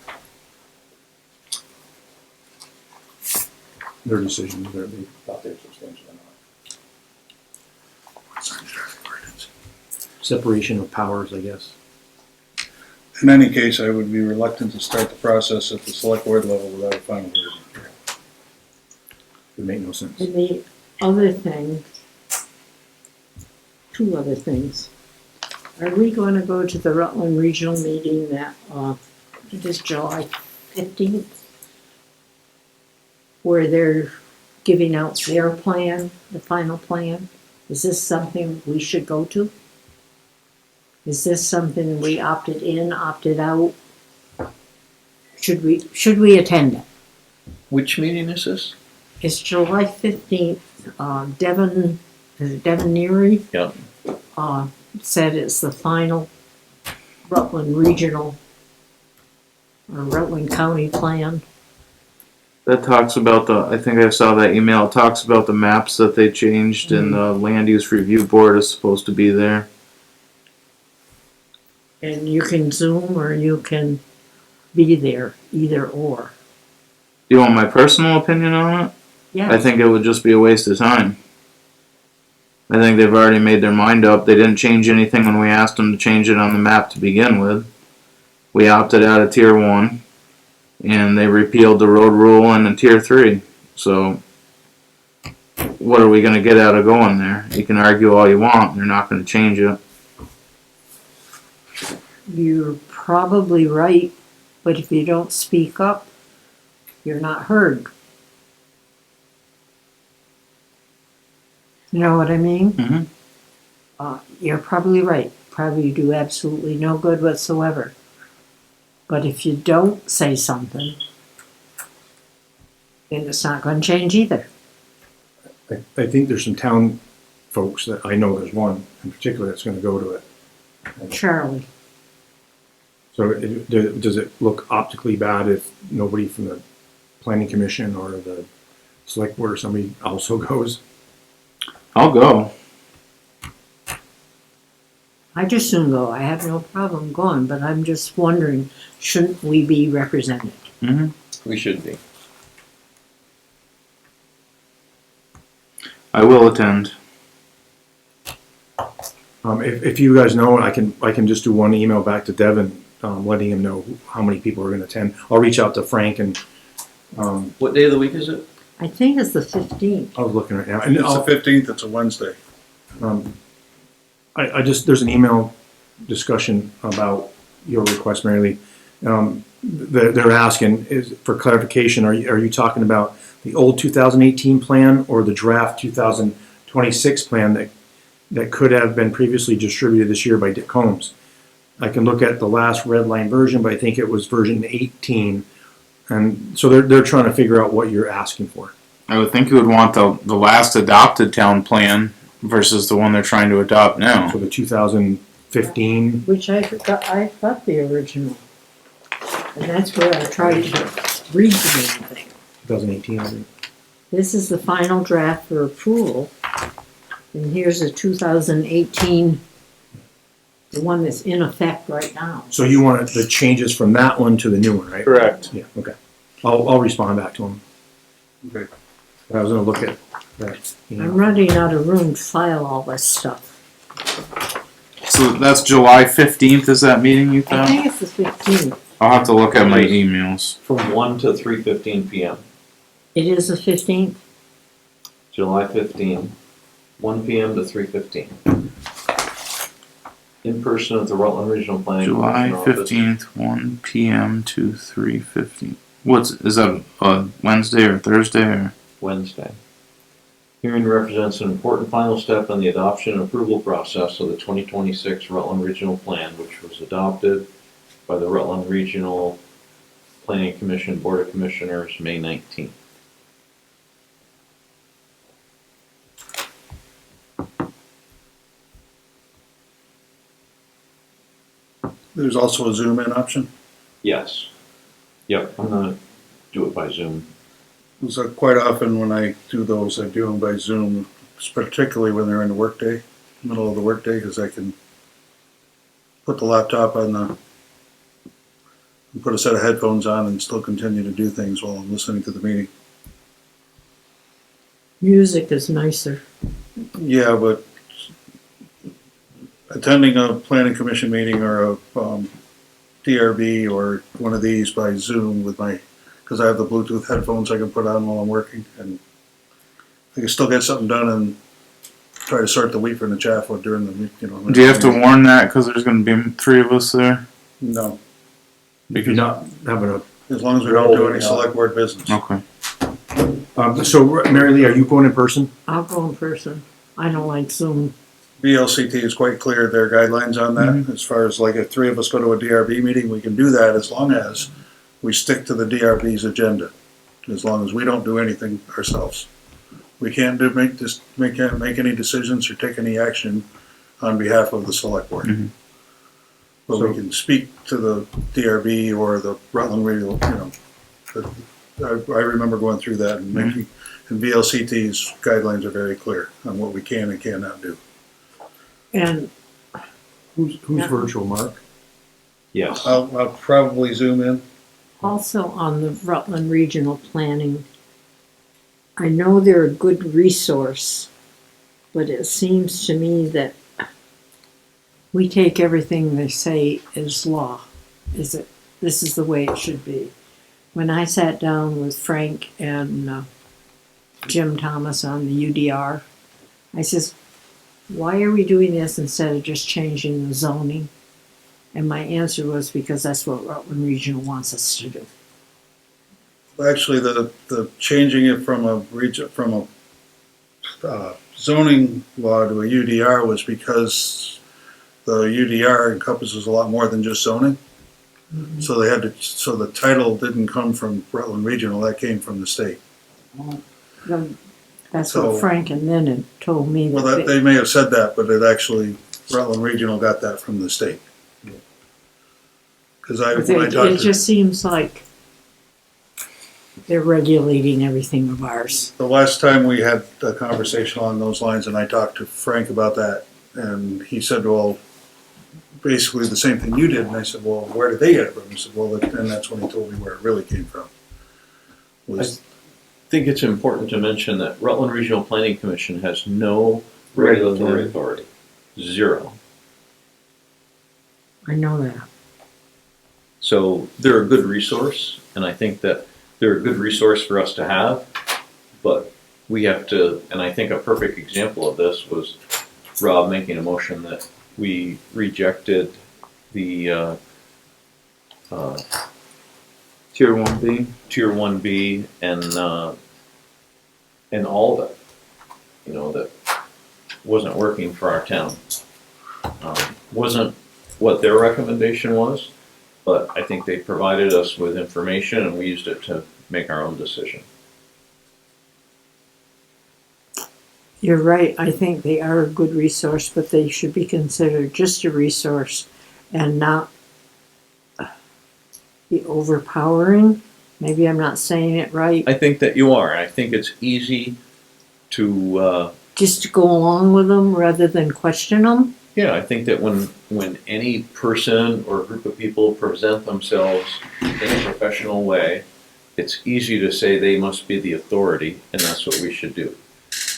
Their decision, whether they thought they were substantial or not. Separation of powers, I guess. In any case, I would be reluctant to start the process at the select board level without a final version. Would make no sense. And the other thing, two other things. Are we going to go to the Rutland Regional meeting that, it is July 15th? Where they're giving out their plan, the final plan? Is this something we should go to? Is this something we opted in, opted out? Should we attend it? Which meeting is this? It's July 15th, Devon Neary? Yep. Said it's the final Rutland Regional or Rutland County plan. That talks about the, I think I saw that email, it talks about the maps that they changed and the land use review board is supposed to be there. And you can Zoom or you can be there, either or. Do you want my personal opinion on it? Yeah. I think it would just be a waste of time. I think they've already made their mind up. They didn't change anything when we asked them to change it on the map to begin with. We opted out of Tier 1, and they repealed the road rule in Tier 3. So, what are we going to get out of going there? You can argue all you want, they're not going to change it. You're probably right, but if you don't speak up, you're not heard. You know what I mean? Mm-hmm. You're probably right. Probably do absolutely no good whatsoever. But if you don't say something, then it's not going to change either. I think there's some town folks that, I know there's one in particular that's gonna go to it. Charlie. So does it look optically bad if nobody from the planning commission or the select board or somebody also goes? I'll go. I just soon go. I have no problem going, but I'm just wondering, shouldn't we be represented? Mm-hmm. We should be. I will attend. If you guys know, I can just do one email back to Devin, letting him know how many people are gonna attend. I'll reach out to Frank and, What day of the week is it? I think it's the 15th. I was looking right now. And It's the 15th, it's a Wednesday. I just, there's an email discussion about your request, Mary Lee. They're asking, is, for clarification, are you talking about the old 2018 plan or the draft 2026 plan that could have been previously distributed this year by Dick Combs? I can look at the last red line version, but I think it was version 18. And so they're trying to figure out what you're asking for. I would think you would want the last adopted town plan versus the one they're trying to adopt now. So the 2015. Which I got the original. And that's where I tried to read the main thing. 2018, I think. This is the final draft for approval. And here's the 2018, the one that's in effect right now. So you want the changes from that one to the new one, right? Correct. Yeah, okay. I'll respond back to him. Okay. I was gonna look at that. I'm running out of room to file all this stuff. So that's July 15th is that meeting you I thought? think it's the 15th. I'll have to look at my emails. From 1 to 3:15 p.m. It is the 15th? July 15, 1 p.m. to 3:15. In person at the Rutland Regional Planning July Commission office. 15th, 1 p.m. to 3:15. Is that Wednesday or Thursday or? Wednesday. Hearing represents an important final step in the adoption and approval process of the 2026 Rutland Regional Plan, which was adopted by the Rutland Regional Planning Commission Board of Commissioners May 19th. There's also a zoom in option. Yes. Yep, I'm gonna do it by Zoom. So quite often when I do those, I do them by Zoom, particularly when they're in the workday, middle of the workday, because I can put the laptop on put a set of headphones on and still continue to do things while I'm listening to the meeting. Music is nicer. Yeah, but attending a planning commission meeting or a DRB or one of these by Zoom with because I have the Bluetooth headphones I can put on while I'm working, and I can still get something done and try to sort the wheat from the chaff during the, Do you have to warn that because there's going to be 3 of us there? No, If you're not having a, as long as we don't do any select board business. Okay. so Mary Lee, are you going in person? I'll go in person. I don't like Zoom. VLCT is quite clear, their guidelines on that, as far as like if 3 of us go to a DRB meeting, we can do that as long as we stick to the DRB's agenda, as long as we don't do anything ourselves. We can't make any decisions or take any action on behalf of the select board. But we can speak to the DRB or the Rutland Radio, but I remember going through that and making, and VLCT's guidelines are very clear on what we can and cannot do. And Who's virtual, Mark? Yes. I'll probably zoom in. also on the Rutland Regional Planning, I know they're a good resource, but it seems to me that we take everything they say as law. This is the way it should be. When I sat down with Frank and Jim Thomas on the UDR, I says, why are we doing this instead of just changing the zoning? And my answer was because that's what Rutland Regional wants us to do. Actually, the changing it from a zoning law to a UDR was because the UDR encompasses a lot more than just zoning. So they had to. So the title didn't come from Rutland Regional; that came from the state. That's So- what Frank and then had told me. Well, they may have said that, but it actually Rutland Regional got that from the state. Because when I talked it just seems like they're regulating everything of ours. the last time we had a conversation along those lines, and I talked to Frank about that, and he said, well, basically the same thing you did, and I said, well, where did they get it from? He said, well, and that's when he told me where it really came from. I think it's important to mention that Rutland Regional Planning Commission has no regulatory authority. 0. I know that. So they're a good resource, and I think that they're a good resource for us to have, but we have to, and I think a perfect example of this was Rob making a motion that we rejected the Tier 1B. Tier 1B and all of it, that wasn't working for our town. Wasn't what their recommendation was, but I think they provided us with information and we used it to make our own decision. You're right. I think they are a good resource, but they should be considered just a resource and not be overpowering. Maybe I'm not saying it right. I think that you are. I think it's easy to, Just to go along with them rather than question them. yeah, I think that when any person or group of people present themselves in a professional way, it's easy to say they must be the authority and that's what we should do.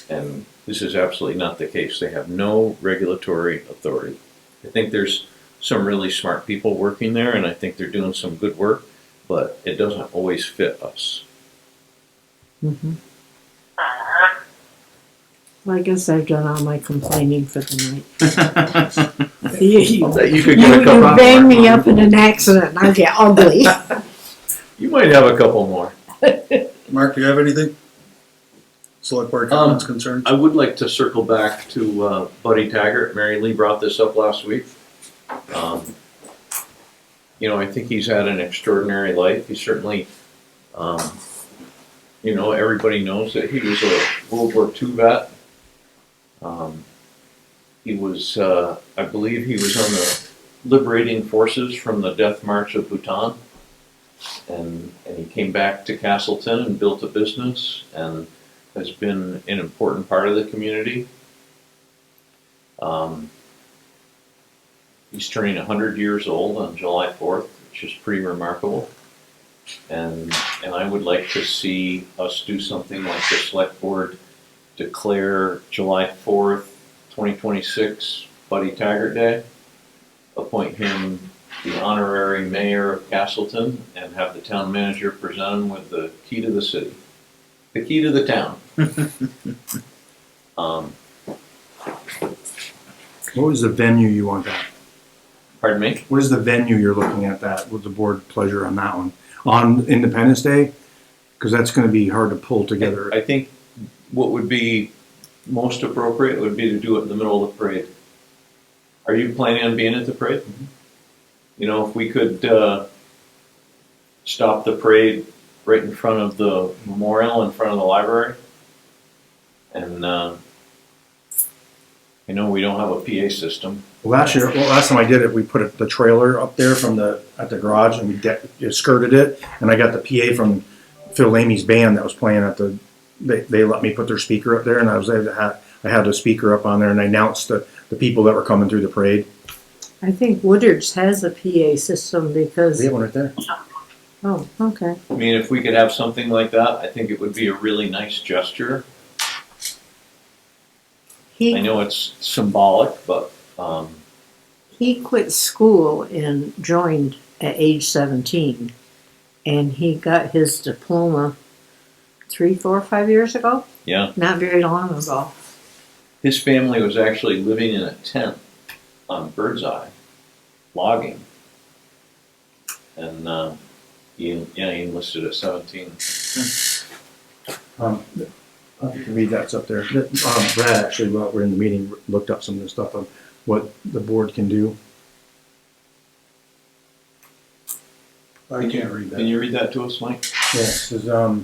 And this is absolutely not the case. They have no regulatory authority. I think there's some really smart people working there and I think they're doing some good work, but it doesn't always fit us. Mm-hmm. Well, I guess I've done all my complaining for the night. You could get a couple You bang me up in an accident and I get ugly. You might have a couple more. Mark, do you have anything? Select board comments, concerns? I would like to circle back to Buddy Taggart. Mary Lee brought this up last week. You know, I think he's had an extraordinary life. He certainly, you know, everybody knows that he was a World War II vet. He was, I believe he was on the liberating forces from the Death March of Bhutan. And he came back to Castleton and built a business and has been an important part of the community. He's turning 100 years old on July 4th, which is pretty remarkable. And I would like to see us do something like the select board declare July 4th, 2026 Buddy Taggart Day, appoint him the honorary mayor of Castleton, and have the town manager present him with the key to the city, the key to the town. What was the venue you want that? Pardon me? What is the venue you're looking at that, with the board pleasure on that one? On Independence Day? Because that's gonna be hard to pull together. I think what would be most appropriate would be to do it in the middle of the parade. Are you planning on being at the parade? Mm-hmm. You know, if we could stop the parade right in front of the memorial, in front of the library, and I know we don't have a PA system. Last time I did it, we put the trailer up there at the garage, and we skirted it, and I got the PA from Phil Lamey's band that was playing at the. They let me put their speaker up there, and I had the speaker up on there, and I announced the people that were coming through the parade. I think Woodard's has a PA system because. We have one right there. Oh, okay. I mean, if we could have something like that, I think it would be a really nice gesture. I know it's symbolic, but. He quit school and joined at age 17, and he got his diploma 3, 4, 5 years ago. Yeah. Not very long ago. His family was actually living in a tent on Birdseye, logging. And he enlisted at 17. You can read that's up there. Brad actually, while we're in the meeting, looked up some of the stuff on what the board can do. I can't read that. Can you read that to us, Mike? Yeah, it says, There's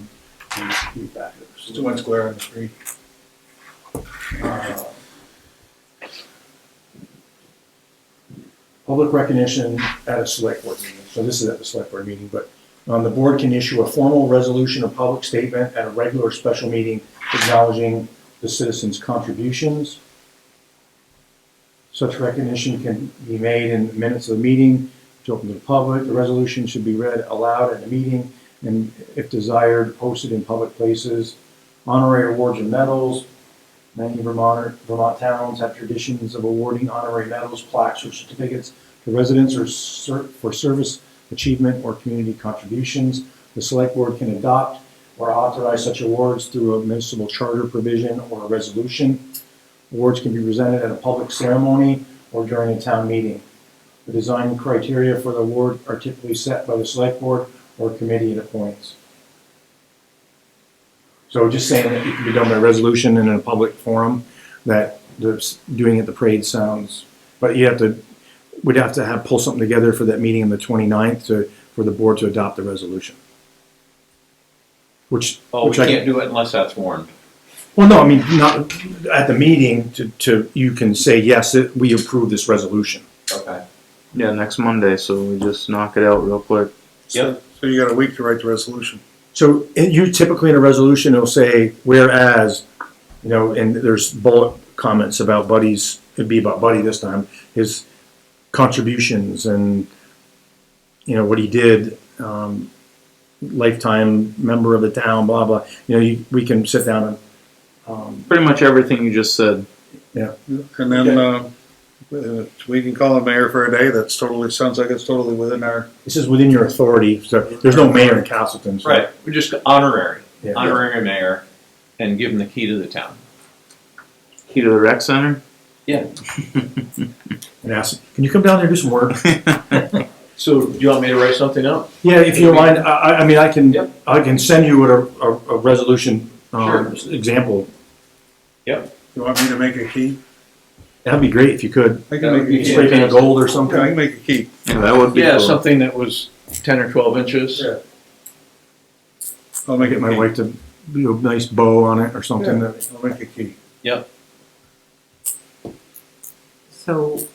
too much glare on the screen. Public recognition at a select board meeting. So this is at the select board meeting, but the board can issue a formal resolution or public statement at a regular special meeting acknowledging the citizens' contributions. Such recognition can be made in the minutes of the meeting to open to the public. The resolution should be read aloud at the meeting and, if desired, posted in public places. Honorary awards and medals. Many Vermont towns have traditions of awarding honorary medals, plaques, or certificates to residents or for service, achievement, or community contributions. The select board can adopt or authorize such awards through a municipal charter provision or a resolution. Awards can be presented at a public ceremony or during a town meeting. The design criteria for the award are typically set by the select board or committee it appoints. So just saying that it can be done by resolution and in a public forum, that doing it at the parade sounds, but we'd have to pull something together for that meeting on the 29th for the board to adopt the resolution. We can't do it unless that's warned. Well, no, I mean, not at the meeting you can say, yes, we approve this resolution. Okay. Yeah, next Monday, so we just knock it out real quick. Yep. So you got a week to write the resolution. So you typically in a resolution, it'll say, whereas, and there's bullet comments about Buddy's, it'd be about Buddy this time, his contributions and, what he did, lifetime member of the town, blah, blah. We can sit down and, Pretty much everything you just said. yeah. And then we can call a mayor for a day. Sounds like it's totally within our. This is within your authority, so there's no mayor in Castleton. So. Right. We're just honorary Yeah. mayor, and give him the key to the town. Key to the rec center? Yeah. And ask, can you come down there and do some work? So do you want me to write something up? Yeah, if you don't mind, I mean, I Yep. can send you a resolution, Sure. example. You want me to make a key? That'd be great if you could. I That can would make be a key. Spray paint gold or Yeah, I something. can make a key. Yeah, that would be Yeah, cool. something that was 10 or 12 inches. Yeah. I'll I'll make get a my key. wife to do a nice bow on it or something. Yeah, I'll make a key. So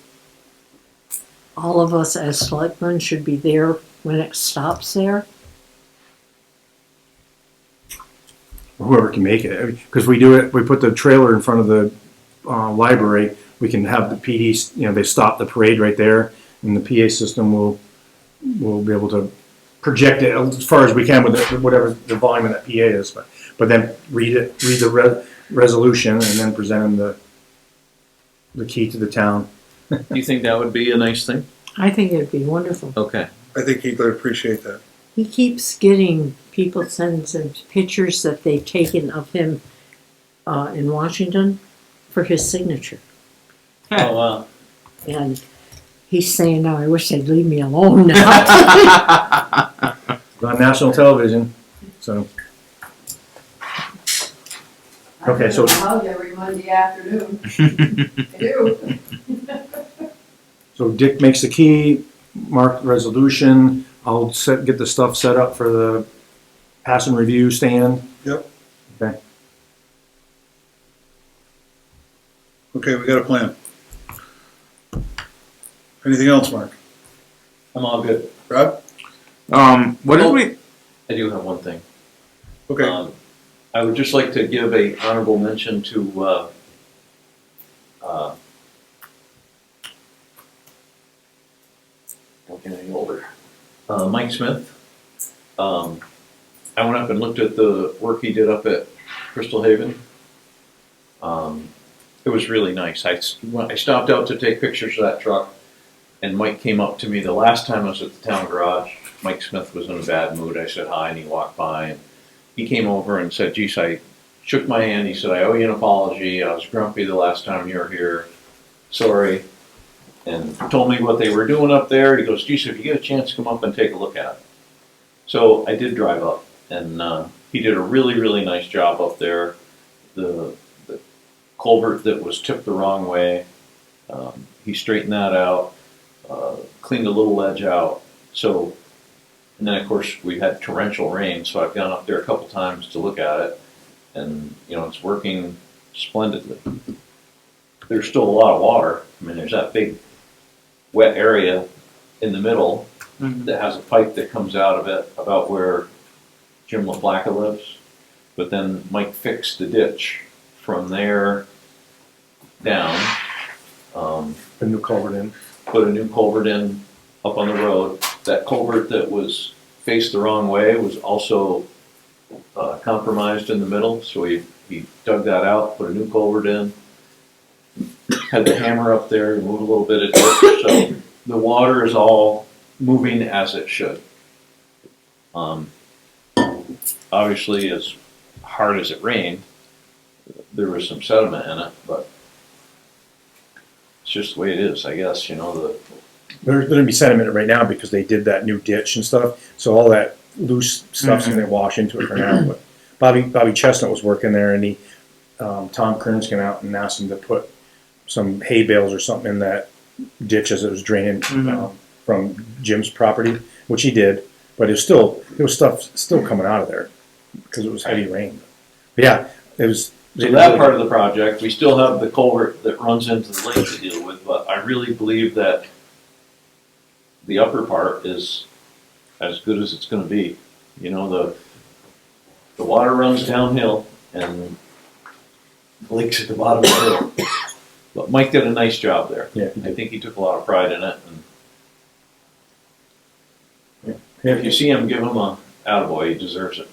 all of us as selectmen should be there when it stops there? Whoever can make it, because we do it, we put the trailer in front of the library, we can have the PDs, they stop the parade right there, and the PA system will be able to project it as far as we can with whatever the volume of that PA is, but then read the resolution, and then present them the key to the town. Do you think that would be a nice thing? I think it'd be wonderful. Okay. I think he'd appreciate that. He keeps getting, people send him pictures that they've taken of him in Washington for his signature. Oh, wow. And he's saying, now I wish they'd leave me alone now. On national television, so. Okay, so, Hug every Monday afternoon. I do. so Dick makes the key, mark the resolution, I'll get the stuff set up for the pass and review stand. Yep. Okay. Okay, we got a plan. Anything else, Mark? I'm all good. Rob? What did we? I do have one thing. Okay. I would just like to give a honorable mention to don't get any older. Mike Smith. I went up and looked at the work he did up at Crystal Haven. It was really nice. When I stopped out to take pictures of that truck, and Mike came up to me the last time I was at the town garage. Mike Smith was in a bad mood. I said hi, and he walked by, and he came over and said, geez, I shook my hand. He said, I owe you an apology. I was grumpy the last time you were here. Sorry. And told me what they were doing up there. He goes, geez, if you get a chance, come up and take a look at it. So I did drive up, and he did a really, really nice job up there. The culvert that was tipped the wrong way, he straightened that out, cleaned a little ledge out. So, and then of course we had torrential rain, so I've gone up there a couple times to look at it, and it's working splendidly. There's still a lot of water. I mean, there's that big wet area in the middle that has a pipe that comes out of it about where Jim LaFlaca lives. But then Mike fixed the ditch from there down. The new culvert in. Put a new culvert in up on the road. That culvert that was faced the wrong way was also compromised in the middle, so he dug that out, put a new culvert in. Had the hammer up there, remove a little bit of dirt, so the water is all moving as it should. Obviously, as hard as it rained, there was some sediment in it, but it's just the way it is, I guess. There's gonna be sediment right now because they did that new ditch and stuff, so all that loose stuff's gonna wash into it for now, but Bobby Chestnut was working there, and Tom Kearns came out and asked him to put some hay bales or something in that ditch as it was draining from Jim's property, which he did, but there was stuff still coming out of there because it was heavy rain. But yeah, it was. So that part of the project, we still have the culvert that runs into the lake to deal with, but I really believe that the upper part is as good as it's gonna be. The water runs downhill and the lake's at the bottom of the hill. But Mike did a nice job there. Yeah. I think he took a lot of pride in it. And Yeah. if you see him, give him a attaboy, he deserves it.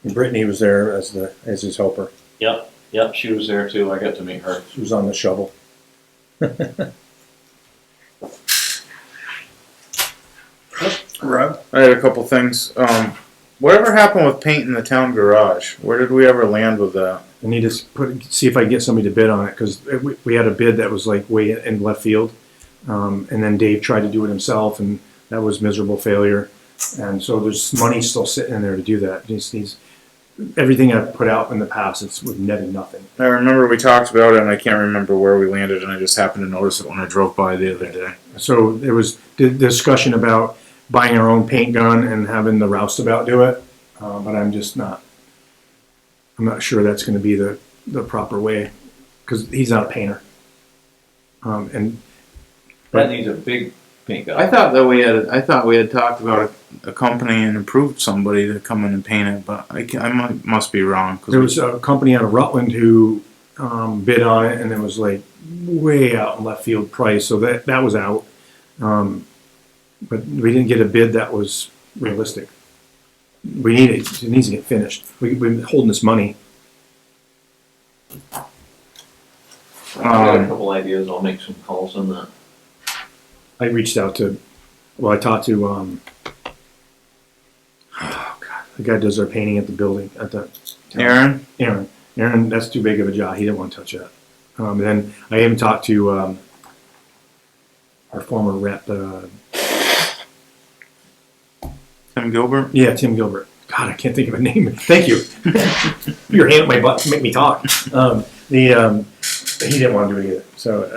And Brittany was there as his helper. Yep, she was there too. I got to meet her. She was on the shovel. Rob? I had a couple things. Whatever happened with painting the town garage? Where did we ever land with that? I need to see if I can get somebody to bid on it, because we had a bid that was like way in left field. And then Dave tried to do it himself, and that was miserable failure. And so there's money still sitting in there to do that. Everything I've put out in the past, it's with netting nothing. I remember we talked about it, and I can't remember where we landed, and I just happened to notice it when I drove by the other day. So there was discussion about buying our own paint gun and having the roustabout do it, but I'm not sure that's going to be the proper way, because he's not a painter. That needs a big paint gun. I thought we had talked about a company and approved somebody to come in and paint it, but I must be wrong. There was a company out of Rutland who bid on it, and it was like way out in left field price, so that was out. But we didn't get a bid that was realistic. We need it. It needs to get finished. We've been holding this money. I've got a couple ideas. I'll make some calls on that. I reached out to, I talked to, oh God, the guy who does our painting at the building, at the. Aaron, that's too big of a job. He didn't want to touch that. Then I even talked to, our former rep, Tim Gilbert. yeah, Tim Gilbert. God, I can't think of a name. Thank you. Your hand at my butt to make me talk. He didn't want to do it either. So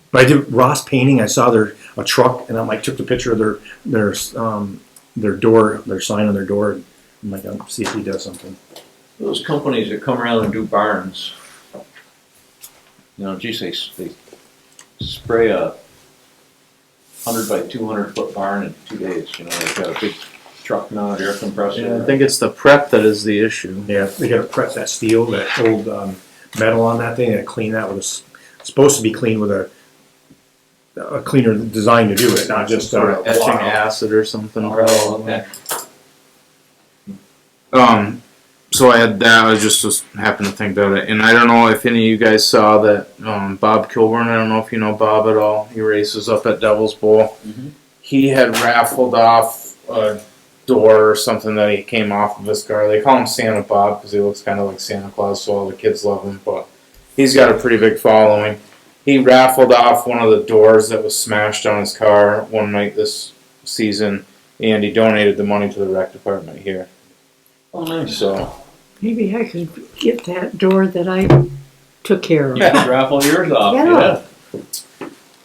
but I did Ross Painting. I saw a truck, and I took the picture of their door, their sign on their door. And I'm like, I'll see if he does something. Those companies that come around and do barns, geez, they spray a 100 by 200 foot barn in 2 days. They've got a big truck mounted air compressor. Yeah, I think it's the prep that is the issue. Yeah, they got to prep that steel, that old metal on that thing, and clean that with it's supposed to be cleaned with a cleaner design to do it, not just etching acid or something. Oh, okay. So I had that. I just happened to think about it, and I don't know if any of you guys saw that Bob Kilburn. I don't know if you know Bob at all. He races up at Devil's Bowl. Mm-hmm. He had raffled off a door or something that he came off of his car. They call him Santa Bob because he looks kind of like Santa Claus, so all the kids love him. But he's got a pretty big following. He raffled off one of the doors that was smashed on his car one night this season, and he donated the money to the rec department here. Oh, nice. So Maybe I could get that door that I took care of. You can raffle yours off. Yeah.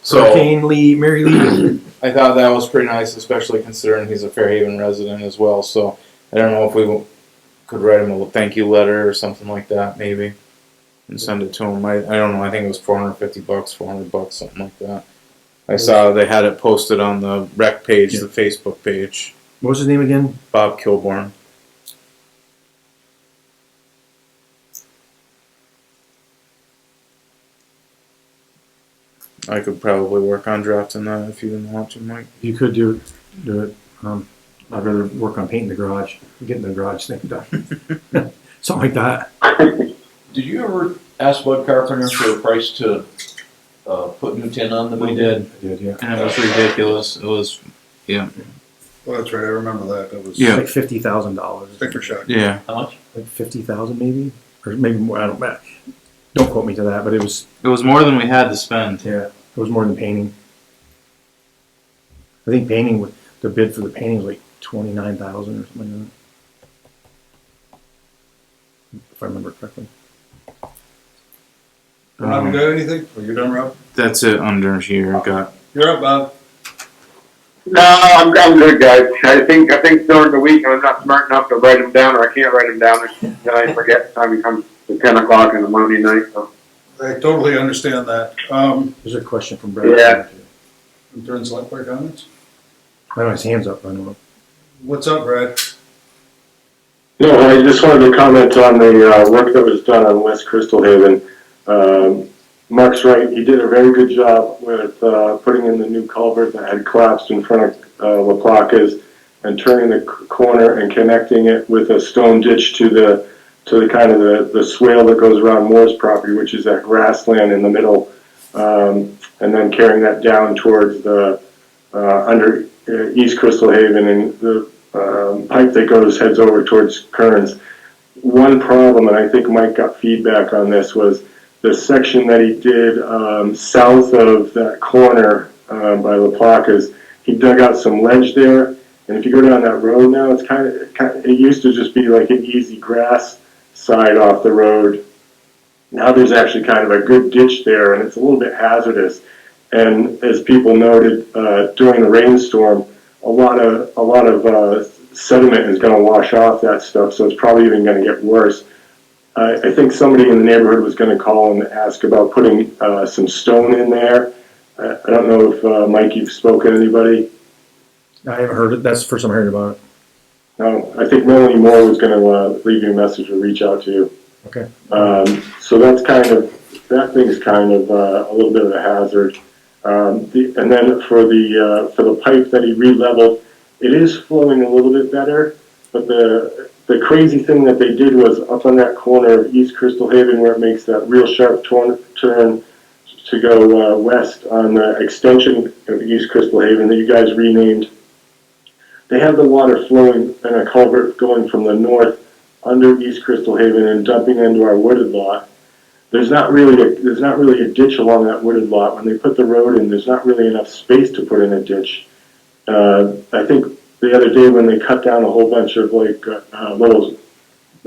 So Hurricane Lee, Mary Lee. I thought that was pretty nice, especially considering he's a Fairhaven resident as well. So I don't know if we could write him a thank you letter or something like that, maybe, and send it to him. I don't know. I think it was $450, $400, something like that. I saw they had it posted on the rec page, the Facebook page. What was his name again? Bob Kilborn. I could probably work on drafting that if you didn't want to, Mike. You could do it. I'd rather work on painting the garage, getting the garage thing done. Something like that. Did you ever ask Bud Carpenter for a price to put new tin on the building? We did. I did, yeah. And it was ridiculous. It was, yeah. Well, that's right, I remember that, that was Yeah. Like $50,000. sticker shock. Yeah. How much? Like 50,000 maybe, or maybe more. I don't quote me to that, but it was. It was more than we had to spend. Yeah, it was more than painting. I think the bid for the painting was like 29,000 or something like that, if I remember correctly. Rob, you got anything? Are you done, Rob? That's it under here. Got You're up, Bob. No, I'm good, guys. I think during the week I'm not smart enough to write them down, or I can't write them down. Then I forget. Time it comes to 10 o'clock on a Monday night. So. I totally understand that. There's a question from Brad. Yeah. During select board comments? I know his hand's up. I don't know. What's up, Brad? No, I just wanted to comment on the work that was done on West Crystal Haven. Mark's right, he did a very good job with putting in the new culvert that had collapsed in front of La Placa's and turning the corner and connecting it with a stone ditch to the kind of the swale that goes around Moore's property, which is that grassland in the middle, and then carrying that down towards the under East Crystal Haven and the pipe that heads over towards Kearns. One problem, and I think Mike got feedback on this, was the section that he did south of that corner by La Placas, he dug out some ledge there. And if you go down that road now, it's kind of, it used to just be like an easy grass side off the road. Now there's actually kind of a good ditch there, and it's a little bit hazardous. And as people noted, during the rainstorm, a lot of sediment is going to wash off that stuff, so it's probably even going to get worse. I think somebody in the neighborhood was going to call and ask about putting some stone in there. I don't know if, Mike, you've spoken to anybody? I haven't heard it. That's the first time I'm hearing about it. No, I think Melanie Moore was going to leave you a message or reach out to you. Okay. So that's kind of, that thing's kind of a little bit of a hazard. And then for the pipe that he re-leveled, it is flowing a little bit better, but the crazy thing that they did was up on that corner of East Crystal Haven where it makes that real sharp turn to go west on the extension of East Crystal Haven that you guys renamed. They have the water flowing in a culvert going from the north under East Crystal Haven and dumping into our wooded lot. There's not really a ditch along that wooded lot. When they put the road in, there's not really enough space to put in a ditch. I think the other day when they cut down a whole bunch of like little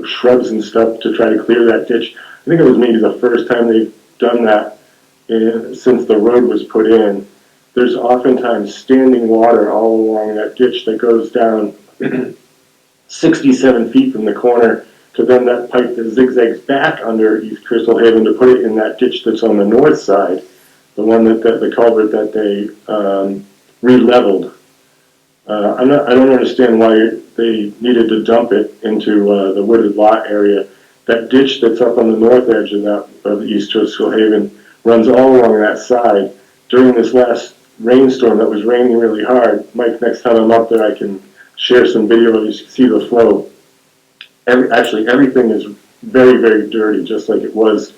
shrubs and stuff to try to clear that ditch, I think it was maybe the first time they've done that since the road was put in. There's oftentimes standing water all along that ditch that goes down 67 feet from the corner to then that pipe that zigzags back under East Crystal Haven to put it in that ditch that's on the north side, the one that the culvert that they re-leveled. I don't understand why they needed to dump it into the wooded lot area. That ditch that's up on the north edge of East Crystal Haven runs all along that side. During this last rainstorm that was raining really hard, Mike, next time I'm up there I can share some video you can see the flow. Actually, everything is very, very dirty, just like it was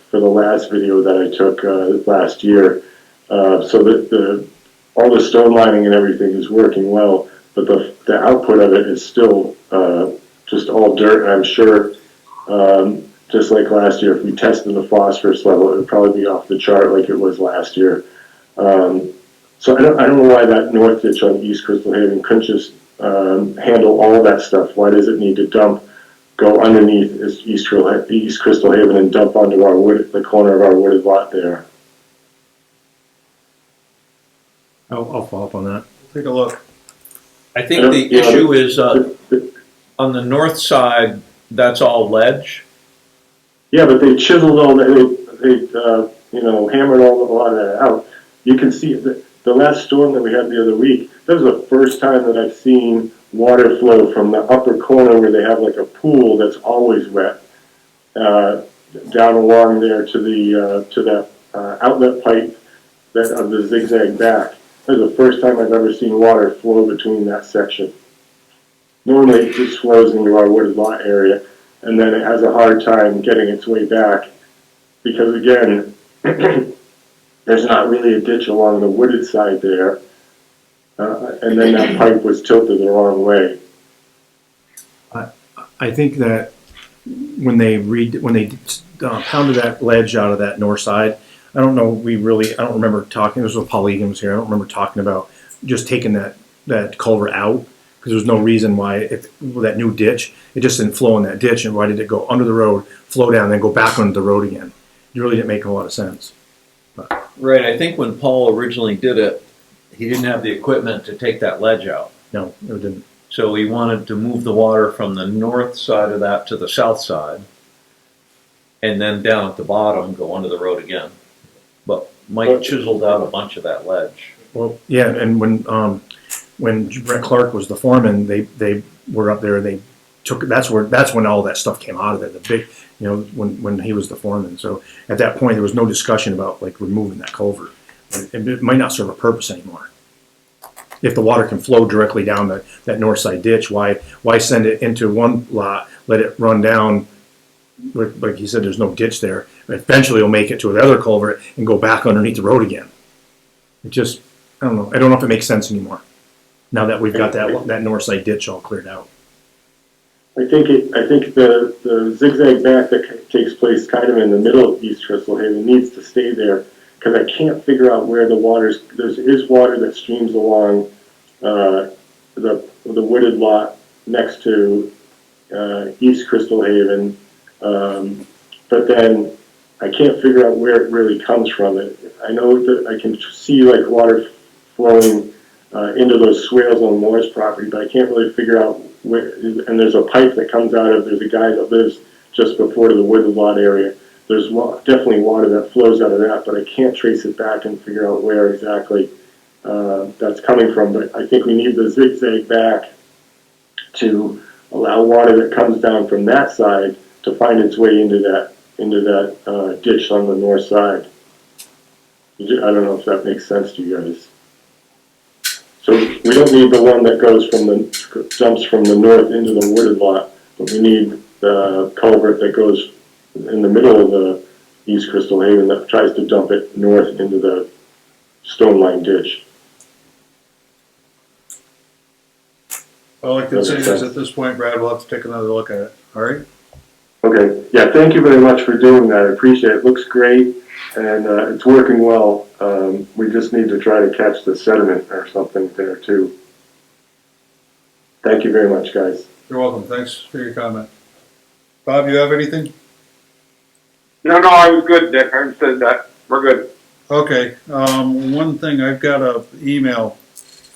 for the last video that I took last year. So that all the stone lining and everything is working well, but the output of it is still just all dirt. And I'm sure, just like last year, if we tested the phosphorus level, it would probably be off the chart like it was last year. So I don't know why that north ditch on East Crystal Haven couldn't just handle all that stuff. Why does it need to go underneath East Crystal Haven and dump onto the corner of our wooded lot there? I'll follow up on that. Take a look. I think the issue is on the north side, that's all ledge. Yeah, but they chiseled all that, they hammered a lot of that out. You can see the last storm that we had the other week, that was the first time that I've seen water flow from the upper corner where they have like a pool that's always wet, down along there to that outlet pipe of the zigzag back. That was the first time I've ever seen water flow between that section. Normally it just flows into our wooded lot area, and then it has a hard time getting its way back because, again, there's not really a ditch along the wooded side there, and then that pipe was tilted the wrong way. I think that when they pounded that ledge out of that north side, I don't remember talking, this was Paul Egan was here, I don't remember talking about just taking that culvert out, because there's no reason why, that new ditch, it just didn't flow in that ditch, and why did it go under the road, flow down, and then go back onto the road again? It really didn't make a lot of sense. Right, I think when Paul originally did it, he didn't have the equipment to take that ledge out. No, it didn't. So he wanted to move the water from the north side of that to the south side, and then down at the bottom, go under the road again. But Mike chiseled out a bunch of that ledge. Well, yeah, and when Brett Clark was the foreman, they were up there and they took, that's when all that stuff came out of it, the big, when he was the foreman. So at that point, there was no discussion about like removing that culvert. It might not serve a purpose anymore. If the water can flow directly down that north side ditch, why send it into one lot, let it run down? Like you said, there's no ditch there. Eventually, it'll make it to another culvert and go back underneath the road again. It just, I don't know. I don't know if it makes sense anymore. Now that we've got that north side ditch all cleared out. I think the zigzag back that takes place kind of in the middle of East Crystal Haven needs to stay there because I can't figure out where the water's, there is water that streams along, the wooded lot next to, East Crystal Haven. But then I can't figure out where it really comes from. I know that I can see like water flowing, into those swales on Moore's property, but I can't really figure out where, and there's a pipe that comes out of, there's a guy that lives just before the wooded lot area. There's definitely water that flows out of that, but I can't trace it back and figure out where exactly that's coming from. But I think we need the zigzag back to allow water that comes down from that side to find its way into that ditch on the north side. I don't know if that makes sense to you guys. So we don't need the one that goes jumps from the north into the wooded lot, but we need the culvert that goes in the middle of the East Crystal Haven that tries to dump it north into the stone line ditch. All I can say is at this point, Brad, we'll have to take another look at it, all right? Okay, yeah, thank you very much for doing that. I appreciate it. It looks great, and it's working well. We just need to try to catch the sediment or something there too. Thank you very much, guys. You're welcome, thanks for your comment. Bob, you have anything? No, I was good, Dick. I said that. We're good. Okay, one thing, I've got an email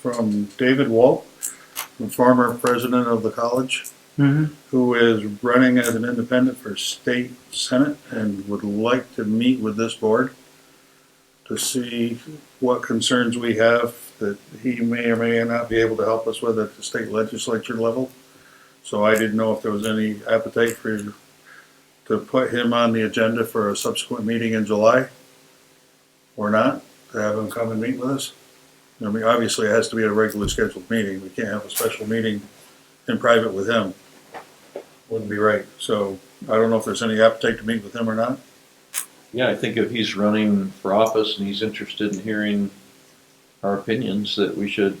from David Walt, the former president of the college, who is running as an independent for state senate and would like to meet with this board to see what concerns we have that he may or may not be able to help us with at the state legislature level. So I didn't know if there was any appetite for you to put him on the agenda for a subsequent meeting in July or not, to have him come and meet with us. I mean, obviously it has to be a regularly scheduled meeting. We can't have a special meeting in private with him. Wouldn't be right. So I don't know if there's any appetite to meet with him or not. Yeah, I think if he's running for office and he's interested in hearing our opinions, that we should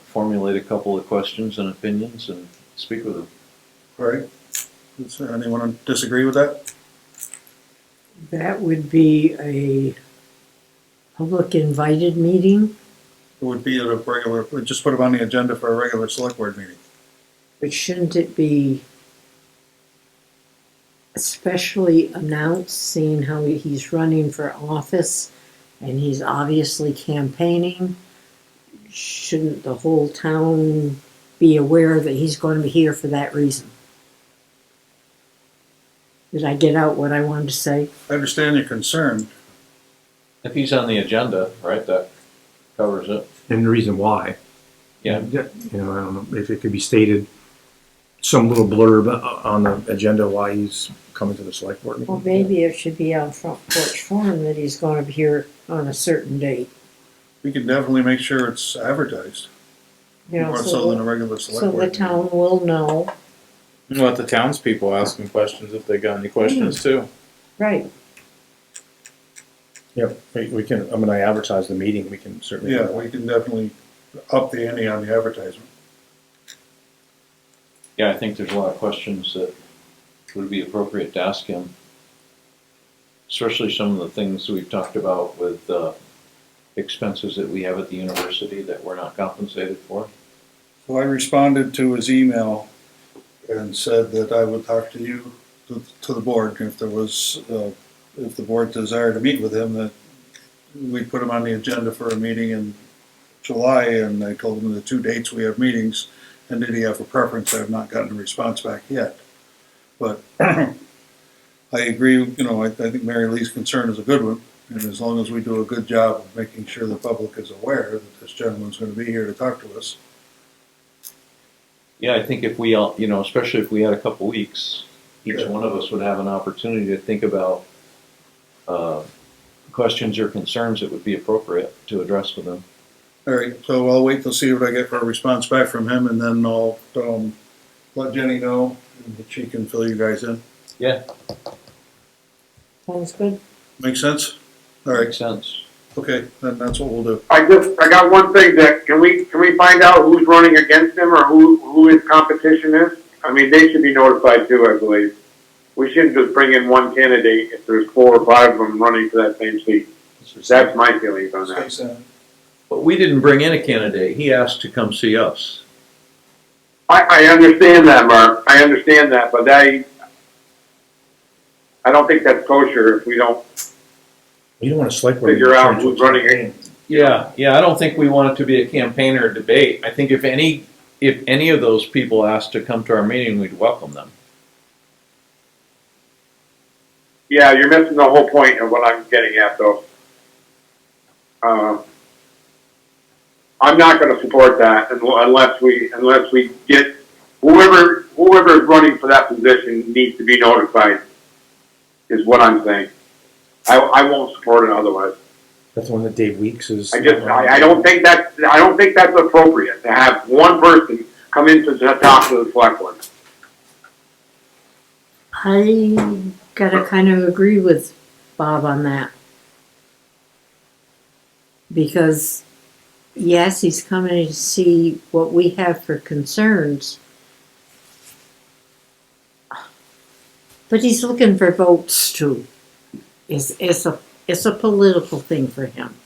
formulate a couple of questions and opinions and speak with him. All right. Does anyone disagree with that? That would be a public invited meeting, It would be at a regular, we'd just put him on the agenda for a regular select board meeting. but shouldn't it be especially announced, seeing how he's running for office and he's obviously campaigning? Shouldn't the whole town be aware that he's going to be here for that reason? Did I get out what I wanted to say? I understand your concern. If he's on the agenda, right, that covers it. And the reason why. Yeah. You know, I don't know if it could be stated, some little blurb on the agenda why he's coming to the select board meeting. Well, maybe it should be on Front Porch Forum that he's going to be here on a certain date. We can definitely make sure it's advertised, You know, more so than a regular select so board the meeting. town will know. Let the townspeople ask him questions if they got any questions too. Right. Yep, we can, I'm gonna advertise the meeting, we can certainly. Yeah, we can definitely up the ante on the advertisement. Yeah, I think there's a lot of questions that would be appropriate to ask him. Especially some of the things we've talked about with expenses that we have at the university that we're not compensated for. So I responded to his email and said that I would talk to you, to the board, if there was, if the board desired to meet with him, that we'd put him on the agenda for a meeting in July, and I told him the 2 dates we have meetings, and did he have a preference? I have not gotten a response back yet. But I agree, you know, I think Mary Lee's concern is a good one, and as long as we do a good job of making sure the public is aware that this gentleman's going to be here to talk to us. Yeah, I think if we all, you know, especially if we had a couple weeks, each one of us would have an opportunity to think about questions or concerns that would be appropriate to address with them. All right, so I'll wait to see what I get for a response back from him, and then I'll let Jenny know, and that she can fill you guys in. Yeah. Sounds good. Make sense? All right. Makes sense. Okay, then that's what we'll do. I got one thing, Dick. Can we find out who's running against him or who his competition is? I mean, they should be notified too, I believe. We shouldn't just bring in one candidate if there's 4 or 5 of them running for that same seat. That's my feelings on that. State Senate. But we didn't bring in a candidate, he asked to come see us. I understand that, Mark, I understand that, but I don't think that's kosher if we don't You don't want to select board. figure out who's running it. Yeah, I don't think we want it to be a campaign or a debate. I think if any of those people asked to come to our meeting, we'd welcome them. Yeah, you're missing the whole point of what I'm getting at, though. I'm not gonna support that unless we get, whoever is running for that position needs to be notified, is what I'm saying. I won't support it otherwise. That's the one that Dave Weeks is. I don't think that's appropriate to have one person come in to talk to the select board. I gotta kind of agree with Bob on that. Because, yes, he's coming to see what we have for concerns. But he's looking for votes too. It's a political thing for him.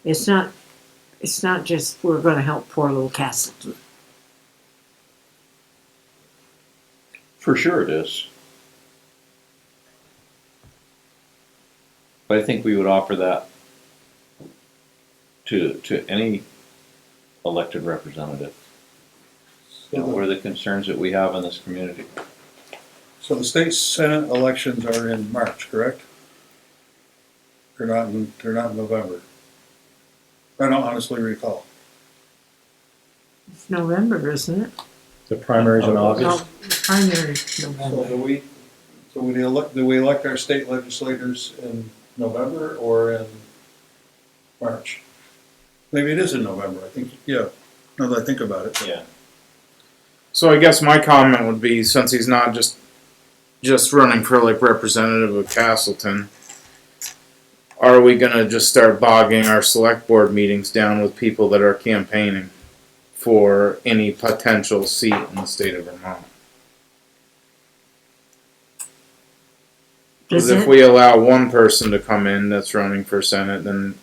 It's not just we're gonna help poor little Castleton. For sure it is. But I think we would offer that to any elected representative. You know, what are the concerns that we have in this community? So the state senate elections are in March, correct? They're not in November. I don't honestly recall. It's November, isn't it? The primaries in August. No, primary November. So do we elect our state legislators in November or in March? Maybe it is in November, I think, yeah, now that I think about it. Yeah. So I guess my comment would be, since he's not just running for like representative of Castleton, are we gonna just start bogging our select board meetings down with people that are campaigning for any potential seat in the state of Vermont? Because if we allow one person to come in that's running for Senate, then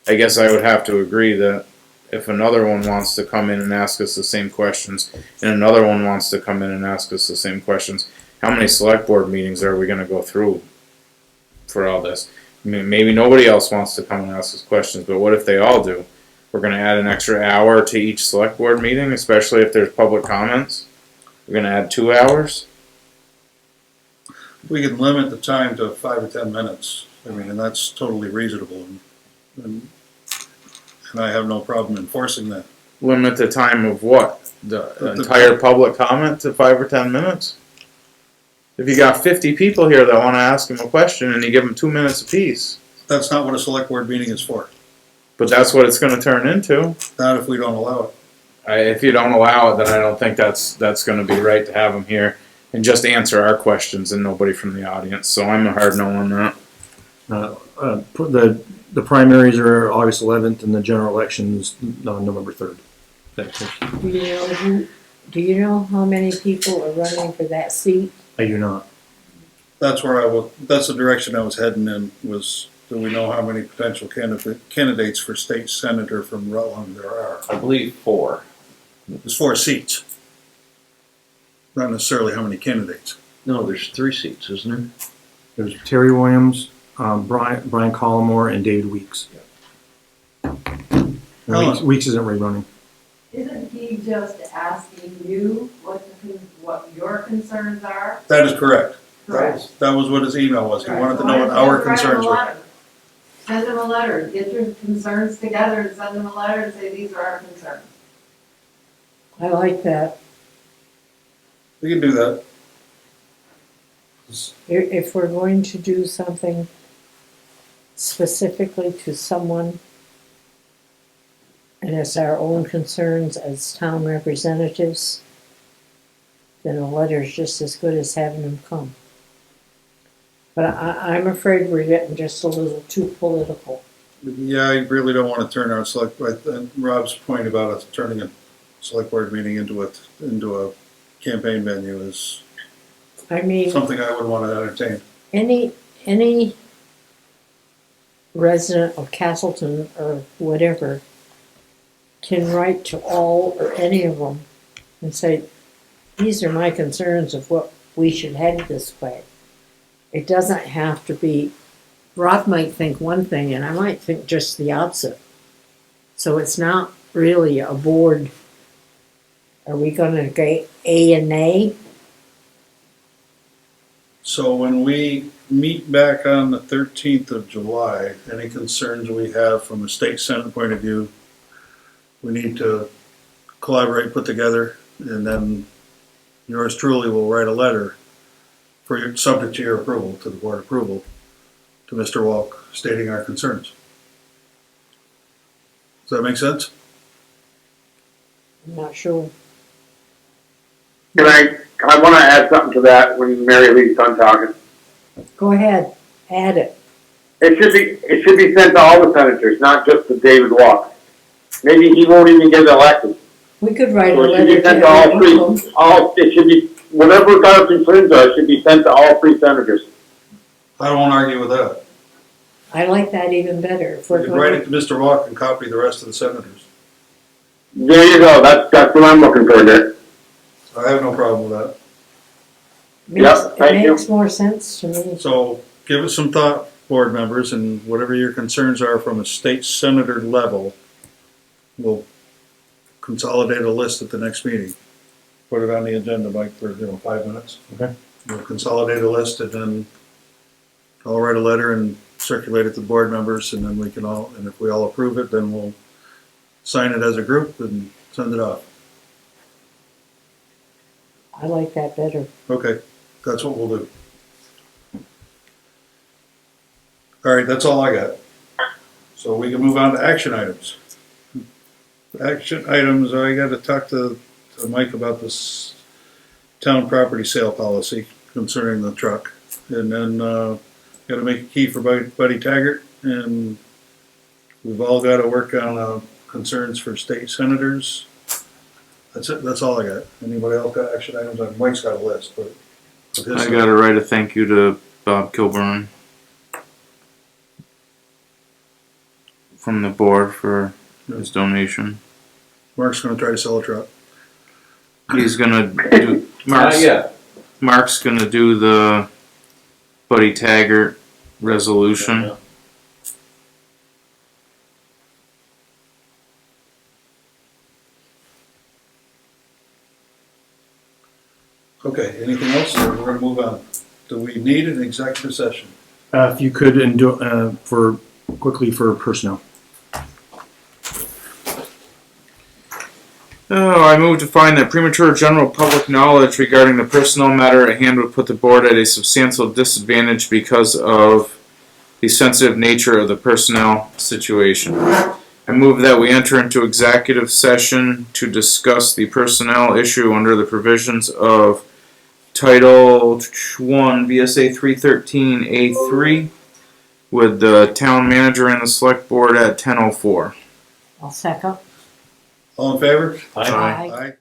I guess I would have to agree that if another one wants to come in and ask us the same questions, and another one wants to come in and ask us the same questions, how many select board meetings are we going to go through for all this? I mean, maybe nobody else wants to come and ask us questions, but what if they all do? We're going to add an extra hour to each select board meeting, especially if there's public comments. We're going to add 2 hours. We can limit the time to 5 or 10 minutes, I mean, and that's totally reasonable, and I have no problem enforcing that. Limit the time of what? The entire public comment to 5 or 10 minutes? If you got 50 people here that want to ask him a question and you give them 2 minutes apiece. That's not what a select board meeting is for. But that's what it's going to turn into. Not if we don't allow it. If you don't allow it, then I don't think that's going to be right to have him here and just answer our questions and nobody from the audience. So I'm a hard no on that. The primaries are August 11th and the general elections November 3rd. Do you know how many people are running for that seat? I do not. That's the direction I was heading in, was, do we know how many potential candidates for state senator from Rutland there are? I believe 4. There's 4 seats. Not necessarily how many candidates. No, there's 3 seats, isn't there? There's Terry Williams, Brian Collmore, and David Weeks. Weeks isn't rerunning. Isn't he just asking you what your concerns are? That is correct. Correct. That was what his email was. He Right. wanted to So know what why our don't you write him concerns a were. letter? Send him a letter, get your concerns together and send him a letter and say, these are our concerns. I like that. We can do that. If we're going to do something specifically to someone, and it's our own concerns as town representatives, then a letter's just as good as having them come. But I'm afraid we're getting just a little too political. Yeah, I really don't want to turn our Rob's point about us turning a select board meeting into a campaign venue is I mean, something I would want to entertain. any resident of Castleton or whatever can write to all or any of them and say, these are my concerns of what we should head this way. It doesn't have to be, Rob might think one thing and I might think just the opposite. So it's not really a board, are we gonna go A and A? So when we meet back on the 13th of July, any concerns we have from a state senate point of view, we need to collaborate, put together, and then yours truly will write a letter for your, subject to your approval, to the board approval, to Mr. Walk, stating our concerns. Does that make sense? I'm not sure. Can I want to add something to that when Mary Lee's done talking. Go ahead, add it. It should be sent to all the senators, not just to David Walk. Maybe he won't even get elected. We could write a So it should letter be sent to to all every three, one of them. it should be, whatever our concerns are, it should be sent to all three senators. I won't argue with that. I like that even better. If We we're can write it going, to Mr. Walk and copy the rest of the senators. There you go, that's what I'm looking for, Dick. I have no problem with that. Yep, thank it you. makes more sense to me. So give it some thought, board members, and whatever your concerns are from a state senator level, we'll consolidate a list at the next meeting. Put it on the agenda, Mike, for 5 minutes. Okay. We'll consolidate a list and then I'll write a letter and circulate it to the board members, and then we can all, and if we all approve it, then we'll sign it as a group and send it off. I like that better. Okay, that's what we'll do. All right, that's all I got. So we can move on to action items. Action items, I gotta talk to Mike about this town property sale policy concerning the truck. And then, gotta make a key for Buddy Taggart, and we've all gotta work on, concerns for state senators. That's it, that's all I got. Anybody else got action items? Mike's got a list, but. I gotta write a thank you to Bob Kilburn from the board for his donation. Mark's gonna try to sell a truck. He's gonna do, Mark's gonna do the Buddy Taggart resolution. Okay, anything else, or we're gonna move on? Do we need an executive session? If you could, and do, quickly for personnel. Oh, I move to find that premature general public knowledge regarding the personnel matter at hand would put the board at a substantial disadvantage because of the sensitive nature of the personnel situation. I move that we enter into executive session to discuss the personnel issue under the provisions of Title 1 VSA 313A3 with the town manager and the select board at 10:04. I'll second. All in favor? Aye. Aye.